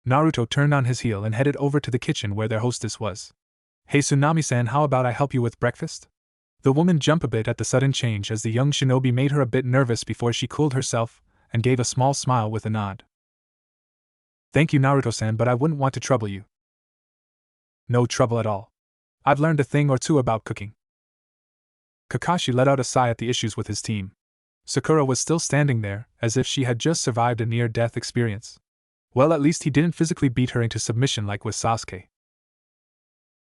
Naruto turned on his heel and headed over to the kitchen where their hostess was. Hey Tsunami-san, how about I help you with breakfast? The woman jumped a bit at the sudden change as the young shinobi made her a bit nervous before she cooled herself and gave a small smile with a nod. Thank you, Naruto-san, but I wouldn't want to trouble you. No trouble at all. I've learned a thing or two about cooking. Kakashi let out a sigh at the issues with his team. Sakura was still standing there, as if she had just survived a near-death experience. Well, at least he didn't physically beat her into submission like with Sasuke.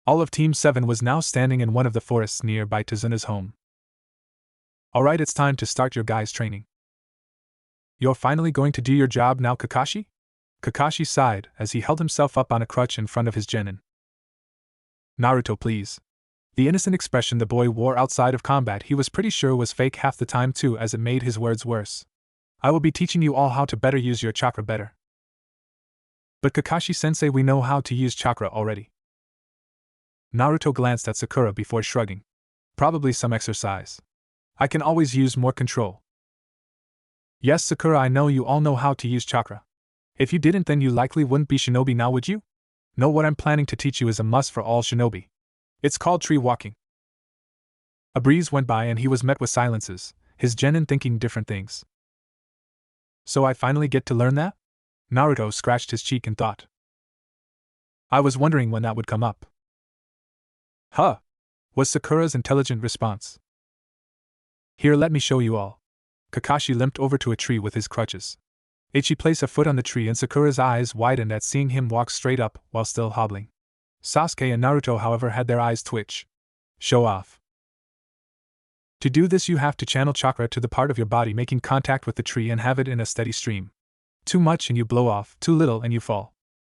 All of Team 7 was now standing in one of the forests nearby Tazuna's home. Alright, it's time to start your guys' training. You're finally going to do your job now, Kakashi? Kakashi sighed as he held himself up on a crutch in front of his genin. Naruto, please. The innocent expression the boy wore outside of combat he was pretty sure was fake half the time too, as it made his words worse. I will be teaching you all how to better use your chakra better. But Kakashi-sensei, we know how to use chakra already. Naruto glanced at Sakura before shrugging. Probably some exercise. I can always use more control. Yes, Sakura, I know you all know how to use chakra. If you didn't, then you likely wouldn't be shinobi now, would you? No, what I'm planning to teach you is a must for all shinobi. It's called tree walking. A breeze went by and he was met with silences, his genin thinking different things. So I finally get to learn that? Naruto scratched his cheek and thought. I was wondering when that would come up. Huh, was Sakura's intelligent response. Here, let me show you all. Kakashi limped over to a tree with his crutches. Ichi placed a foot on the tree and Sakura's eyes widened at seeing him walk straight up while still hobbling. Sasuke and Naruto, however, had their eyes twitch. Show off. To do this, you have to channel chakra to the part of your body making contact with the tree and have it in a steady stream. Too much and you blow off, too little and you fall.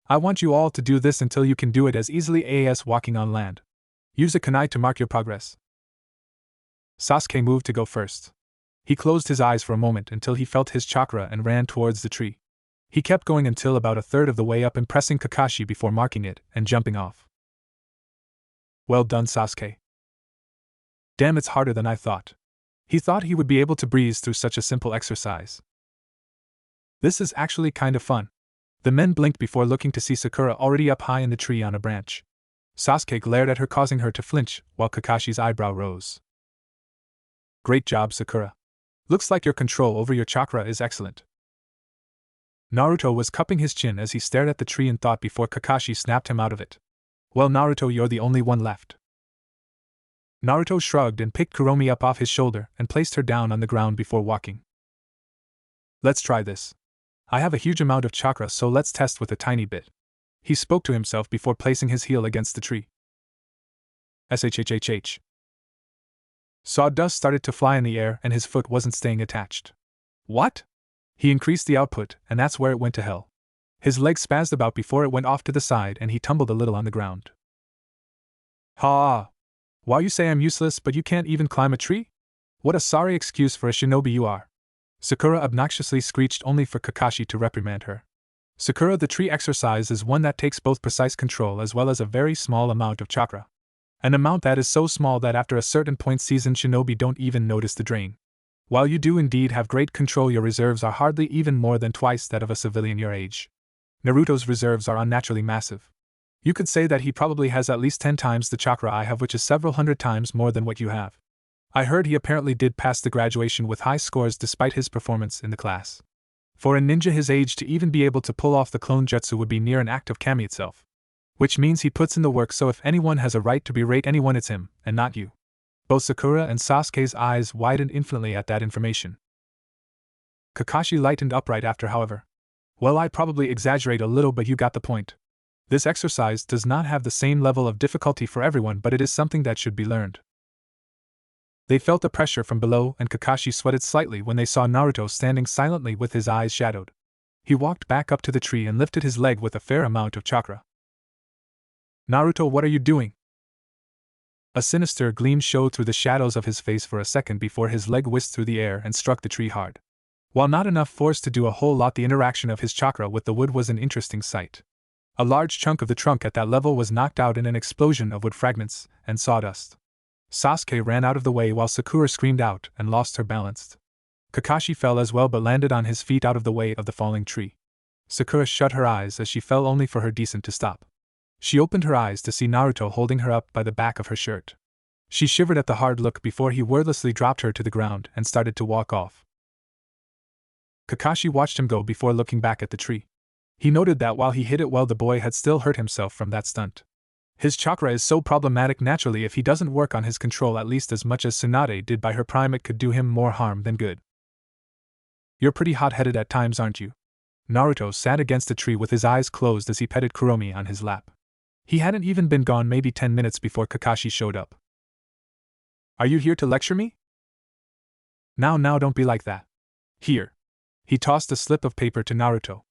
I want you all to do this until you can do it as easily as walking on land. Use a kunai to mark your progress. Sasuke moved to go first. He closed his eyes for a moment until he felt his chakra and ran towards the tree. He kept going until about a third of the way up, impressing Kakashi before marking it and jumping off. Well done, Sasuke. Damn, it's harder than I thought. He thought he would be able to breeze through such a simple exercise. This is actually kind of fun. The men blinked before looking to see Sakura already up high in the tree on a branch. Sasuke glared at her, causing her to flinch, while Kakashi's eyebrow rose. Great job, Sakura. Looks like your control over your chakra is excellent. Naruto was cupping his chin as he stared at the tree in thought before Kakashi snapped him out of it. Well, Naruto, you're the only one left. Naruto shrugged and picked Kuromi up off his shoulder and placed her down on the ground before walking. Let's try this. I have a huge amount of chakra, so let's test with a tiny bit. He spoke to himself before placing his heel against the tree. Shhhh. Sawdust started to fly in the air and his foot wasn't staying attached. What? He increased the output, and that's where it went to hell. His leg spazzed about before it went off to the side and he tumbled a little on the ground. Ha! Why you say I'm useless but you can't even climb a tree? What a sorry excuse for a shinobi you are. Sakura obnoxiously screeched, only for Kakashi to reprimand her. Sakura, the tree exercise is one that takes both precise control as well as a very small amount of chakra. An amount that is so small that after a certain point seasoned shinobi don't even notice the drain. While you do indeed have great control, your reserves are hardly even more than twice that of a civilian your age. Naruto's reserves are unnaturally massive. You could say that he probably has at least 10 times the chakra I have, which is several hundred times more than what you have. I heard he apparently did pass the graduation with high scores despite his performance in the class. For a ninja his age to even be able to pull off the clone jutsu would be near an act of kami itself. Which means he puts in the work, so if anyone has a right to berate anyone, it's him, and not you. Both Sakura and Sasuke's eyes widened infinitely at that information. Kakashi lightened upright after, however. Well, I probably exaggerate a little, but you got the point. This exercise does not have the same level of difficulty for everyone, but it is something that should be learned. They felt the pressure from below, and Kakashi sweated slightly when they saw Naruto standing silently with his eyes shadowed. He walked back up to the tree and lifted his leg with a fair amount of chakra. Naruto, what are you doing? A sinister gleam showed through the shadows of his face for a second before his leg whisked through the air and struck the tree hard. While not enough force to do a whole lot, the interaction of his chakra with the wood was an interesting sight. A large chunk of the trunk at that level was knocked out in an explosion of wood fragments and sawdust. Sasuke ran out of the way while Sakura screamed out and lost her balance. Kakashi fell as well but landed on his feet out of the way of the falling tree. Sakura shut her eyes as she fell, only for her descent to stop. She opened her eyes to see Naruto holding her up by the back of her shirt. She shivered at the hard look before he wordlessly dropped her to the ground and started to walk off. Kakashi watched him go before looking back at the tree. He noted that while he hit it well, the boy had still hurt himself from that stunt. His chakra is so problematic naturally. If he doesn't work on his control at least as much as Tsunade did by her prime, it could do him more harm than good. You're pretty hot-headed at times, aren't you? Naruto sat against a tree with his eyes closed as he petted Kuromi on his lap. He hadn't even been gone maybe 10 minutes before Kakashi showed up. Are you here to lecture me? Now don't be like that. Here. He tossed a slip of paper to Naruto.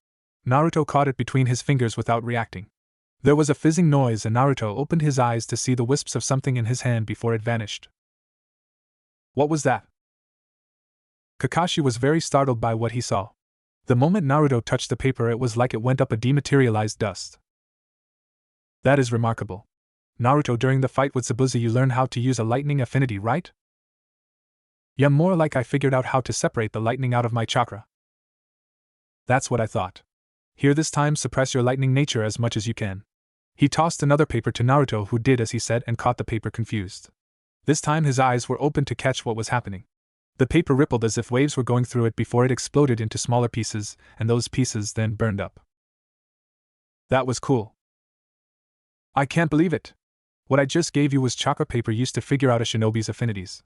Naruto caught it between his fingers without reacting. There was a fizzing noise and Naruto opened his eyes to see the wisps of something in his hand before it vanished. What was that? Kakashi was very startled by what he saw. The moment Naruto touched the paper, it was like it went up a dematerialized dust. That is remarkable. Naruto, during the fight with Zabuza you learned how to use a lightning affinity, right? Yeah, more like I figured out how to separate the lightning out of my chakra. That's what I thought. Here, this time suppress your lightning nature as much as you can. He tossed another paper to Naruto, who did as he said and caught the paper confused. This time his eyes were open to catch what was happening. The paper rippled as if waves were going through it before it exploded into smaller pieces, and those pieces then burned up. That was cool. I can't believe it. What I just gave you was chakra paper used to figure out a shinobi's affinities.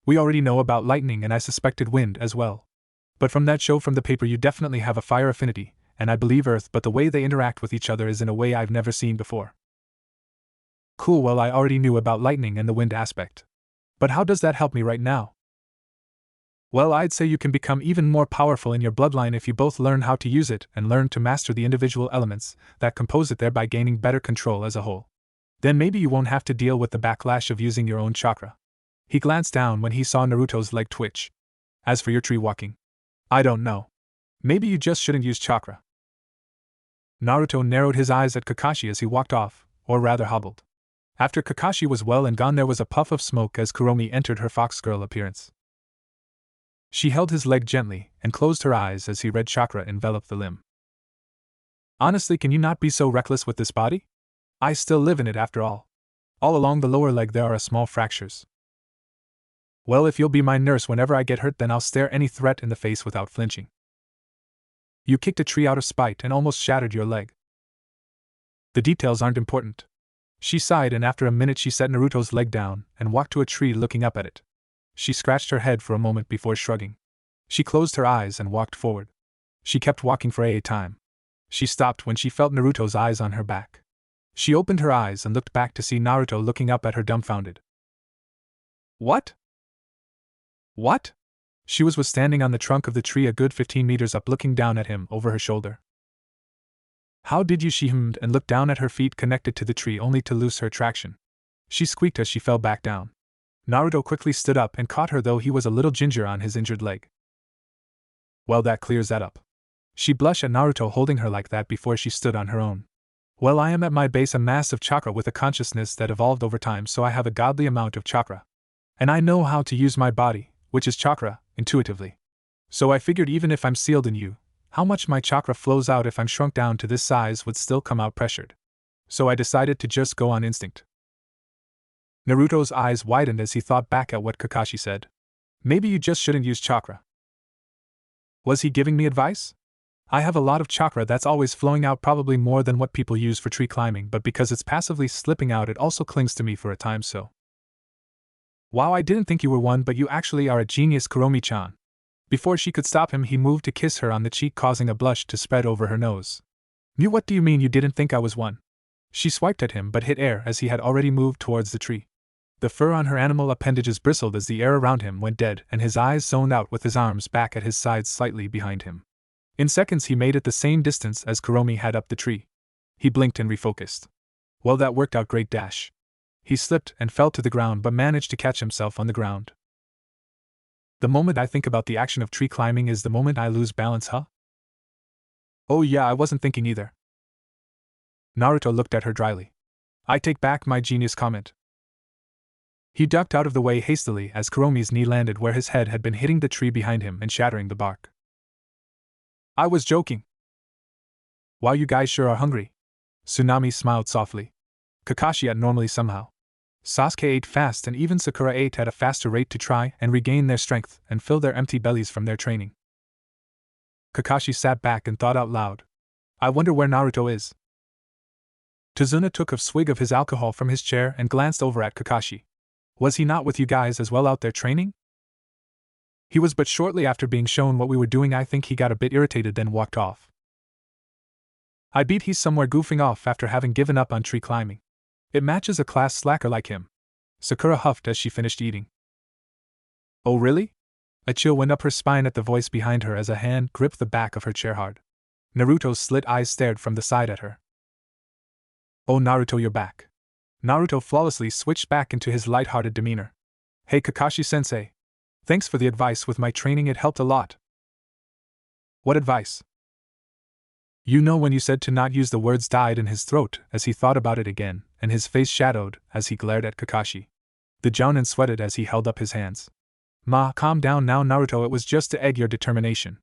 We already know about lightning and I suspected wind as well. But from that show, from the paper, you definitely have a fire affinity, and I believe earth, but the way they interact with each other is in a way I've never seen before. Cool, well, I already knew about lightning and the wind aspect. But how does that help me right now? Well, I'd say you can become even more powerful in your bloodline if you both learn how to use it and learn to master the individual elements that compose it, thereby gaining better control as a whole. Then maybe you won't have to deal with the backlash of using your own chakra. He glanced down when he saw Naruto's leg twitch. As for your tree walking, I don't know. Maybe you just shouldn't use chakra. Naruto narrowed his eyes at Kakashi as he walked off, or rather hobbled. After Kakashi was well and gone, there was a puff of smoke as Kuromi entered her fox girl appearance. She held his leg gently and closed her eyes as he read chakra envelop the limb. Honestly, can you not be so reckless with this body? I still live in it after all. All along the lower leg there are small fractures. Well, if you'll be my nurse whenever I get hurt, then I'll stare any threat in the face without flinching. You kicked a tree out of spite and almost shattered your leg. The details aren't important. She sighed, and after a minute she set Naruto's leg down and walked to a tree, looking up at it. She scratched her head for a moment before shrugging. She closed her eyes and walked forward. She kept walking for a time. She stopped when she felt Naruto's eyes on her back. She opened her eyes and looked back to see Naruto looking up at her dumbfounded. What? What? She was standing on the trunk of the tree a good 15 meters up, looking down at him over her shoulder. How did you? She hummed and looked down at her feet connected to the tree, only to lose her traction. She squeaked as she fell back down. Naruto quickly stood up and caught her, though he was a little ginger on his injured leg. Well, that clears that up. She blushed at Naruto holding her like that before she stood on her own. Well, I am at my base a mass of chakra with a consciousness that evolved over time, so I have a godly amount of chakra. And I know how to use my body, which is chakra, intuitively. So I figured even if I'm sealed in you, how much my chakra flows out if I'm shrunk down to this size would still come out pressured. So I decided to just go on instinct. Naruto's eyes widened as he thought back at what Kakashi said. Maybe you just shouldn't use chakra. Was he giving me advice? I have a lot of chakra that's always flowing out, probably more than what people use for tree climbing, but because it's passively slipping out, it also clings to me for a time, so. Wow, I didn't think you were one, but you actually are a genius, Kuromi-chan. Before she could stop him, he moved to kiss her on the cheek, causing a blush to spread over her nose. You, what do you mean you didn't think I was one? She swiped at him but hit air as he had already moved towards the tree. The fur on her animal appendages bristled as the air around him went dead, and his eyes zoned out with his arms back at his sides slightly behind him. In seconds he made it the same distance as Kuromi had up the tree. He blinked and refocused. Well, that worked out great dash. He slipped and fell to the ground but managed to catch himself on the ground. The moment I think about the action of tree climbing is the moment I lose balance, huh? Oh yeah, I wasn't thinking either. Naruto looked at her dryly. I take back my genius comment. He ducked out of the way hastily as Kuromi's knee landed where his head had been, hitting the tree behind him and shattering the bark. I was joking. Wow, you guys sure are hungry. Tsunami smiled softly. Kakashi ate normally somehow. Sasuke ate fast, and even Sakura ate at a faster rate to try and regain their strength and fill their empty bellies from their training. Kakashi sat back and thought out loud. I wonder where Naruto is. Tazuna took a swig of his alcohol from his chair and glanced over at Kakashi. Was he not with you guys as well out there training? He was, but shortly after being shown what we were doing, I think he got a bit irritated, then walked off. I bet he's somewhere goofing off after having given up on tree climbing. It matches a class slacker like him. Sakura huffed as she finished eating. Oh really? A chill went up her spine at the voice behind her as a hand gripped the back of her chair hard. Naruto's slit eyes stared from the side at her. Oh Naruto, you're back. Naruto flawlessly switched back into his light-hearted demeanor. Hey Kakashi-sensei. Thanks for the advice with my training, it helped a lot. What advice? You know, when you said to not use, the words died in his throat as he thought about it again, and his face shadowed as he glared at Kakashi. The Jounin sweated as he held up his hands. Calm down now Naruto, it was just to egg your determination.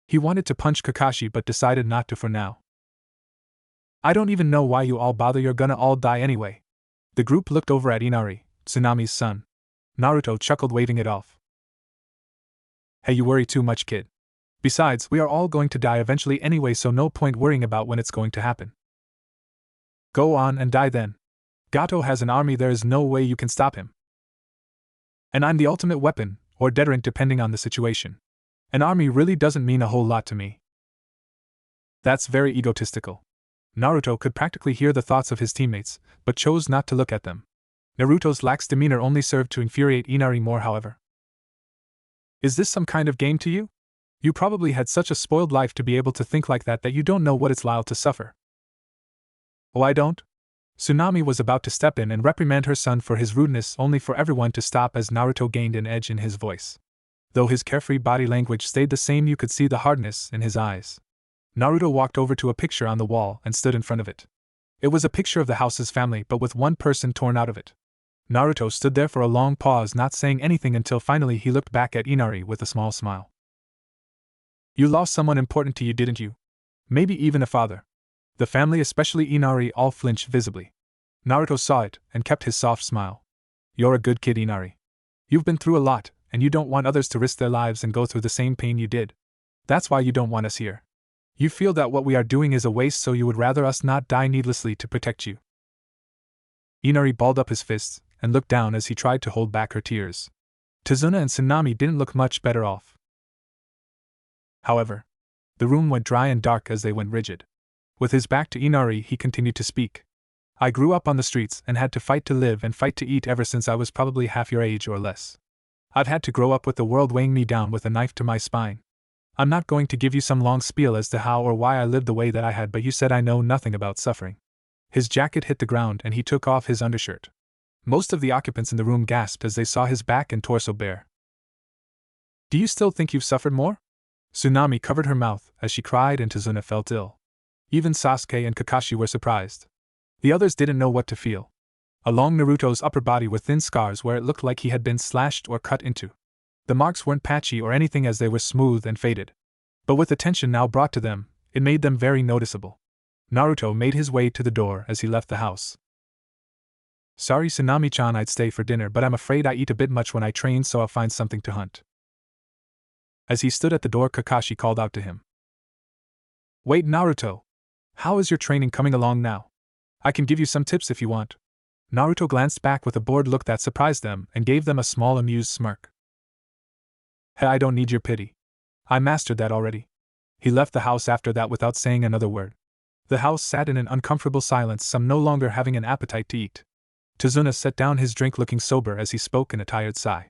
He wanted to punch Kakashi but decided not to for now. I don't even know why you all bother, you're gonna all die anyway. The group looked over at Inari, Tsunami's son. Naruto chuckled, waving it off. Hey, you worry too much, kid. Besides, we are all going to die eventually anyway, so no point worrying about when it's going to happen. Go on and die then. Gato has an army, there is no way you can stop him. And I'm the ultimate weapon, or deterrent depending on the situation. An army really doesn't mean a whole lot to me. That's very egotistical. Naruto could practically hear the thoughts of his teammates, but chose not to look at them. Naruto's lax demeanor only served to infuriate Inari more, however. Is this some kind of game to you? You probably had such a spoiled life to be able to think like that you don't know what it's like to suffer. Oh, I don't? Tsunami was about to step in and reprimand her son for his rudeness, only for everyone to stop as Naruto gained an edge in his voice. Though his carefree body language stayed the same, you could see the hardness in his eyes. Naruto walked over to a picture on the wall and stood in front of it. It was a picture of the house's family, but with one person torn out of it. Naruto stood there for a long pause, not saying anything until finally he looked back at Inari with a small smile. You lost someone important to you, didn't you? Maybe even a father. The family, especially Inari, all flinched visibly. Naruto saw it and kept his soft smile. You're a good kid, Inari. You've been through a lot, and you don't want others to risk their lives and go through the same pain you did. That's why you don't want us here. You feel that what we are doing is a waste, so you would rather us not die needlessly to protect you. Inari balled up his fists and looked down as he tried to hold back her tears. Tazuna and Tsunami didn't look much better off. However, the room went dry and dark as they went rigid. With his back to Inari, he continued to speak. I grew up on the streets and had to fight to live and fight to eat ever since I was probably half your age or less. I've had to grow up with the world weighing me down with a knife to my spine. I'm not going to give you some long spiel as to how or why I lived the way that I had, but you said I know nothing about suffering. His jacket hit the ground and he took off his undershirt. Most of the occupants in the room gasped as they saw his back and torso bare. Do you still think you've suffered more? Tsunami covered her mouth as she cried and Tazuna felt ill. Even Sasuke and Kakashi were surprised. The others didn't know what to feel. Along Naruto's upper body were thin scars where it looked like he had been slashed or cut into. The marks weren't patchy or anything as they were smooth and faded. But with attention now brought to them, it made them very noticeable. Naruto made his way to the door as he left the house. Sorry Tsunami-chan, I'd stay for dinner, but I'm afraid I eat a bit much when I train, so I'll find something to hunt. As he stood at the door, Kakashi called out to him. Wait, Naruto. How is your training coming along now? I can give you some tips if you want. Naruto glanced back with a bored look that surprised them and gave them a small amused smirk. Hey, I don't need your pity. I mastered that already. He left the house after that without saying another word. The house sat in an uncomfortable silence, some no longer having an appetite to eat. Tazuna set down his drink looking sober as he spoke in a tired sigh.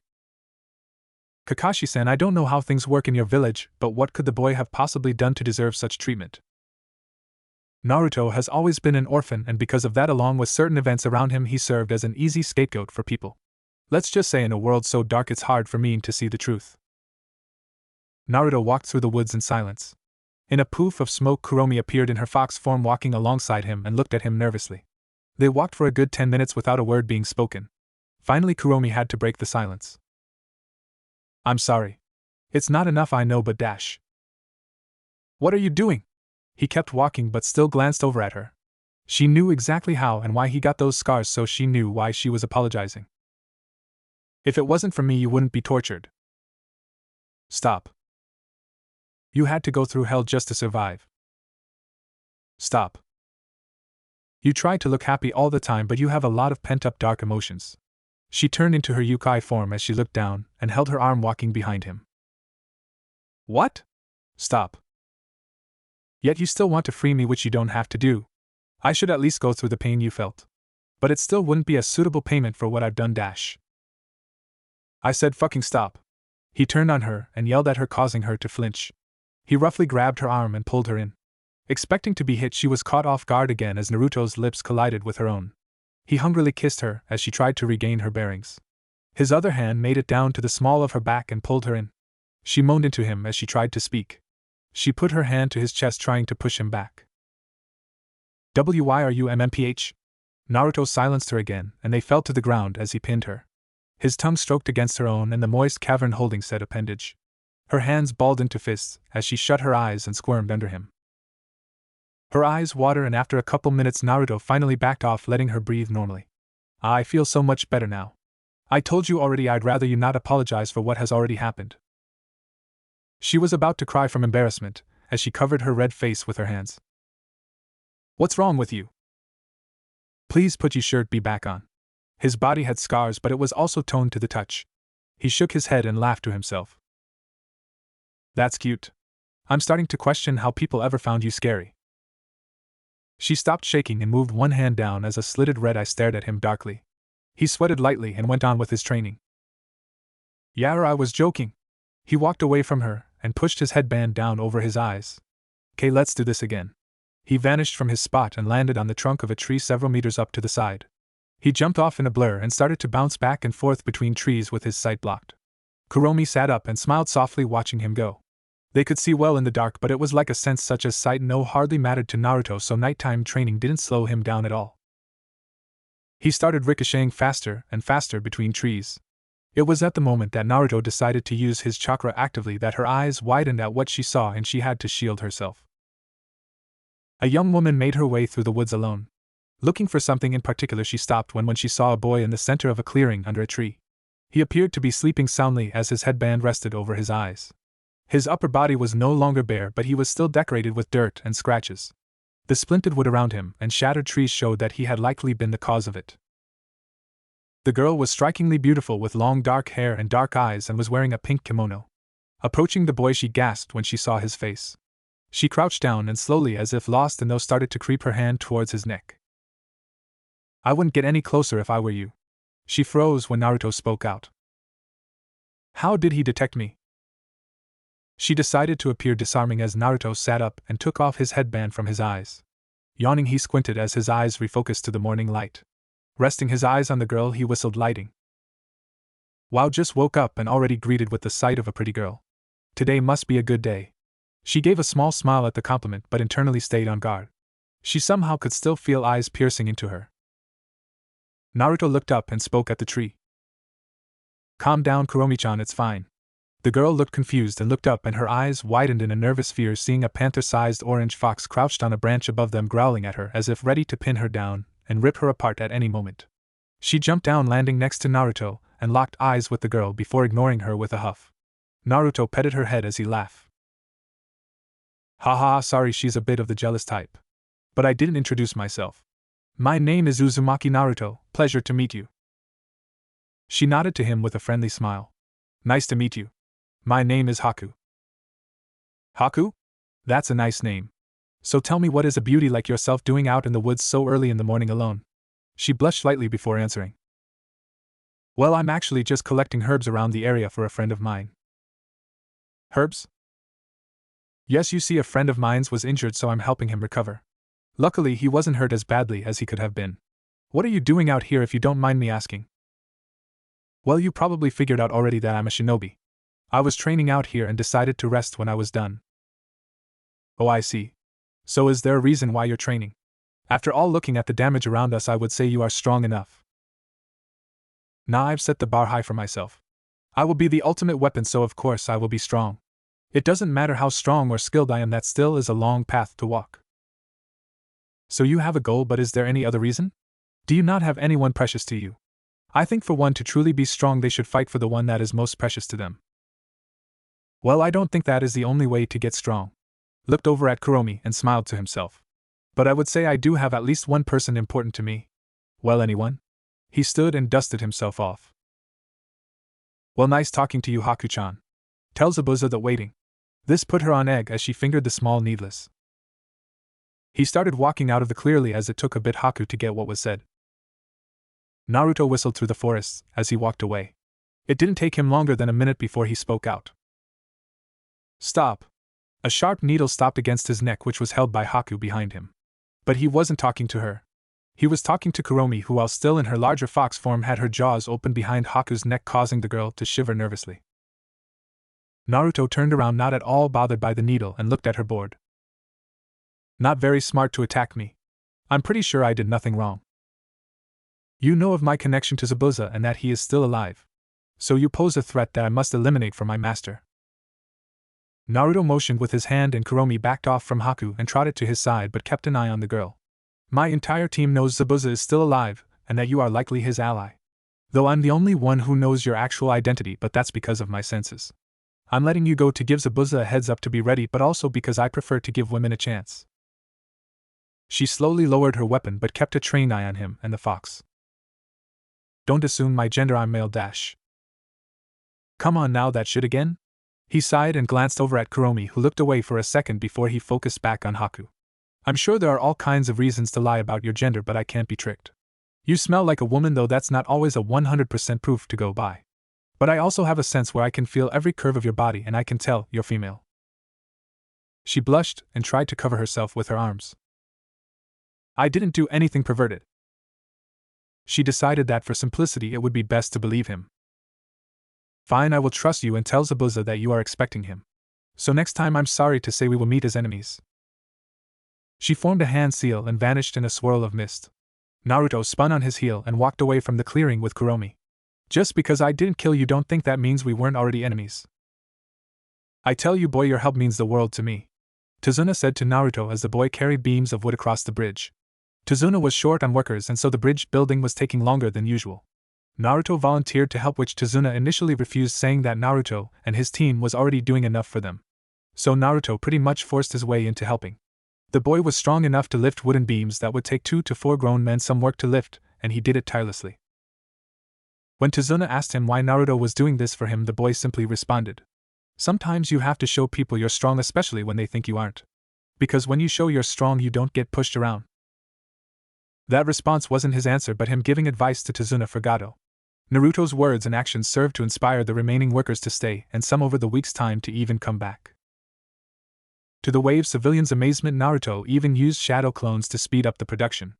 Kakashi-san, I don't know how things work in your village, but what could the boy have possibly done to deserve such treatment? Naruto has always been an orphan, and because of that, along with certain events around him, he served as an easy scapegoat for people. Let's just say in a world so dark it's hard for me to see the truth. Naruto walked through the woods in silence. In a poof of smoke, Kuromi appeared in her fox form walking alongside him and looked at him nervously. They walked for a good 10 minutes without a word being spoken. Finally, Kuromi had to break the silence. I'm sorry. It's not enough, I know, but dash. What are you doing? He kept walking but still glanced over at her. She knew exactly how and why he got those scars, so she knew why she was apologizing. If it wasn't for me, you wouldn't be tortured. Stop. You had to go through hell just to survive. Stop. You try to look happy all the time, but you have a lot of pent-up dark emotions. She turned into her yokai form as she looked down and held her arm, walking behind him. What? Stop. Yet you still want to free me, which you don't have to do. I should at least go through the pain you felt. But it still wouldn't be a suitable payment for what I've done, dash. I said fucking stop. He turned on her and yelled at her, causing her to flinch. He roughly grabbed her arm and pulled her in. Expecting to be hit, she was caught off guard again as Naruto's lips collided with her own. He hungrily kissed her as she tried to regain her bearings. His other hand made it down to the small of her back and pulled her in. She moaned into him as she tried to speak. She put her hand to his chest, trying to push him back. WYRUMMPH? Naruto silenced her again, and they fell to the ground as he pinned her. His tongue stroked against her own and the moist cavern holding said appendage. Her hands balled into fists as she shut her eyes and squirmed under him. Her eyes watered, and after a couple minutes Naruto finally backed off, letting her breathe normally. I feel so much better now. I told you already, I'd rather you not apologize for what has already happened. She was about to cry from embarrassment as she covered her red face with her hands. What's wrong with you? Please put your shirt back on. His body had scars, but it was also toned to the touch. He shook his head and laughed to himself. That's cute. I'm starting to question how people ever found you scary. She stopped shaking and moved one hand down as a slitted red eye stared at him darkly. He sweated lightly and went on with his training. Yeah, I was joking. He walked away from her and pushed his headband down over his eyes. Okay, let's do this again. He vanished from his spot and landed on the trunk of a tree several meters up to the side. He jumped off in a blur and started to bounce back and forth between trees with his sight blocked. Kuromi sat up and smiled softly, watching him go. They could see well in the dark, but it was like a sense such as sight no hardly mattered to Naruto, so nighttime training didn't slow him down at all. He started ricocheting faster and faster between trees. It was at the moment that Naruto decided to use his chakra actively that her eyes widened at what she saw and she had to shield herself. A young woman made her way through the woods alone. Looking for something in particular, she stopped when she saw a boy in the center of a clearing under a tree. He appeared to be sleeping soundly as his headband rested over his eyes. His upper body was no longer bare, but he was still decorated with dirt and scratches. The splintered wood around him and shattered trees showed that he had likely been the cause of it. The girl was strikingly beautiful with long dark hair and dark eyes and was wearing a pink kimono. Approaching the boy, she gasped when she saw his face. She crouched down and slowly, as if lost in thought, started to creep her hand towards his neck. "I wouldn't get any closer if I were you." She froze when Naruto spoke out. How did he detect me? She decided to appear disarming as Naruto sat up and took off his headband from his eyes. Yawning, he squinted as his eyes refocused to the morning light. Resting his eyes on the girl, he whistled, lighting. Wow, just woke up and already greeted with the sight of a pretty girl. Today must be a good day. She gave a small smile at the compliment but internally stayed on guard. She somehow could still feel eyes piercing into her. Naruto looked up and spoke at the tree. Calm down, Kuromi-chan, it's fine. The girl looked confused and looked up and her eyes widened in a nervous fear, seeing a panther-sized orange fox crouched on a branch above them, growling at her as if ready to pin her down and rip her apart at any moment. She jumped down, landing next to Naruto, and locked eyes with the girl before ignoring her with a huff. Naruto petted her head as he laughed. Ha ha, sorry, she's a bit of the jealous type. But I didn't introduce myself. My name is Uzumaki Naruto, pleasure to meet you. She nodded to him with a friendly smile. Nice to meet you. My name is Haku. Haku? That's a nice name. So tell me, what is a beauty like yourself doing out in the woods so early in the morning alone? She blushed slightly before answering. Well, I'm actually just collecting herbs around the area for a friend of mine. Herbs? Yes, you see, a friend of mine's was injured, so I'm helping him recover. Luckily, he wasn't hurt as badly as he could have been. What are you doing out here, if you don't mind me asking? Well, you probably figured out already that I'm a shinobi. I was training out here and decided to rest when I was done. Oh, I see. So is there a reason why you're training? After all, looking at the damage around us, I would say you are strong enough. Nah, I've set the bar high for myself. I will be the ultimate weapon, so of course I will be strong. It doesn't matter how strong or skilled I am, that still is a long path to walk. So you have a goal, but is there any other reason? Do you not have anyone precious to you? I think for one to truly be strong, they should fight for the one that is most precious to them. Well, I don't think that is the only way to get strong. Looked over at Kuromi and smiled to himself. But I would say I do have at least one person important to me. Well, anyone? He stood and dusted himself off. Well, nice talking to you, Haku-chan. Tell Zabuza that waiting. This put her on edge as she fingered the small needles. He started walking out of the clearly as it took a bit Haku to get what was said. Naruto whistled through the forests as he walked away. It didn't take him longer than a minute before he spoke out. Stop. A sharp needle stopped against his neck, which was held by Haku behind him. But he wasn't talking to her. He was talking to Kuromi, who, while still in her larger fox form, had her jaws open behind Haku's neck, causing the girl to shiver nervously. Naruto turned around, not at all bothered by the needle, and looked at her bored. Not very smart to attack me. I'm pretty sure I did nothing wrong. You know of my connection to Zabuza and that he is still alive. So you pose a threat that I must eliminate for my master. Naruto motioned with his hand and Kuromi backed off from Haku and trotted to his side but kept an eye on the girl. My entire team knows Zabuza is still alive and that you are likely his ally. Though I'm the only one who knows your actual identity, but that's because of my senses. I'm letting you go to give Zabuza a heads up to be ready, but also because I prefer to give women a chance. She slowly lowered her weapon but kept a trained eye on him and the fox. Don't assume my gender, I'm male dash. Come on now, that shit again? He sighed and glanced over at Kuromi, who looked away for a second before he focused back on Haku. I'm sure there are all kinds of reasons to lie about your gender, but I can't be tricked. You smell like a woman, though that's not always a 100% proof to go by. But I also have a sense where I can feel every curve of your body and I can tell you're female. She blushed and tried to cover herself with her arms. I didn't do anything perverted. She decided that for simplicity it would be best to believe him. Fine, I will trust you and tell Zabuza that you are expecting him. So next time, I'm sorry to say, we will meet as enemies. She formed a hand seal and vanished in a swirl of mist. Naruto spun on his heel and walked away from the clearing with Kuromi. Just because I didn't kill you don't think that means we weren't already enemies. I tell you boy, your help means the world to me, Tazuna said to Naruto as the boy carried beams of wood across the bridge. Tazuna was short on workers and so the bridge building was taking longer than usual. Naruto volunteered to help, which Tazuna initially refused, saying that Naruto and his team was already doing enough for them. So Naruto pretty much forced his way into helping. The boy was strong enough to lift wooden beams that would take 2 to 4 grown men some work to lift, and he did it tirelessly. When Tazuna asked him why Naruto was doing this for him, the boy simply responded, "Sometimes you have to show people you're strong, especially when they think you aren't. Because when you show you're strong, you don't get pushed around." That response wasn't his answer but him giving advice to Tazuna for Gato. Naruto's words and actions served to inspire the remaining workers to stay, and some over the week's time to even come back. To the wave civilians' amazement, Naruto even used shadow clones to speed up the production.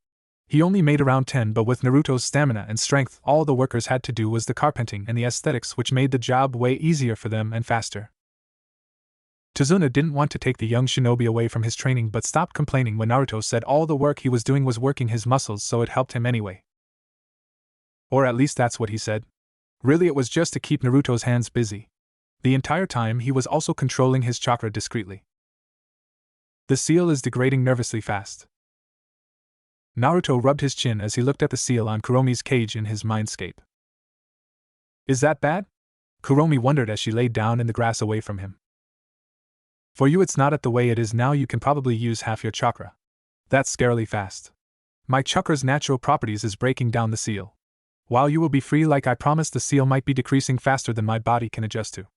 He only made around 10, but with Naruto's stamina and strength, all the workers had to do was the carpenting and the aesthetics, which made the job way easier for them and faster. Tazuna didn't want to take the young shinobi away from his training but stopped complaining when Naruto said all the work he was doing was working his muscles, so it helped him anyway. Or at least that's what he said. Really, it was just to keep Naruto's hands busy. The entire time he was also controlling his chakra discreetly. The seal is degrading nervously fast. Naruto rubbed his chin as he looked at the seal on Kuromi's cage in his mindscape. Is that bad? Kuromi wondered as she laid down in the grass away from him. For you it's not. At the way it is now you can probably use half your chakra. That's scarily fast. My chakra's natural properties is breaking down the seal. While you will be free like I promised, the seal might be decreasing faster than my body can adjust to.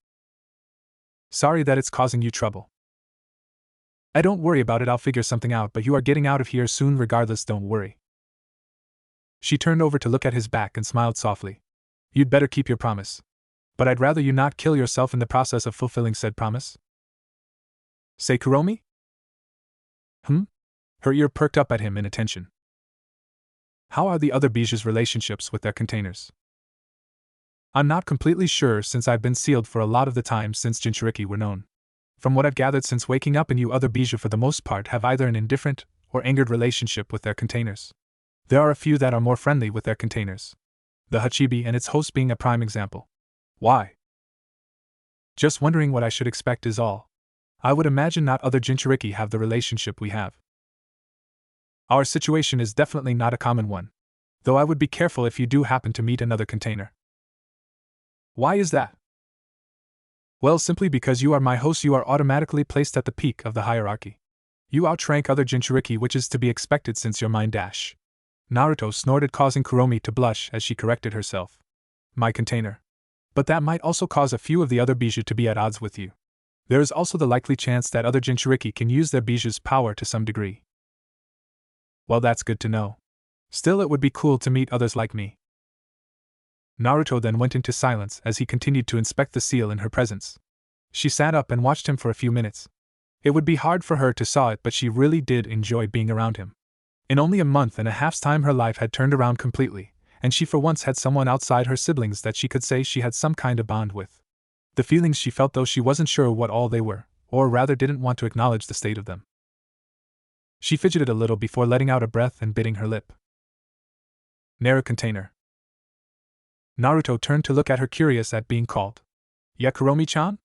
Sorry that it's causing you trouble. I don't worry about it, I'll figure something out, but you are getting out of here soon regardless, don't worry. She turned over to look at his back and smiled softly. You'd better keep your promise. But I'd rather you not kill yourself in the process of fulfilling said promise. Say Kuromi? Her ear perked up at him in attention. How are the other Biju's relationships with their containers? I'm not completely sure since I've been sealed for a lot of the time since Jinchuriki were known. From what I've gathered since waking up, and you other Biju for the most part have either an indifferent or angered relationship with their containers. There are a few that are more friendly with their containers. The Hachibi and its host being a prime example. Why? Just wondering what I should expect is all. I would imagine not other Jinchuriki have the relationship we have. Our situation is definitely not a common one, though I would be careful if you do happen to meet another container. Why is that? Well, simply because you are my host, you are automatically placed at the peak of the hierarchy. You outrank other Jinchuriki, which is to be expected since your mind dash. Naruto snorted, causing Kuromi to blush as she corrected herself. My container. But that might also cause a few of the other Biju to be at odds with you. There is also the likely chance that other Jinchuriki can use their Biju's power to some degree. Well, that's good to know. Still, it would be cool to meet others like me. Naruto then went into silence as he continued to inspect the seal in her presence. She sat up and watched him for a few minutes. It would be hard for her to saw it, but she really did enjoy being around him. In only a month and a half's time her life had turned around completely, and she for once had someone outside her siblings that she could say she had some kind of bond with. The feelings she felt, though she wasn't sure what all they were, or rather didn't want to acknowledge the state of them. She fidgeted a little before letting out a breath and biting her lip. Nera container. Naruto turned to look at her, curious at being called. Ya Kuromi-chan?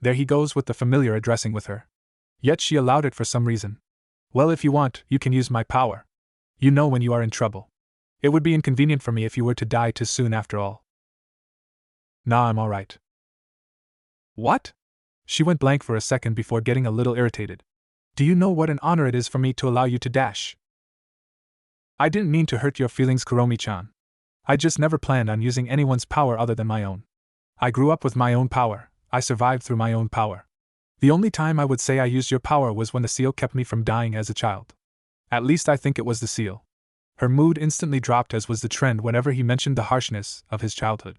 There he goes with the familiar addressing with her. Yet she allowed it for some reason. Well, if you want, you can use my power. You know when you are in trouble. It would be inconvenient for me if you were to die too soon after all. Nah, I'm alright. What? She went blank for a second before getting a little irritated. Do you know what an honor it is for me to allow you to dash? I didn't mean to hurt your feelings, Kuromi-chan. I just never planned on using anyone's power other than my own. I grew up with my own power, I survived through my own power. The only time I would say I used your power was when the seal kept me from dying as a child. At least I think it was the seal. Her mood instantly dropped, as was the trend whenever he mentioned the harshness of his childhood.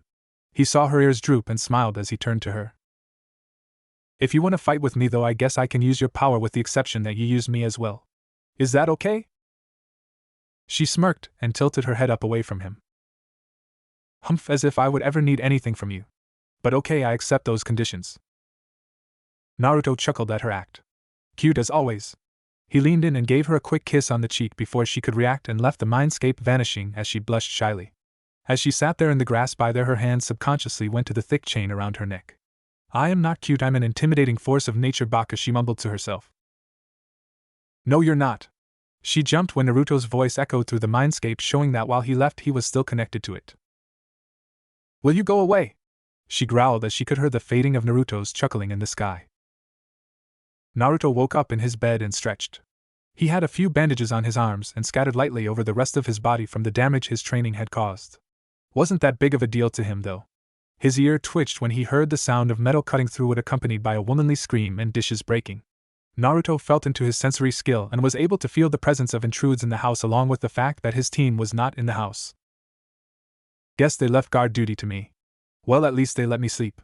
He saw her ears droop and smiled as he turned to her. If you want to fight with me though, I guess I can use your power with the exception that you use me as well. Is that okay? She smirked and tilted her head up away from him. Humph, as if I would ever need anything from you. But okay, I accept those conditions. Naruto chuckled at her act. Cute as always. He leaned in and gave her a quick kiss on the cheek before she could react and left the mindscape vanishing as she blushed shyly. As she sat there in the grass by there, her hand subconsciously went to the thick chain around her neck. I am not cute, I'm an intimidating force of nature, Baka, she mumbled to herself. No, you're not. She jumped when Naruto's voice echoed through the mindscape, showing that while he left he was still connected to it. Will you go away? She growled as she could hear the fading of Naruto's chuckling in the sky. Naruto woke up in his bed and stretched. He had a few bandages on his arms and scattered lightly over the rest of his body from the damage his training had caused. Wasn't that big of a deal to him, though. His ear twitched when he heard the sound of metal cutting through it, accompanied by a womanly scream and dishes breaking. Naruto felt into his sensory skill and was able to feel the presence of intrudes in the house, along with the fact that his team was not in the house. Guess they left guard duty to me. Well, at least they let me sleep.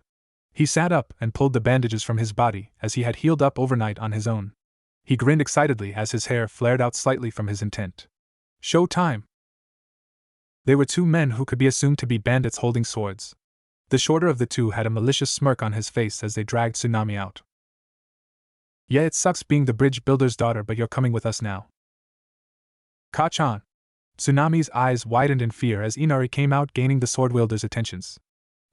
He sat up and pulled the bandages from his body, as he had healed up overnight on his own. He grinned excitedly as his hair flared out slightly from his intent. Show time! They were two men who could be assumed to be bandits holding swords. The shorter of the two had a malicious smirk on his face as they dragged Tsunami out. Yeah, it sucks being the bridge builder's daughter, but you're coming with us now. Ka-chan! Tsunami's eyes widened in fear as Inari came out, gaining the sword wielder's attentions.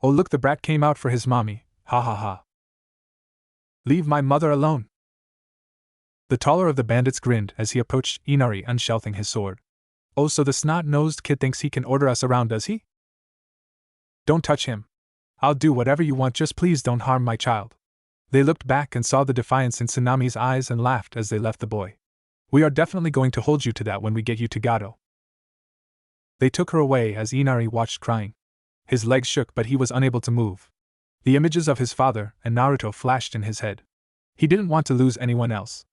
Oh look, the brat came out for his mommy, ha ha ha. Leave my mother alone! The taller of the bandits grinned as he approached Inari, unsheathing his sword. Oh, so the snot-nosed kid thinks he can order us around, does he? Don't touch him. I'll do whatever you want, just please don't harm my child. They looked back and saw the defiance in Tsunami's eyes and laughed as they left the boy. We are definitely going to hold you to that when we get you to Gato. They took her away as Inari watched, crying. His legs shook, but he was unable to move. The images of his father and Naruto flashed in his head. He didn't want to lose anyone else.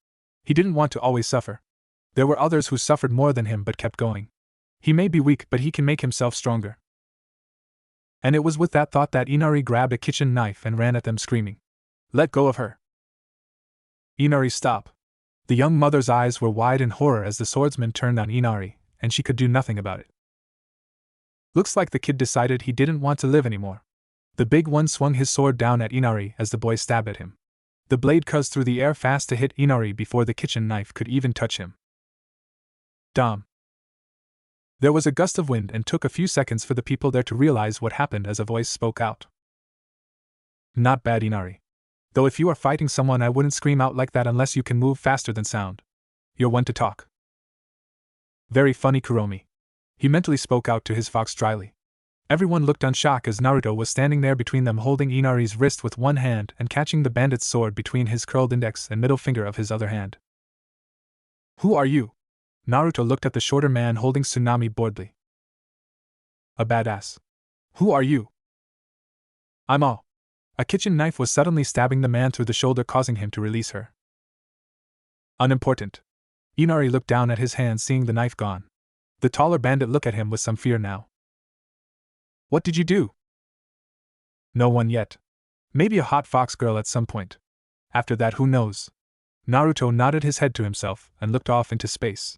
He didn't want to always suffer. There were others who suffered more than him but kept going. He may be weak, but he can make himself stronger. And it was with that thought that Inari grabbed a kitchen knife and ran at them, screaming, "Let go of her!" Inari, stop! The young mother's eyes were wide in horror as the swordsman turned on Inari, and she could do nothing about it. Looks like the kid decided he didn't want to live anymore. The big one swung his sword down at Inari as the boy stabbed at him. The blade cuzzed through the air fast to hit Inari before the kitchen knife could even touch him. Dom. There was a gust of wind and took a few seconds for the people there to realize what happened as a voice spoke out. Not bad, Inari. Though if you are fighting someone, I wouldn't scream out like that unless you can move faster than sound. You're one to talk. Very funny, Kuromi. He mentally spoke out to his fox dryly. Everyone looked on shock as Naruto was standing there between them, holding Inari's wrist with one hand and catching the bandit's sword between his curled index and middle finger of his other hand. Who are you? Naruto looked at the shorter man holding Tsunami boredly. A badass. Who are you? I'm all. A kitchen knife was suddenly stabbing the man through the shoulder, causing him to release her. Unimportant. Inari looked down at his hand, seeing the knife gone. The taller bandit looked at him with some fear now. What did you do? No one yet. Maybe a hot fox girl at some point. After that, who knows? Naruto nodded his head to himself and looked off into space.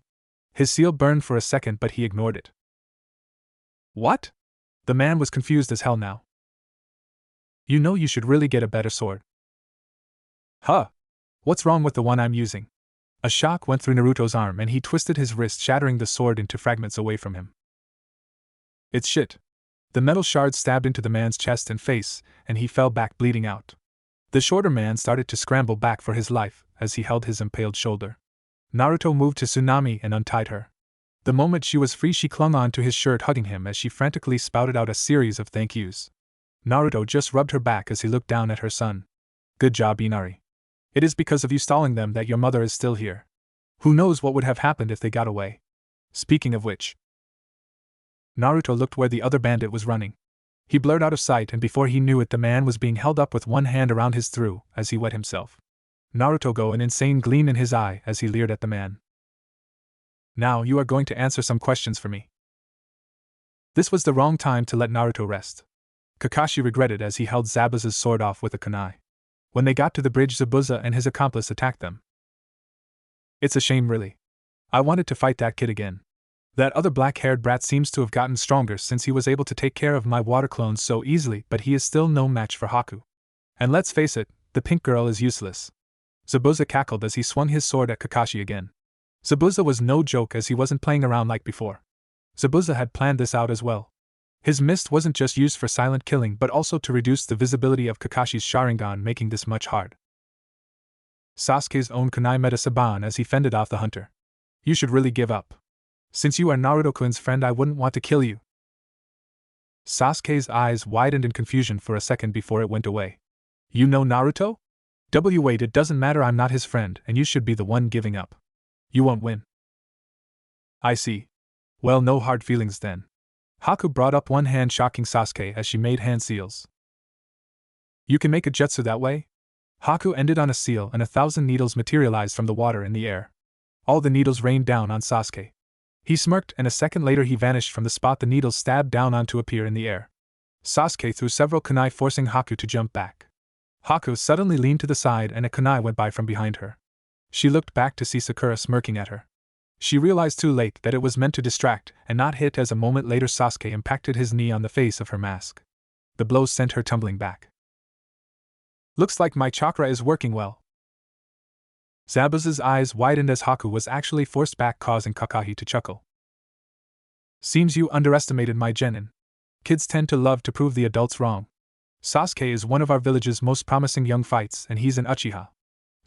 His seal burned for a second, but he ignored it. What? The man was confused as hell now. You know, you should really get a better sword. Huh? What's wrong with the one I'm using? A shock went through Naruto's arm and he twisted his wrist, shattering the sword into fragments away from him. It's shit. The metal shards stabbed into the man's chest and face, and he fell back, bleeding out. The shorter man started to scramble back for his life as he held his impaled shoulder. Naruto moved to Tsunami and untied her. The moment she was free, she clung on to his shirt, hugging him as she frantically spouted out a series of thank yous. Naruto just rubbed her back as he looked down at her son. Good job, Inari. It is because of you stalling them that your mother is still here. Who knows what would have happened if they got away. Speaking of which. Naruto looked where the other bandit was running. He blurred out of sight, and before he knew it, the man was being held up with one hand around his throat as he wet himself. Naruto got an insane gleam in his eye as he leered at the man. Now you are going to answer some questions for me. This was the wrong time to let Naruto rest. Kakashi regretted as he held Zabuza's sword off with a kunai. When they got to the bridge, Zabuza and his accomplice attacked them. It's a shame, really. I wanted to fight that kid again. That other black-haired brat seems to have gotten stronger since he was able to take care of my water clones so easily, but he is still no match for Haku. And let's face it, the pink girl is useless. Zabuza cackled as he swung his sword at Kakashi again. Zabuza was no joke as he wasn't playing around like before. Zabuza had planned this out as well. His mist wasn't just used for silent killing but also to reduce the visibility of Kakashi's Sharingan, making this much hard. Sasuke's own kunai met a Saban as he fended off the hunter. You should really give up. Since you are Naruto-kun's friend, I wouldn't want to kill you. Sasuke's eyes widened in confusion for a second before it went away. You know Naruto? Wait, it doesn't matter, I'm not his friend, and you should be the one giving up. You won't win. I see. Well, no hard feelings then. Haku brought up one hand, shocking Sasuke as she made hand seals. You can make a jutsu that way? Haku ended on a seal and 1,000 needles materialized from the water in the air. All the needles rained down on Sasuke. He smirked, and a second later he vanished from the spot the needles stabbed down on to appear in the air. Sasuke threw several kunai, forcing Haku to jump back. Haku suddenly leaned to the side and a kunai went by from behind her. She looked back to see Sakura smirking at her. She realized too late that it was meant to distract and not hit, as a moment later Sasuke impacted his knee on the face of her mask. The blow sent her tumbling back. Looks like my chakra is working well. Zabuza's eyes widened as Haku was actually forced back, causing Kakashi to chuckle. Seems you underestimated my genin. Kids tend to love to prove the adults wrong. Sasuke is one of our village's most promising young fights, and he's an Uchiha.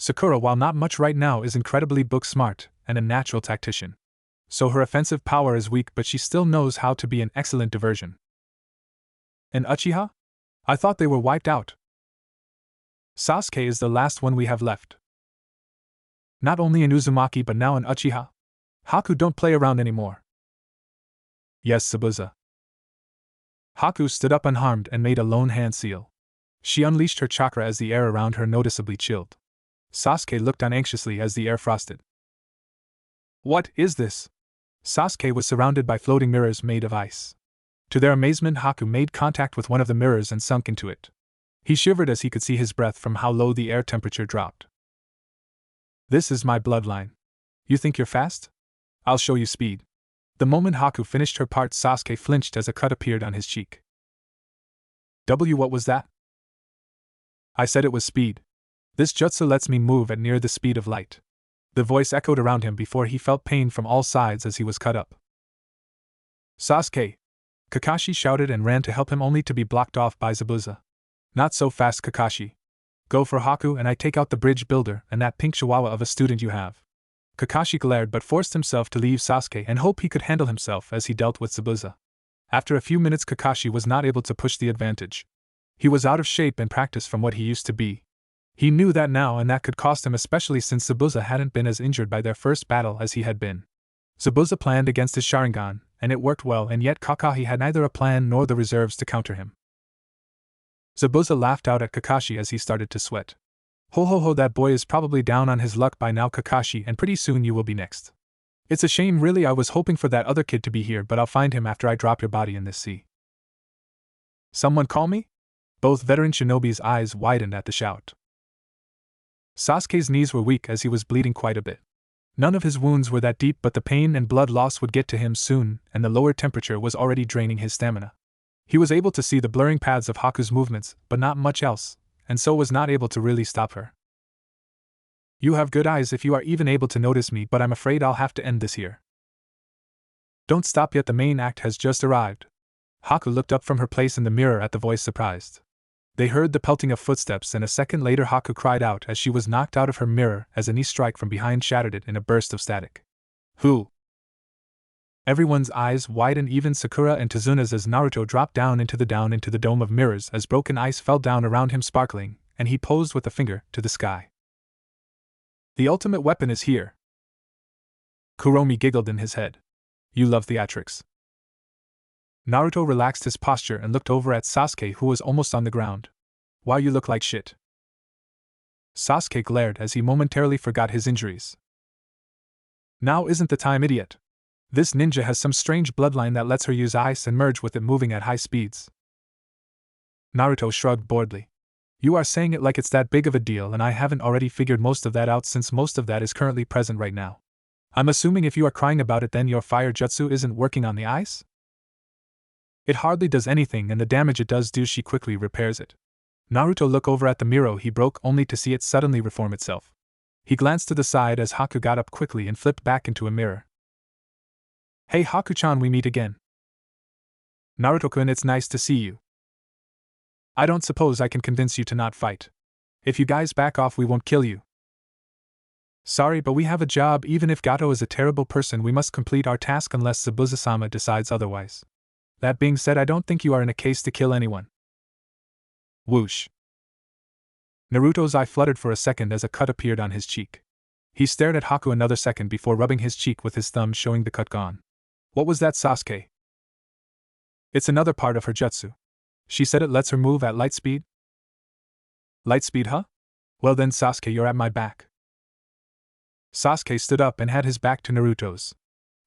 Sakura, while not much right now, is incredibly book smart and a natural tactician. So her offensive power is weak, but she still knows how to be an excellent diversion. An Uchiha? I thought they were wiped out. Sasuke is the last one we have left. Not only an Uzumaki but now an Uchiha? Haku, don't play around anymore. Yes, Zabuza. Haku stood up unharmed and made a lone hand seal. She unleashed her chakra as the air around her noticeably chilled. Sasuke looked on anxiously as the air frosted. What is this? Sasuke was surrounded by floating mirrors made of ice. To their amazement, Haku made contact with one of the mirrors and sunk into it. He shivered as he could see his breath from how low the air temperature dropped. This is my bloodline. You think you're fast? I'll show you speed. The moment Haku finished her part, Sasuke flinched as a cut appeared on his cheek. What was that? I said it was speed. This jutsu lets me move at near the speed of light. The voice echoed around him before he felt pain from all sides as he was cut up. Sasuke! Kakashi shouted and ran to help him, only to be blocked off by Zabuza. Not so fast, Kakashi. Go for Haku and I take out the bridge builder and that pink chihuahua of a student you have. Kakashi glared but forced himself to leave Sasuke and hope he could handle himself as he dealt with Zabuza. After a few minutes, Kakashi was not able to push the advantage. He was out of shape and practice from what he used to be. He knew that now, and that could cost him, especially since Zabuza hadn't been as injured by their first battle as he had been. Zabuza planned against his Sharingan, and it worked well, and yet Kakashi had neither a plan nor the reserves to counter him. Zabuza laughed out at Kakashi as he started to sweat. Ho ho ho, that boy is probably down on his luck by now, Kakashi, and pretty soon you will be next. It's a shame, really. I was hoping for that other kid to be here, but I'll find him after I drop your body in this sea. Someone call me? Both veteran shinobi's eyes widened at the shout. Sasuke's knees were weak as he was bleeding quite a bit. None of his wounds were that deep, but the pain and blood loss would get to him soon, and the lower temperature was already draining his stamina. He was able to see the blurring paths of Haku's movements, but not much else, and so was not able to really stop her. You have good eyes if you are even able to notice me, but I'm afraid I'll have to end this here. Don't stop yet, the main act has just arrived. Haku looked up from her place in the mirror at the voice, surprised. They heard the pelting of footsteps, and a second later Haku cried out as she was knocked out of her mirror as a knee strike from behind shattered it in a burst of static. Who? Everyone's eyes widened, even Sakura and Tazuna's, as Naruto dropped down into the dome of mirrors as broken ice fell down around him sparkling, and he posed with a finger to the sky. The ultimate weapon is here. Kuromi giggled in his head. You love theatrics. Naruto relaxed his posture and looked over at Sasuke, who was almost on the ground. Wow, you look like shit. Sasuke glared as he momentarily forgot his injuries. Now isn't the time, idiot. This ninja has some strange bloodline that lets her use ice and merge with it, moving at high speeds. Naruto shrugged boredly. You are saying it like it's that big of a deal, and I haven't already figured most of that out, since most of that is currently present right now. I'm assuming if you are crying about it, then your fire jutsu isn't working on the ice? It hardly does anything, and the damage it does do, she quickly repairs it. Naruto looked over at the mirror he broke, only to see it suddenly reform itself. He glanced to the side as Haku got up quickly and flipped back into a mirror. Hey Haku-chan, we meet again. Naruto-kun, it's nice to see you. I don't suppose I can convince you to not fight. If you guys back off, we won't kill you. Sorry, but we have a job. Even if Gato is a terrible person, we must complete our task unless Zabuza-sama decides otherwise. That being said, I don't think you are in a case to kill anyone. Whoosh. Naruto's eye fluttered for a second as a cut appeared on his cheek. He stared at Haku another second before rubbing his cheek with his thumb, showing the cut gone. What was that, Sasuke? It's another part of her jutsu. She said it lets her move at light speed? Light speed, huh? Well then, Sasuke, you're at my back. Sasuke stood up and had his back to Naruto's.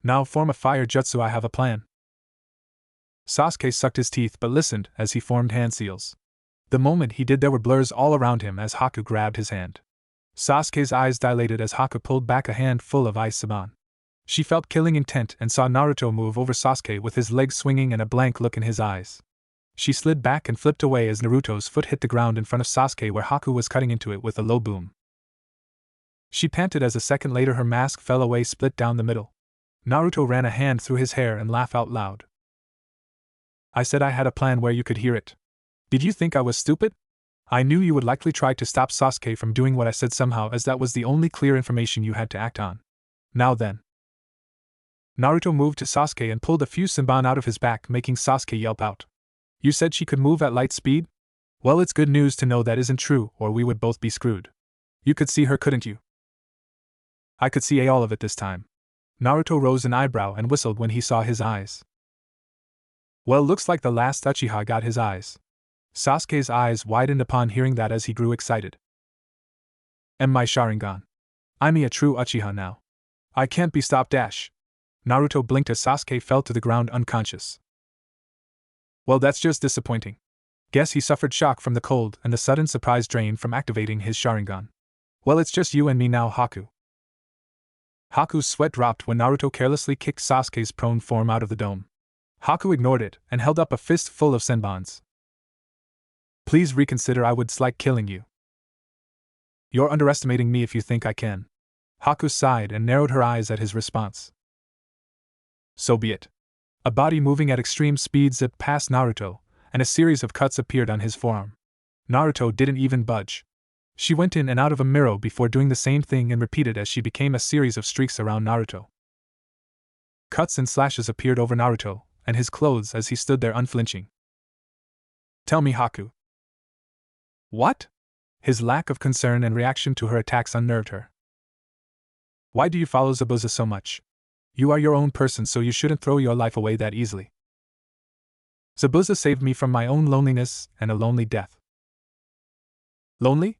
Now form a fire jutsu, I have a plan. Sasuke sucked his teeth but listened as he formed hand seals. The moment he did, there were blurs all around him as Haku grabbed his hand. Sasuke's eyes dilated as Haku pulled back a hand full of ice saban. She felt killing intent and saw Naruto move over Sasuke with his legs swinging and a blank look in his eyes. She slid back and flipped away as Naruto's foot hit the ground in front of Sasuke where Haku was cutting into it with a low boom. She panted as a second later her mask fell away, split down the middle. Naruto ran a hand through his hair and laughed out loud. I said I had a plan where you could hear it. Did you think I was stupid? I knew you would likely try to stop Sasuke from doing what I said somehow, as that was the only clear information you had to act on. Now then. Naruto moved to Sasuke and pulled a few Senbon out of his back, making Sasuke yelp out. You said she could move at light speed? Well, it's good news to know that isn't true, or we would both be screwed. You could see her, couldn't you? I could see all of it this time. Naruto rose an eyebrow and whistled when he saw his eyes. Well, looks like the last Uchiha got his eyes. Sasuke's eyes widened upon hearing that as he grew excited. And my Sharingan. I'm a true Uchiha now. I can't be stopped. Naruto blinked as Sasuke fell to the ground unconscious. Well, that's just disappointing. Guess he suffered shock from the cold and the sudden surprise drain from activating his Sharingan. Well, it's just you and me now, Haku. Haku's sweat dropped when Naruto carelessly kicked Sasuke's prone form out of the dome. Haku ignored it and held up a fist full of senbons. Please reconsider, I would dislike killing you. You're underestimating me if you think I can. Haku sighed and narrowed her eyes at his response. So be it. A body moving at extreme speed zipped past Naruto, and a series of cuts appeared on his forearm. Naruto didn't even budge. She went in and out of a mirror before doing the same thing and repeated as she became a series of streaks around Naruto. Cuts and slashes appeared over Naruto and his clothes as he stood there unflinching. Tell me, Haku. What? His lack of concern and reaction to her attacks unnerved her. Why do you follow Zabuza so much? You are your own person, so you shouldn't throw your life away that easily. Zabuza saved me from my own loneliness and a lonely death. Lonely?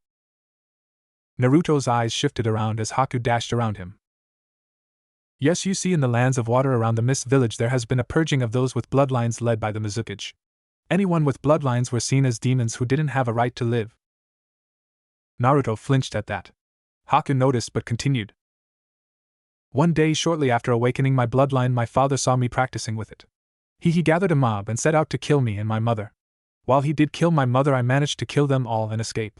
Naruto's eyes shifted around as Haku dashed around him. Yes, you see, in the lands of water around the Mist Village there has been a purging of those with bloodlines led by the Mizukage. Anyone with bloodlines were seen as demons who didn't have a right to live. Naruto flinched at that. Haku noticed but continued. One day shortly after awakening my bloodline, my father saw me practicing with it. He gathered a mob and set out to kill me and my mother. While he did kill my mother, I managed to kill them all and escape.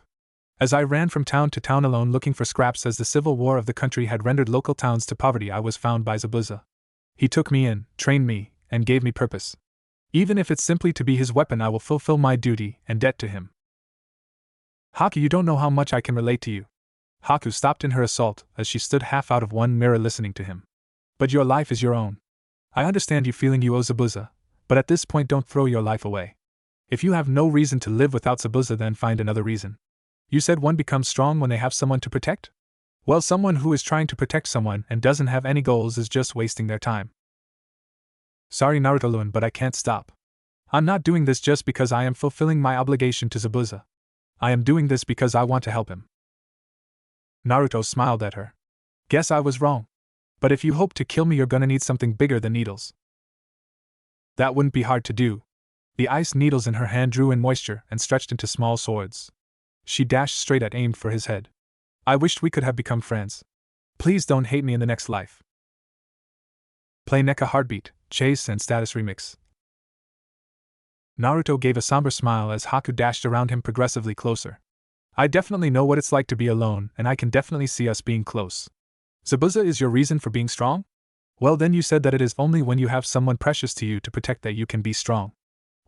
As I ran from town to town alone looking for scraps, as the civil war of the country had rendered local towns to poverty, I was found by Zabuza. He took me in, trained me, and gave me purpose. Even if it's simply to be his weapon, I will fulfill my duty and debt to him. Haku, you don't know how much I can relate to you. Haku stopped in her assault as she stood half out of one mirror listening to him. But your life is your own. I understand you feeling you owe Zabuza, but at this point don't throw your life away. If you have no reason to live without Zabuza, then find another reason. You said one becomes strong when they have someone to protect? Well, someone who is trying to protect someone and doesn't have any goals is just wasting their time. Sorry, Naruto-lun, but I can't stop. I'm not doing this just because I am fulfilling my obligation to Zabuza. I am doing this because I want to help him. Naruto smiled at her. Guess I was wrong. But if you hope to kill me, you're gonna need something bigger than needles. That wouldn't be hard to do. The ice needles in her hand drew in moisture and stretched into small swords. She dashed straight at, aimed for his head. I wished we could have become friends. Please don't hate me in the next life. Play NECA Heartbeat, Chase and Status Remix. Naruto gave a somber smile as Haku dashed around him progressively closer. I definitely know what it's like to be alone, and I can definitely see us being close. Zabuza is your reason for being strong? Well then you said that it is only when you have someone precious to you to protect that you can be strong.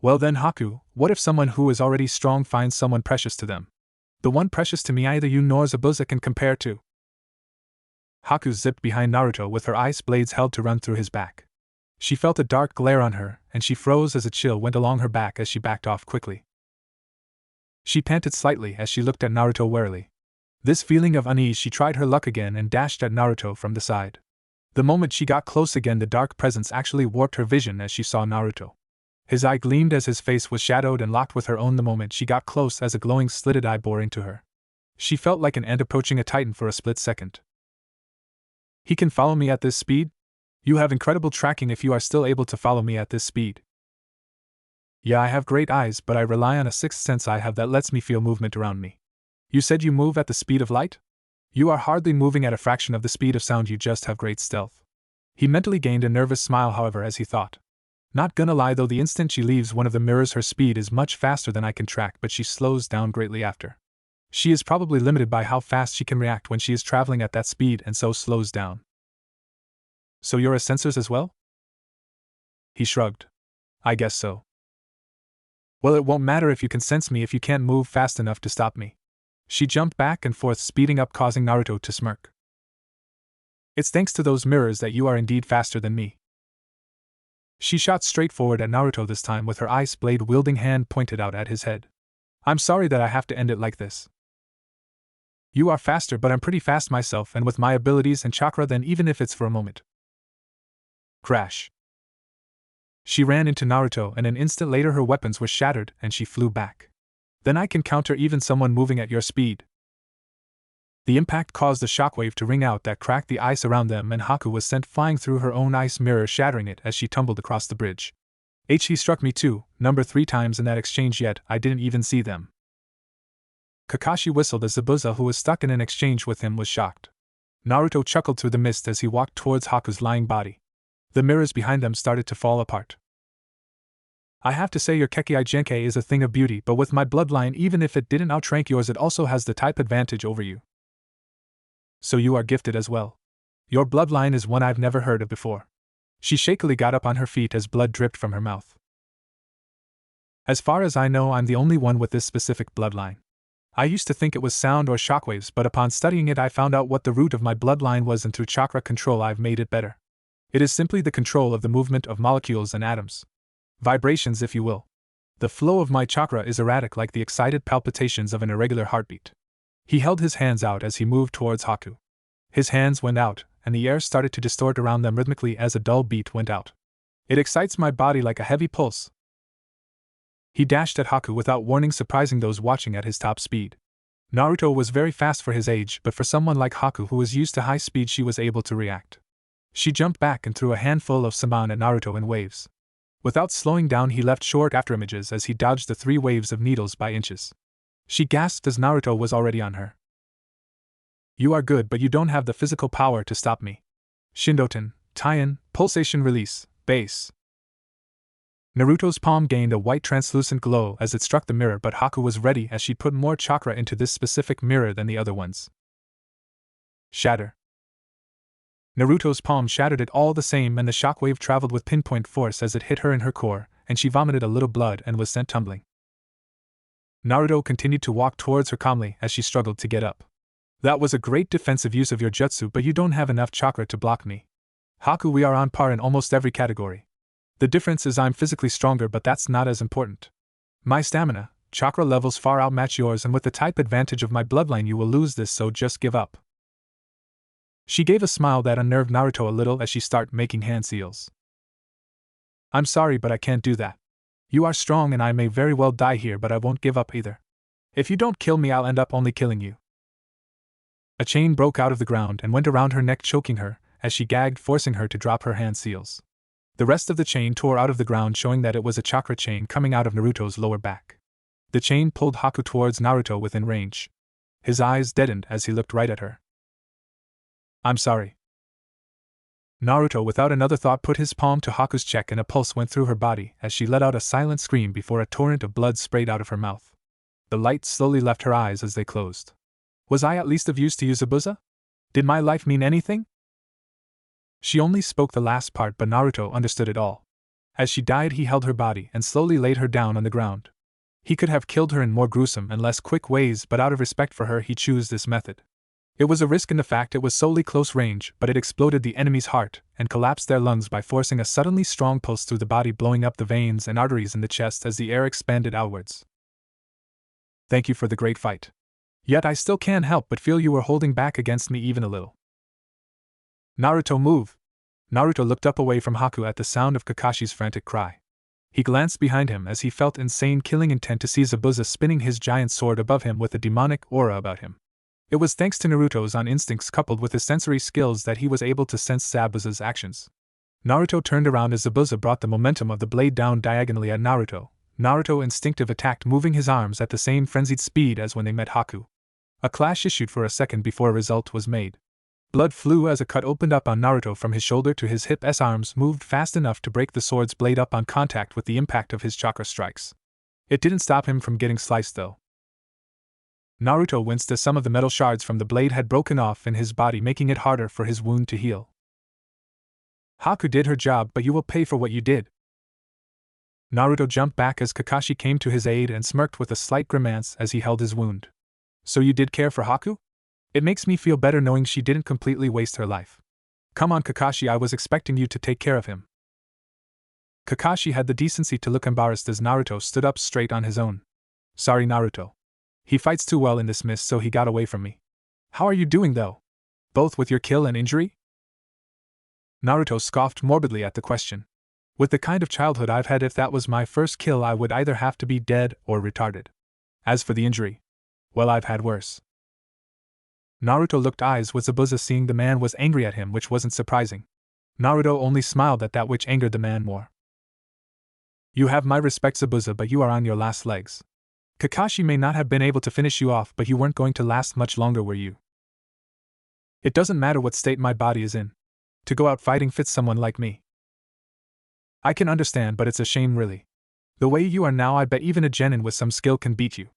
Well then Haku, what if someone who is already strong finds someone precious to them? The one precious to me either you nor Zabuza can compare to. Haku zipped behind Naruto with her ice blades held to run through his back. She felt a dark glare on her, and she froze as a chill went along her back as she backed off quickly. She panted slightly as she looked at Naruto warily. This feeling of unease, she tried her luck again and dashed at Naruto from the side. The moment she got close again, the dark presence actually warped her vision as she saw Naruto. His eye gleamed as his face was shadowed and locked with her own the moment she got close as a glowing slitted eye bore into her. She felt like an ant approaching a titan for a split second. He can follow me at this speed? You have incredible tracking if you are still able to follow me at this speed. Yeah, I have great eyes, but I rely on a sixth sense I have that lets me feel movement around me. You said you move at the speed of light? You are hardly moving at a fraction of the speed of sound, you just have great stealth. He mentally gained a nervous smile, however, as he thought. Not gonna lie though, the instant she leaves one of the mirrors her speed is much faster than I can track, but she slows down greatly after. She is probably limited by how fast she can react when she is traveling at that speed and so slows down. So you're a sensors as well? He shrugged. I guess so. Well, it won't matter if you can sense me if you can't move fast enough to stop me. She jumped back and forth, speeding up, causing Naruto to smirk. It's thanks to those mirrors that you are indeed faster than me. She shot straight forward at Naruto this time with her ice blade wielding hand pointed out at his head. I'm sorry that I have to end it like this. You are faster, but I'm pretty fast myself, and with my abilities and chakra, then even if it's for a moment. Crash. She ran into Naruto, and an instant later her weapons were shattered and she flew back. Then I can counter even someone moving at your speed. The impact caused a shockwave to ring out that cracked the ice around them, and Haku was sent flying through her own ice mirror, shattering it as she tumbled across the bridge. He struck me too, number 3 times in that exchange, yet I didn't even see them. Kakashi whistled as Zabuza, who was stuck in an exchange with him, was shocked. Naruto chuckled through the mist as he walked towards Haku's lying body. The mirrors behind them started to fall apart. I have to say your Kekei Genkai is a thing of beauty, but with my bloodline, even if it didn't outrank yours, it also has the type advantage over you. So you are gifted as well. Your bloodline is one I've never heard of before. She shakily got up on her feet as blood dripped from her mouth. As far as I know, I'm the only one with this specific bloodline. I used to think it was sound or shockwaves, but upon studying it I found out what the root of my bloodline was, and through chakra control I've made it better. It is simply the control of the movement of molecules and atoms. Vibrations, if you will. The flow of my chakra is erratic, like the excited palpitations of an irregular heartbeat. He held his hands out as he moved towards Haku. His hands went out, and the air started to distort around them rhythmically as a dull beat went out. It excites my body like a heavy pulse. He dashed at Haku without warning, surprising those watching at his top speed. Naruto was very fast for his age, but for someone like Haku who was used to high speed, she was able to react. She jumped back and threw a handful of saman at Naruto in waves. Without slowing down, he left short afterimages as he dodged the 3 waves of needles by inches. She gasped as Naruto was already on her. You are good, but you don't have the physical power to stop me. Shindoten, tie-in, pulsation release, base. Naruto's palm gained a white translucent glow as it struck the mirror, but Haku was ready as she put more chakra into this specific mirror than the other ones. Shatter. Naruto's palm shattered it all the same, and the shockwave traveled with pinpoint force as it hit her in her core, and she vomited a little blood and was sent tumbling. Naruto continued to walk towards her calmly as she struggled to get up. That was a great defensive use of your jutsu, but you don't have enough chakra to block me. Haku, we are on par in almost every category. The difference is I'm physically stronger, but that's not as important. My stamina, chakra levels far outmatch yours, and with the type advantage of my bloodline you will lose this, so just give up. She gave a smile that unnerved Naruto a little as she started making hand seals. I'm sorry, but I can't do that. You are strong and I may very well die here, but I won't give up either. If you don't kill me, I'll end up only killing you. A chain broke out of the ground and went around her neck, choking her, as she gagged, forcing her to drop her hand seals. The rest of the chain tore out of the ground, showing that it was a chakra chain coming out of Naruto's lower back. The chain pulled Haku towards Naruto within range. His eyes deadened as he looked right at her. I'm sorry. Naruto, without another thought, put his palm to Haku's cheek, and a pulse went through her body as she let out a silent scream before a torrent of blood sprayed out of her mouth. The light slowly left her eyes as they closed. Was I at least of use to you, Zabuza? Did my life mean anything? She only spoke the last part, but Naruto understood it all. As she died, he held her body and slowly laid her down on the ground. He could have killed her in more gruesome and less quick ways, but out of respect for her he chose this method. It was a risk in the fact it was solely close range, but it exploded the enemy's heart and collapsed their lungs by forcing a suddenly strong pulse through the body, blowing up the veins and arteries in the chest as the air expanded outwards. Thank you for the great fight. Yet I still can't help but feel you were holding back against me even a little. Naruto, move! Naruto looked up away from Haku at the sound of Kakashi's frantic cry. He glanced behind him as he felt insane killing intent to see Zabuza spinning his giant sword above him with a demonic aura about him. It was thanks to Naruto's own instincts coupled with his sensory skills that he was able to sense Zabuza's actions. Naruto turned around as Zabuza brought the momentum of the blade down diagonally at Naruto. Naruto instinctive attacked, moving his arms at the same frenzied speed as when they met Haku. A clash issued for a second before a result was made. Blood flew as a cut opened up on Naruto from his shoulder to his hip. His arms moved fast enough to break the sword's blade up on contact with the impact of his chakra strikes. It didn't stop him from getting sliced though. Naruto winced as some of the metal shards from the blade had broken off in his body, making it harder for his wound to heal. Haku did her job, but you will pay for what you did. Naruto jumped back as Kakashi came to his aid and smirked with a slight grimace as he held his wound. So you did care for Haku? It makes me feel better knowing she didn't completely waste her life. Come on, Kakashi, I was expecting you to take care of him. Kakashi had the decency to look embarrassed as Naruto stood up straight on his own. Sorry, Naruto. He fights too well in this mist, so he got away from me. How are you doing though? Both with your kill and injury? Naruto scoffed morbidly at the question. With the kind of childhood I've had, if that was my first kill, I would either have to be dead or retarded. As for the injury, well, I've had worse. Naruto looked eyes with Zabuza, seeing the man was angry at him, which wasn't surprising. Naruto only smiled at that, which angered the man more. You have my respect, Zabuza, but you are on your last legs. Kakashi may not have been able to finish you off, but you weren't going to last much longer, were you? It doesn't matter what state my body is in. To go out fighting fits someone like me. I can understand, but it's a shame, really. The way you are now, I bet even a genin with some skill can beat you.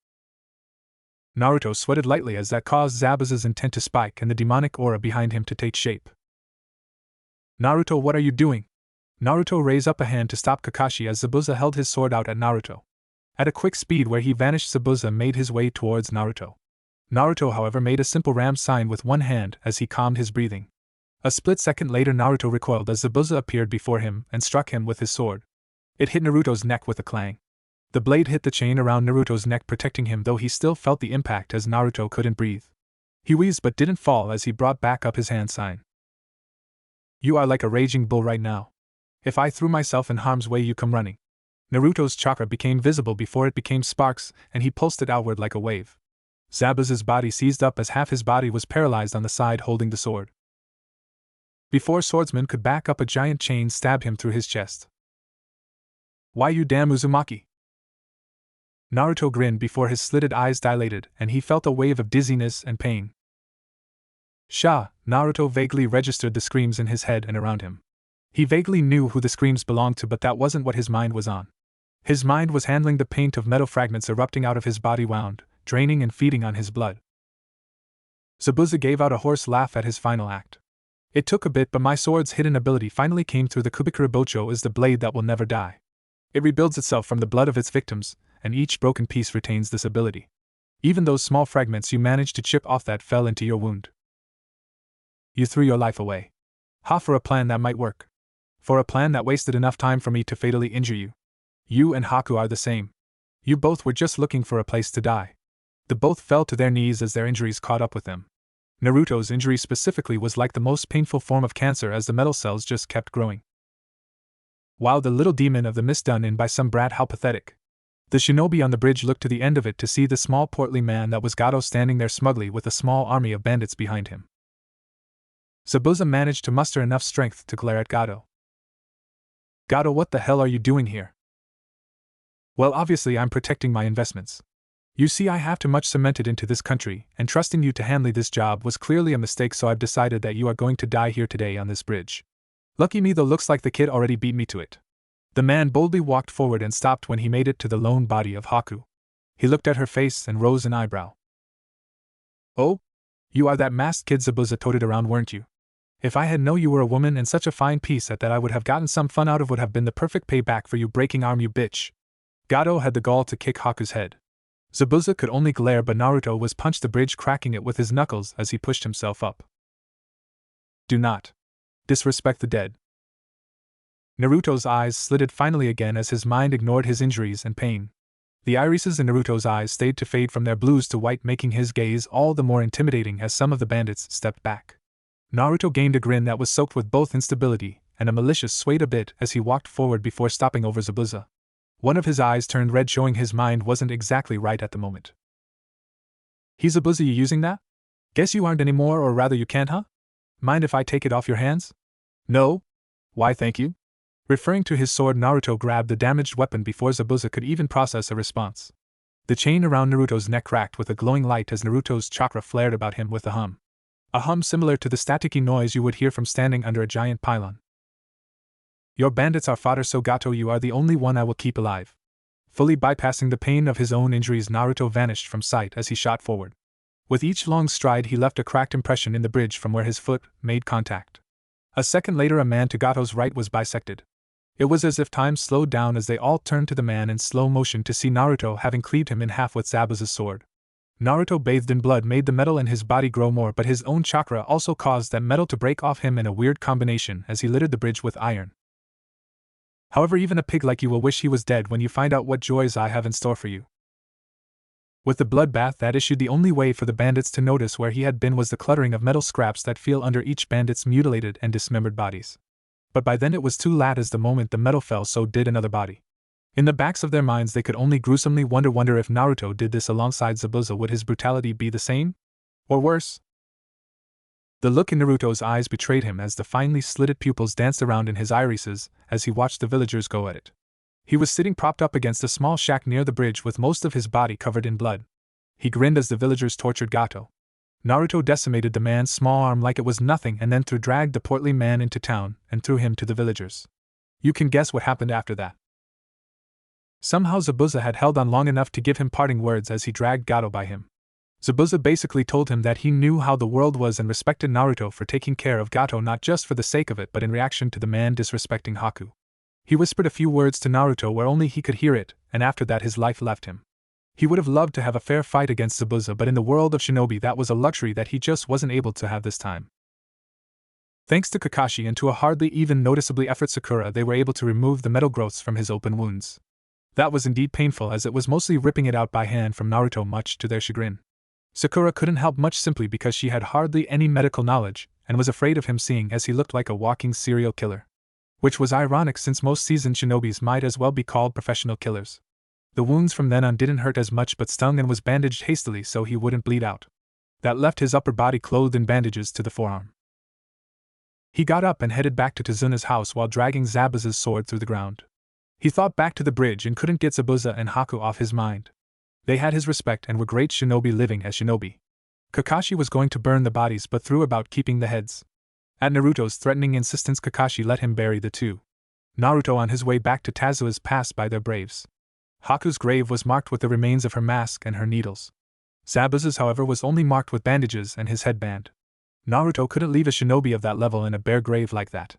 Naruto sweated lightly as that caused Zabuza's intent to spike and the demonic aura behind him to take shape. Naruto, what are you doing? Naruto raised up a hand to stop Kakashi as Zabuza held his sword out at Naruto. At a quick speed where he vanished, Zabuza made his way towards Naruto. Naruto, however, made a simple ram sign with one hand as he calmed his breathing. A split second later, Naruto recoiled as Zabuza appeared before him and struck him with his sword. It hit Naruto's neck with a clang. The blade hit the chain around Naruto's neck, protecting him, though he still felt the impact as Naruto couldn't breathe. He wheezed but didn't fall as he brought back up his hand sign. You are like a raging bull right now. If I threw myself in harm's way, you come running. Naruto's chakra became visible before it became sparks, and he pulsed it outward like a wave. Zabuza's body seized up as half his body was paralyzed on the side holding the sword. Before swordsman could back up, a giant chain stabbed him through his chest. Why, you damn Uzumaki! Naruto grinned before his slitted eyes dilated, and he felt a wave of dizziness and pain. Sha! Naruto vaguely registered the screams in his head and around him. He vaguely knew who the screams belonged to, but that wasn't what his mind was on. His mind was handling the paint of metal fragments erupting out of his body, wound, draining and feeding on his blood. Zabuza gave out a hoarse laugh at his final act. It took a bit, but my sword's hidden ability finally came through. The Kubikura Bocho is the blade that will never die. It rebuilds itself from the blood of its victims, and each broken piece retains this ability. Even those small fragments you managed to chip off that fell into your wound. You threw your life away. Ha, for a plan that might work. For a plan that wasted enough time for me to fatally injure you. You and Haku are the same. You both were just looking for a place to die. The both fell to their knees as their injuries caught up with them. Naruto's injury specifically was like the most painful form of cancer, as the metal cells just kept growing. Wow, the little demon of the mist, done in by some brat, how pathetic. The shinobi on the bridge looked to the end of it to see the small portly man that was Gato standing there smugly with a small army of bandits behind him. Zabuza managed to muster enough strength to glare at Gato. Gato, what the hell are you doing here? Well, obviously I'm protecting my investments. You see, I have too much cemented into this country, and trusting you to handle this job was clearly a mistake, so I've decided that you are going to die here today on this bridge. Lucky me though, looks like the kid already beat me to it. The man boldly walked forward and stopped when he made it to the lone body of Haku. He looked at her face and rose an eyebrow. Oh? You are that masked kid Zabuza toted around, weren't you? If I had known you were a woman and such a fine piece at that, I would have gotten some fun out of would have been the perfect payback for you breaking arm, you bitch. Gato had the gall to kick Haku's head. Zabuza could only glare, but Naruto was punched the bridge, cracking it with his knuckles as he pushed himself up. Do not disrespect the dead. Naruto's eyes slitted finally again as his mind ignored his injuries and pain. The irises in Naruto's eyes stayed to fade from their blues to white, making his gaze all the more intimidating as some of the bandits stepped back. Naruto gained a grin that was soaked with both instability and a malicious swayed a bit as he walked forward before stopping over Zabuza. One of his eyes turned red, showing his mind wasn't exactly right at the moment. He's Zabuza, you using that? Guess you aren't anymore, or rather you can't, huh? Mind if I take it off your hands? No? Why, thank you. Referring to his sword, Naruto grabbed the damaged weapon before Zabuza could even process a response. The chain around Naruto's neck cracked with a glowing light as Naruto's chakra flared about him with a hum. A hum similar to the staticky noise you would hear from standing under a giant pylon. Your bandits are fodder, so Gato, you are the only one I will keep alive. Fully bypassing the pain of his own injuries, Naruto vanished from sight as he shot forward. With each long stride, he left a cracked impression in the bridge from where his foot made contact. A second later, a man to Gato's right was bisected. It was as if time slowed down as they all turned to the man in slow motion to see Naruto having cleaved him in half with Zabuza's sword. Naruto, bathed in blood, made the metal in his body grow more, but his own chakra also caused that metal to break off him in a weird combination as he littered the bridge with iron. However, even a pig like you will wish he was dead when you find out what joys I have in store for you. With the bloodbath that issued, the only way for the bandits to notice where he had been was the cluttering of metal scraps that fell under each bandit's mutilated and dismembered bodies. But by then it was too late, as the moment the metal fell, so did another body. In the backs of their minds they could only gruesomely wonder if Naruto did this alongside Zabuza, would his brutality be the same? Or worse? The look in Naruto's eyes betrayed him as the finely slitted pupils danced around in his irises as he watched the villagers go at it. He was sitting propped up against a small shack near the bridge with most of his body covered in blood. He grinned as the villagers tortured Gato. Naruto decimated the man's small arm like it was nothing and then dragged the portly man into town and threw him to the villagers. You can guess what happened after that. Somehow Zabuza had held on long enough to give him parting words as he dragged Gato by him. Zabuza basically told him that he knew how the world was and respected Naruto for taking care of Gato, not just for the sake of it but in reaction to the man disrespecting Haku. He whispered a few words to Naruto where only he could hear it, and after that his life left him. He would have loved to have a fair fight against Zabuza, but in the world of shinobi that was a luxury that he just wasn't able to have this time. Thanks to Kakashi and to a hardly even noticeably effort Sakura, they were able to remove the metal growths from his open wounds. That was indeed painful, as it was mostly ripping it out by hand from Naruto, much to their chagrin. Sakura couldn't help much simply because she had hardly any medical knowledge and was afraid of him, seeing as he looked like a walking serial killer. Which was ironic, since most seasoned shinobis might as well be called professional killers. The wounds from then on didn't hurt as much but stung, and was bandaged hastily so he wouldn't bleed out. That left his upper body clothed in bandages to the forearm. He got up and headed back to Tazuna's house while dragging Zabuza's sword through the ground. He thought back to the bridge and couldn't get Zabuza and Haku off his mind. They had his respect and were great shinobi living as shinobi. Kakashi was going to burn the bodies but threw about keeping the heads. At Naruto's threatening insistence, Kakashi let him bury the two. Naruto on his way back to Tazua's passed by their braves. Haku's grave was marked with the remains of her mask and her needles. Zabuza's, however, was only marked with bandages and his headband. Naruto couldn't leave a shinobi of that level in a bare grave like that.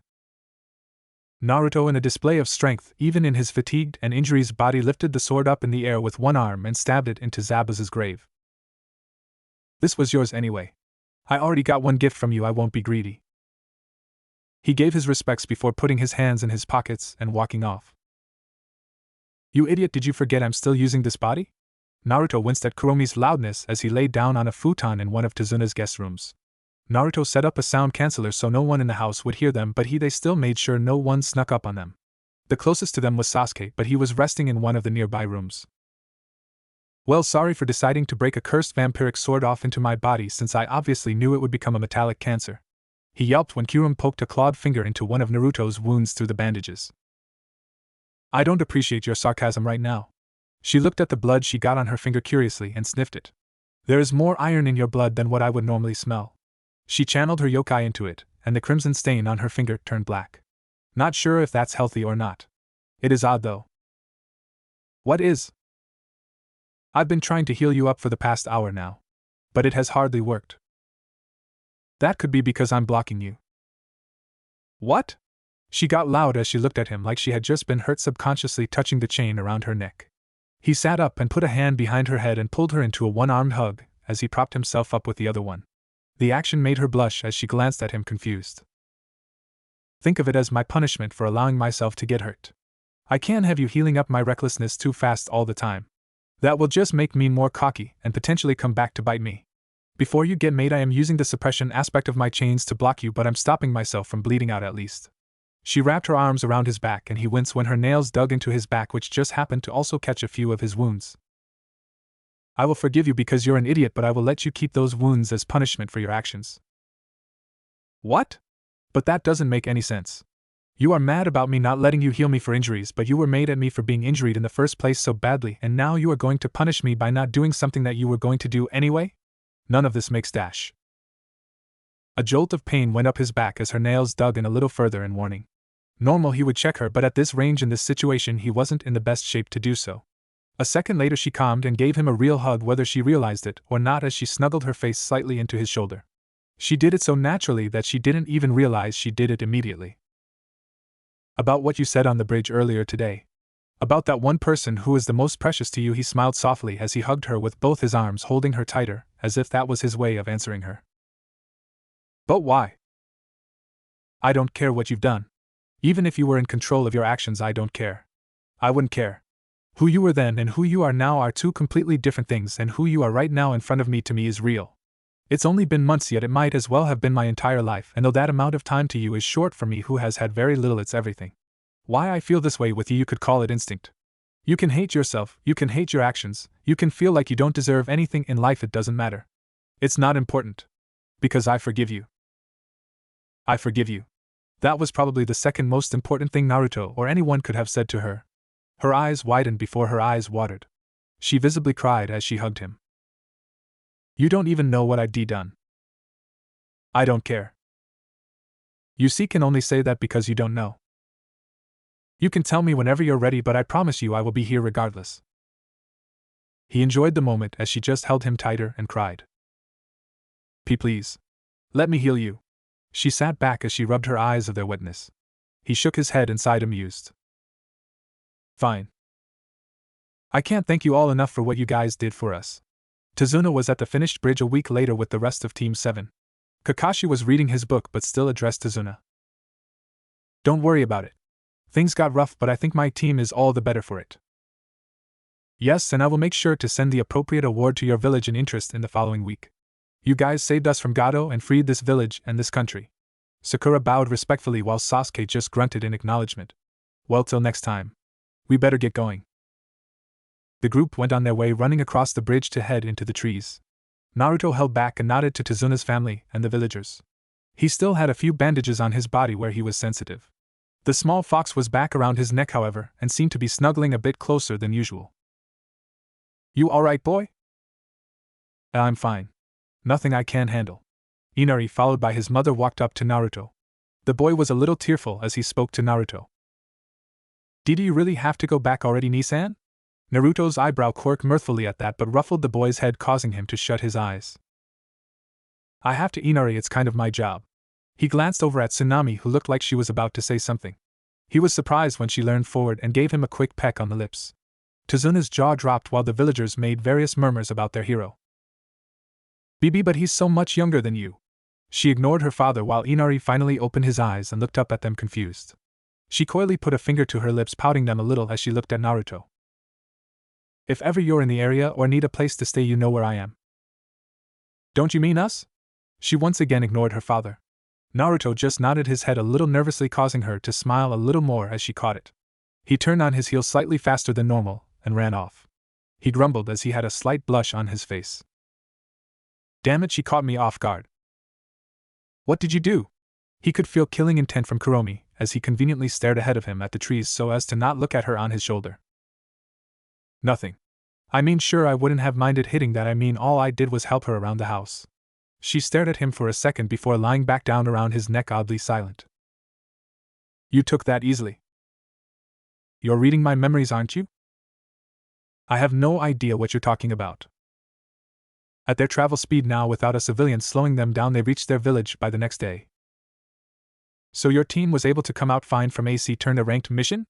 Naruto, in a display of strength, even in his fatigued and injuries body, lifted the sword up in the air with one arm and stabbed it into Zabuza's grave. This was yours anyway. I already got one gift from you, I won't be greedy. He gave his respects before putting his hands in his pockets and walking off. You idiot, did you forget I'm still using this body? Naruto winced at Kuromi's loudness as he laid down on a futon in one of Tazuna's guest rooms. Naruto set up a sound canceller so no one in the house would hear them, but they still made sure no one snuck up on them. The closest to them was Sasuke, but he was resting in one of the nearby rooms. Well, sorry for deciding to break a cursed vampiric sword off into my body, since I obviously knew it would become a metallic cancer. He yelped when Kurom poked a clawed finger into one of Naruto's wounds through the bandages. I don't appreciate your sarcasm right now. She looked at the blood she got on her finger curiously and sniffed it. There is more iron in your blood than what I would normally smell. She channeled her yokai into it, and the crimson stain on her finger turned black. Not sure if that's healthy or not. It is odd though. What is? I've been trying to heal you up for the past hour now. But it has hardly worked. That could be because I'm blocking you. What? She got loud as she looked at him like she had just been hurt, subconsciously touching the chain around her neck. He sat up and put a hand behind her head and pulled her into a one-armed hug as he propped himself up with the other one. The action made her blush as she glanced at him confused. Think of it as my punishment for allowing myself to get hurt. I can't have you healing up my recklessness too fast all the time. That will just make me more cocky and potentially come back to bite me. Before you get mad, I am using the suppression aspect of my chains to block you, but I'm stopping myself from bleeding out at least. She wrapped her arms around his back and he winced when her nails dug into his back, which just happened to also catch a few of his wounds. I will forgive you because you're an idiot, but I will let you keep those wounds as punishment for your actions. What? But that doesn't make any sense. You are mad about me not letting you heal me for injuries, but you were mad at me for being injured in the first place so badly, and now you are going to punish me by not doing something that you were going to do anyway? None of this makes dash. A jolt of pain went up his back as her nails dug in a little further in warning. Normal he would check her, but at this range in this situation he wasn't in the best shape to do so. A second later she calmed and gave him a real hug, whether she realized it or not, as she snuggled her face slightly into his shoulder. She did it so naturally that she didn't even realize she did it immediately. About what you said on the bridge earlier today. About that one person who is the most precious to you, he smiled softly as he hugged her with both his arms, holding her tighter, as if that was his way of answering her. But why? I don't care what you've done. Even if you were in control of your actions, I don't care. I wouldn't care. Who you were then and who you are now are two completely different things, and who you are right now in front of me to me is real. It's only been months, yet it might as well have been my entire life, and though that amount of time to you is short for me who has had very little, it's everything. Why I feel this way with you could call it instinct. You can hate yourself, you can hate your actions, you can feel like you don't deserve anything in life, it doesn't matter. It's not important. Because I forgive you. I forgive you. That was probably the second most important thing Naruto or anyone could have said to her. Her eyes widened before her eyes watered. She visibly cried as she hugged him. You don't even know what I'd done. I don't care. You see, can only say that because you don't know. You can tell me whenever you're ready, but I promise you I will be here regardless. He enjoyed the moment as she just held him tighter and cried. Please. Let me heal you. She sat back as she rubbed her eyes of their wetness. He shook his head and sighed, amused. Fine. I can't thank you all enough for what you guys did for us. Tazuna was at the finished bridge a week later with the rest of Team 7. Kakashi was reading his book but still addressed Tazuna. Don't worry about it. Things got rough, but I think my team is all the better for it. Yes, and I will make sure to send the appropriate award to your village in interest in the following week. You guys saved us from Gato and freed this village and this country. Sakura bowed respectfully while Sasuke just grunted in acknowledgement. Well, till next time. We better get going. The group went on their way, running across the bridge to head into the trees. Naruto held back and nodded to Tazuna's family and the villagers. He still had a few bandages on his body where he was sensitive. The small fox was back around his neck, however, and seemed to be snuggling a bit closer than usual. You alright, boy? I'm fine. Nothing I can't handle. Inari, followed by his mother, walked up to Naruto. The boy was a little tearful as he spoke to Naruto. Did you really have to go back already, Nisan? Naruto's eyebrow quirked mirthfully at that but ruffled the boy's head, causing him to shut his eyes. I have to, Inari, it's kind of my job. He glanced over at Tsunami, who looked like she was about to say something. He was surprised when she leaned forward and gave him a quick peck on the lips. Tazuna's jaw dropped while the villagers made various murmurs about their hero. Bibi, but he's so much younger than you. She ignored her father while Inari finally opened his eyes and looked up at them confused. She coyly put a finger to her lips, pouting them a little as she looked at Naruto. If ever you're in the area or need a place to stay, you know where I am. Don't you mean us? She once again ignored her father. Naruto just nodded his head a little nervously, causing her to smile a little more as she caught it. He turned on his heel slightly faster than normal and ran off. He grumbled as he had a slight blush on his face. Damn it, she caught me off guard. What did you do? He could feel killing intent from Kuromi as he conveniently stared ahead of him at the trees so as to not look at her on his shoulder. Nothing. I mean, sure, I wouldn't have minded hitting that. I mean, all I did was help her around the house. She stared at him for a second before lying back down around his neck, oddly silent. You took that easily. You're reading my memories, aren't you? I have no idea what you're talking about. At their travel speed now without a civilian slowing them down, they reached their village by the next day. So your team was able to come out fine from a ranked mission?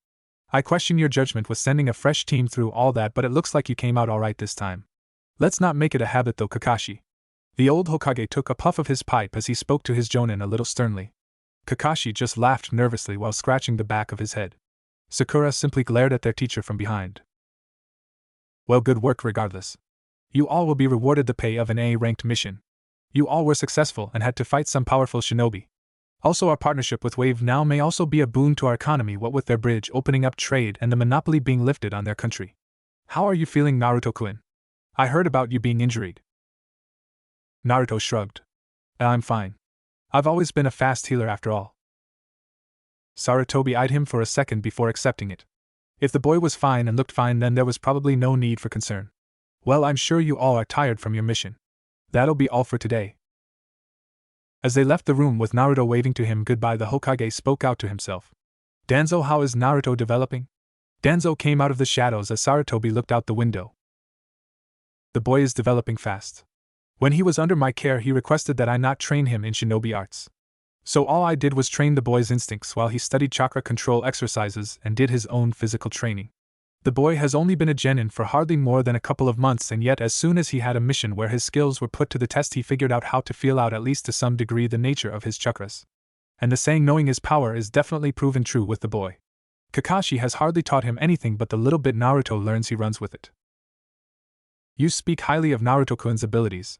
I question your judgment with sending a fresh team through all that, but it looks like you came out alright this time. Let's not make it a habit though, Kakashi. The old Hokage took a puff of his pipe as he spoke to his jonin a little sternly. Kakashi just laughed nervously while scratching the back of his head. Sakura simply glared at their teacher from behind. Well, good work regardless. You all will be rewarded the pay of an A-ranked mission. You all were successful and had to fight some powerful shinobi. Also, our partnership with Wave now may also be a boon to our economy, what with their bridge opening up trade and the monopoly being lifted on their country. How are you feeling, Naruto-kun? I heard about you being injured. Naruto shrugged. I'm fine. I've always been a fast healer after all. Sarutobi eyed him for a second before accepting it. If the boy was fine and looked fine, then there was probably no need for concern. Well, I'm sure you all are tired from your mission. That'll be all for today. As they left the room with Naruto waving to him goodbye, the Hokage spoke out to himself. Danzo, how is Naruto developing? Danzo came out of the shadows as Sarutobi looked out the window. The boy is developing fast. When he was under my care, he requested that I not train him in shinobi arts. So all I did was train the boy's instincts while he studied chakra control exercises and did his own physical training. The boy has only been a genin for hardly more than a couple of months, and yet as soon as he had a mission where his skills were put to the test, he figured out how to feel out at least to some degree the nature of his chakras. And the saying knowing his power is definitely proven true with the boy. Kakashi has hardly taught him anything, but the little bit Naruto learns he runs with it. You speak highly of Naruto-kun's abilities.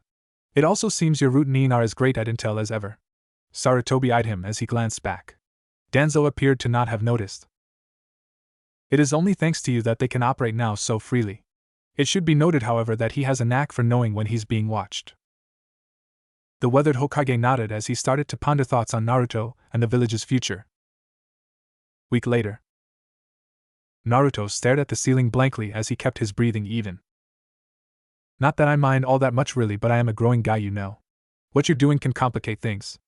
It also seems your routine are as great at intel as ever. Sarutobi eyed him as he glanced back. Danzo appeared to not have noticed. It is only thanks to you that they can operate now so freely. It should be noted, however, that he has a knack for knowing when he's being watched. The weathered Hokage nodded as he started to ponder thoughts on Naruto and the village's future. Week later. Naruto stared at the ceiling blankly as he kept his breathing even. Not that I mind all that much really, but I am a growing guy, you know. What you're doing can complicate things.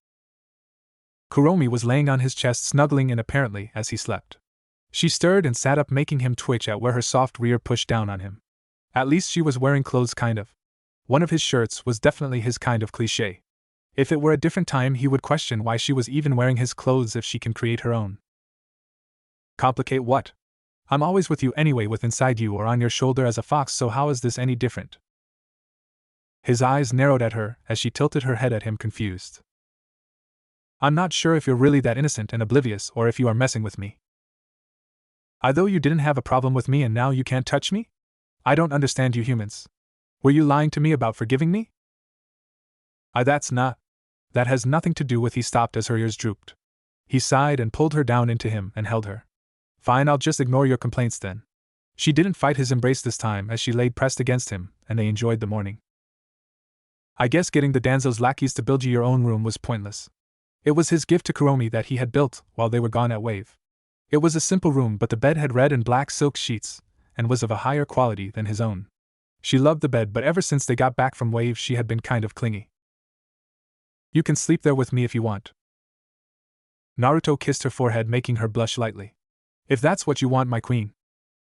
Kuromi was laying on his chest snuggling in apparently as he slept. She stirred and sat up, making him twitch at where her soft rear pushed down on him. At least she was wearing clothes, kind of. One of his shirts was definitely his kind of cliché. If it were a different time, he would question why she was even wearing his clothes if she can create her own. Complicate what? I'm always with you anyway, with inside you or on your shoulder as a fox, so how is this any different? His eyes narrowed at her as she tilted her head at him, confused. I'm not sure if you're really that innocent and oblivious or if you are messing with me. Although you didn't have a problem with me and now you can't touch me? I don't understand you humans. Were you lying to me about forgiving me? That has nothing to do with. He stopped as her ears drooped. He sighed and pulled her down into him and held her. Fine, I'll just ignore your complaints then. She didn't fight his embrace this time as she laid pressed against him, and they enjoyed the morning. I guess getting the Danzo's lackeys to build you your own room was pointless. It was his gift to Kuromi that he had built while they were gone at Wave. It was a simple room, but the bed had red and black silk sheets, and was of a higher quality than his own. She loved the bed, but ever since they got back from Wave she had been kind of clingy. You can sleep there with me if you want. Naruto kissed her forehead, making her blush lightly. If that's what you want, my queen.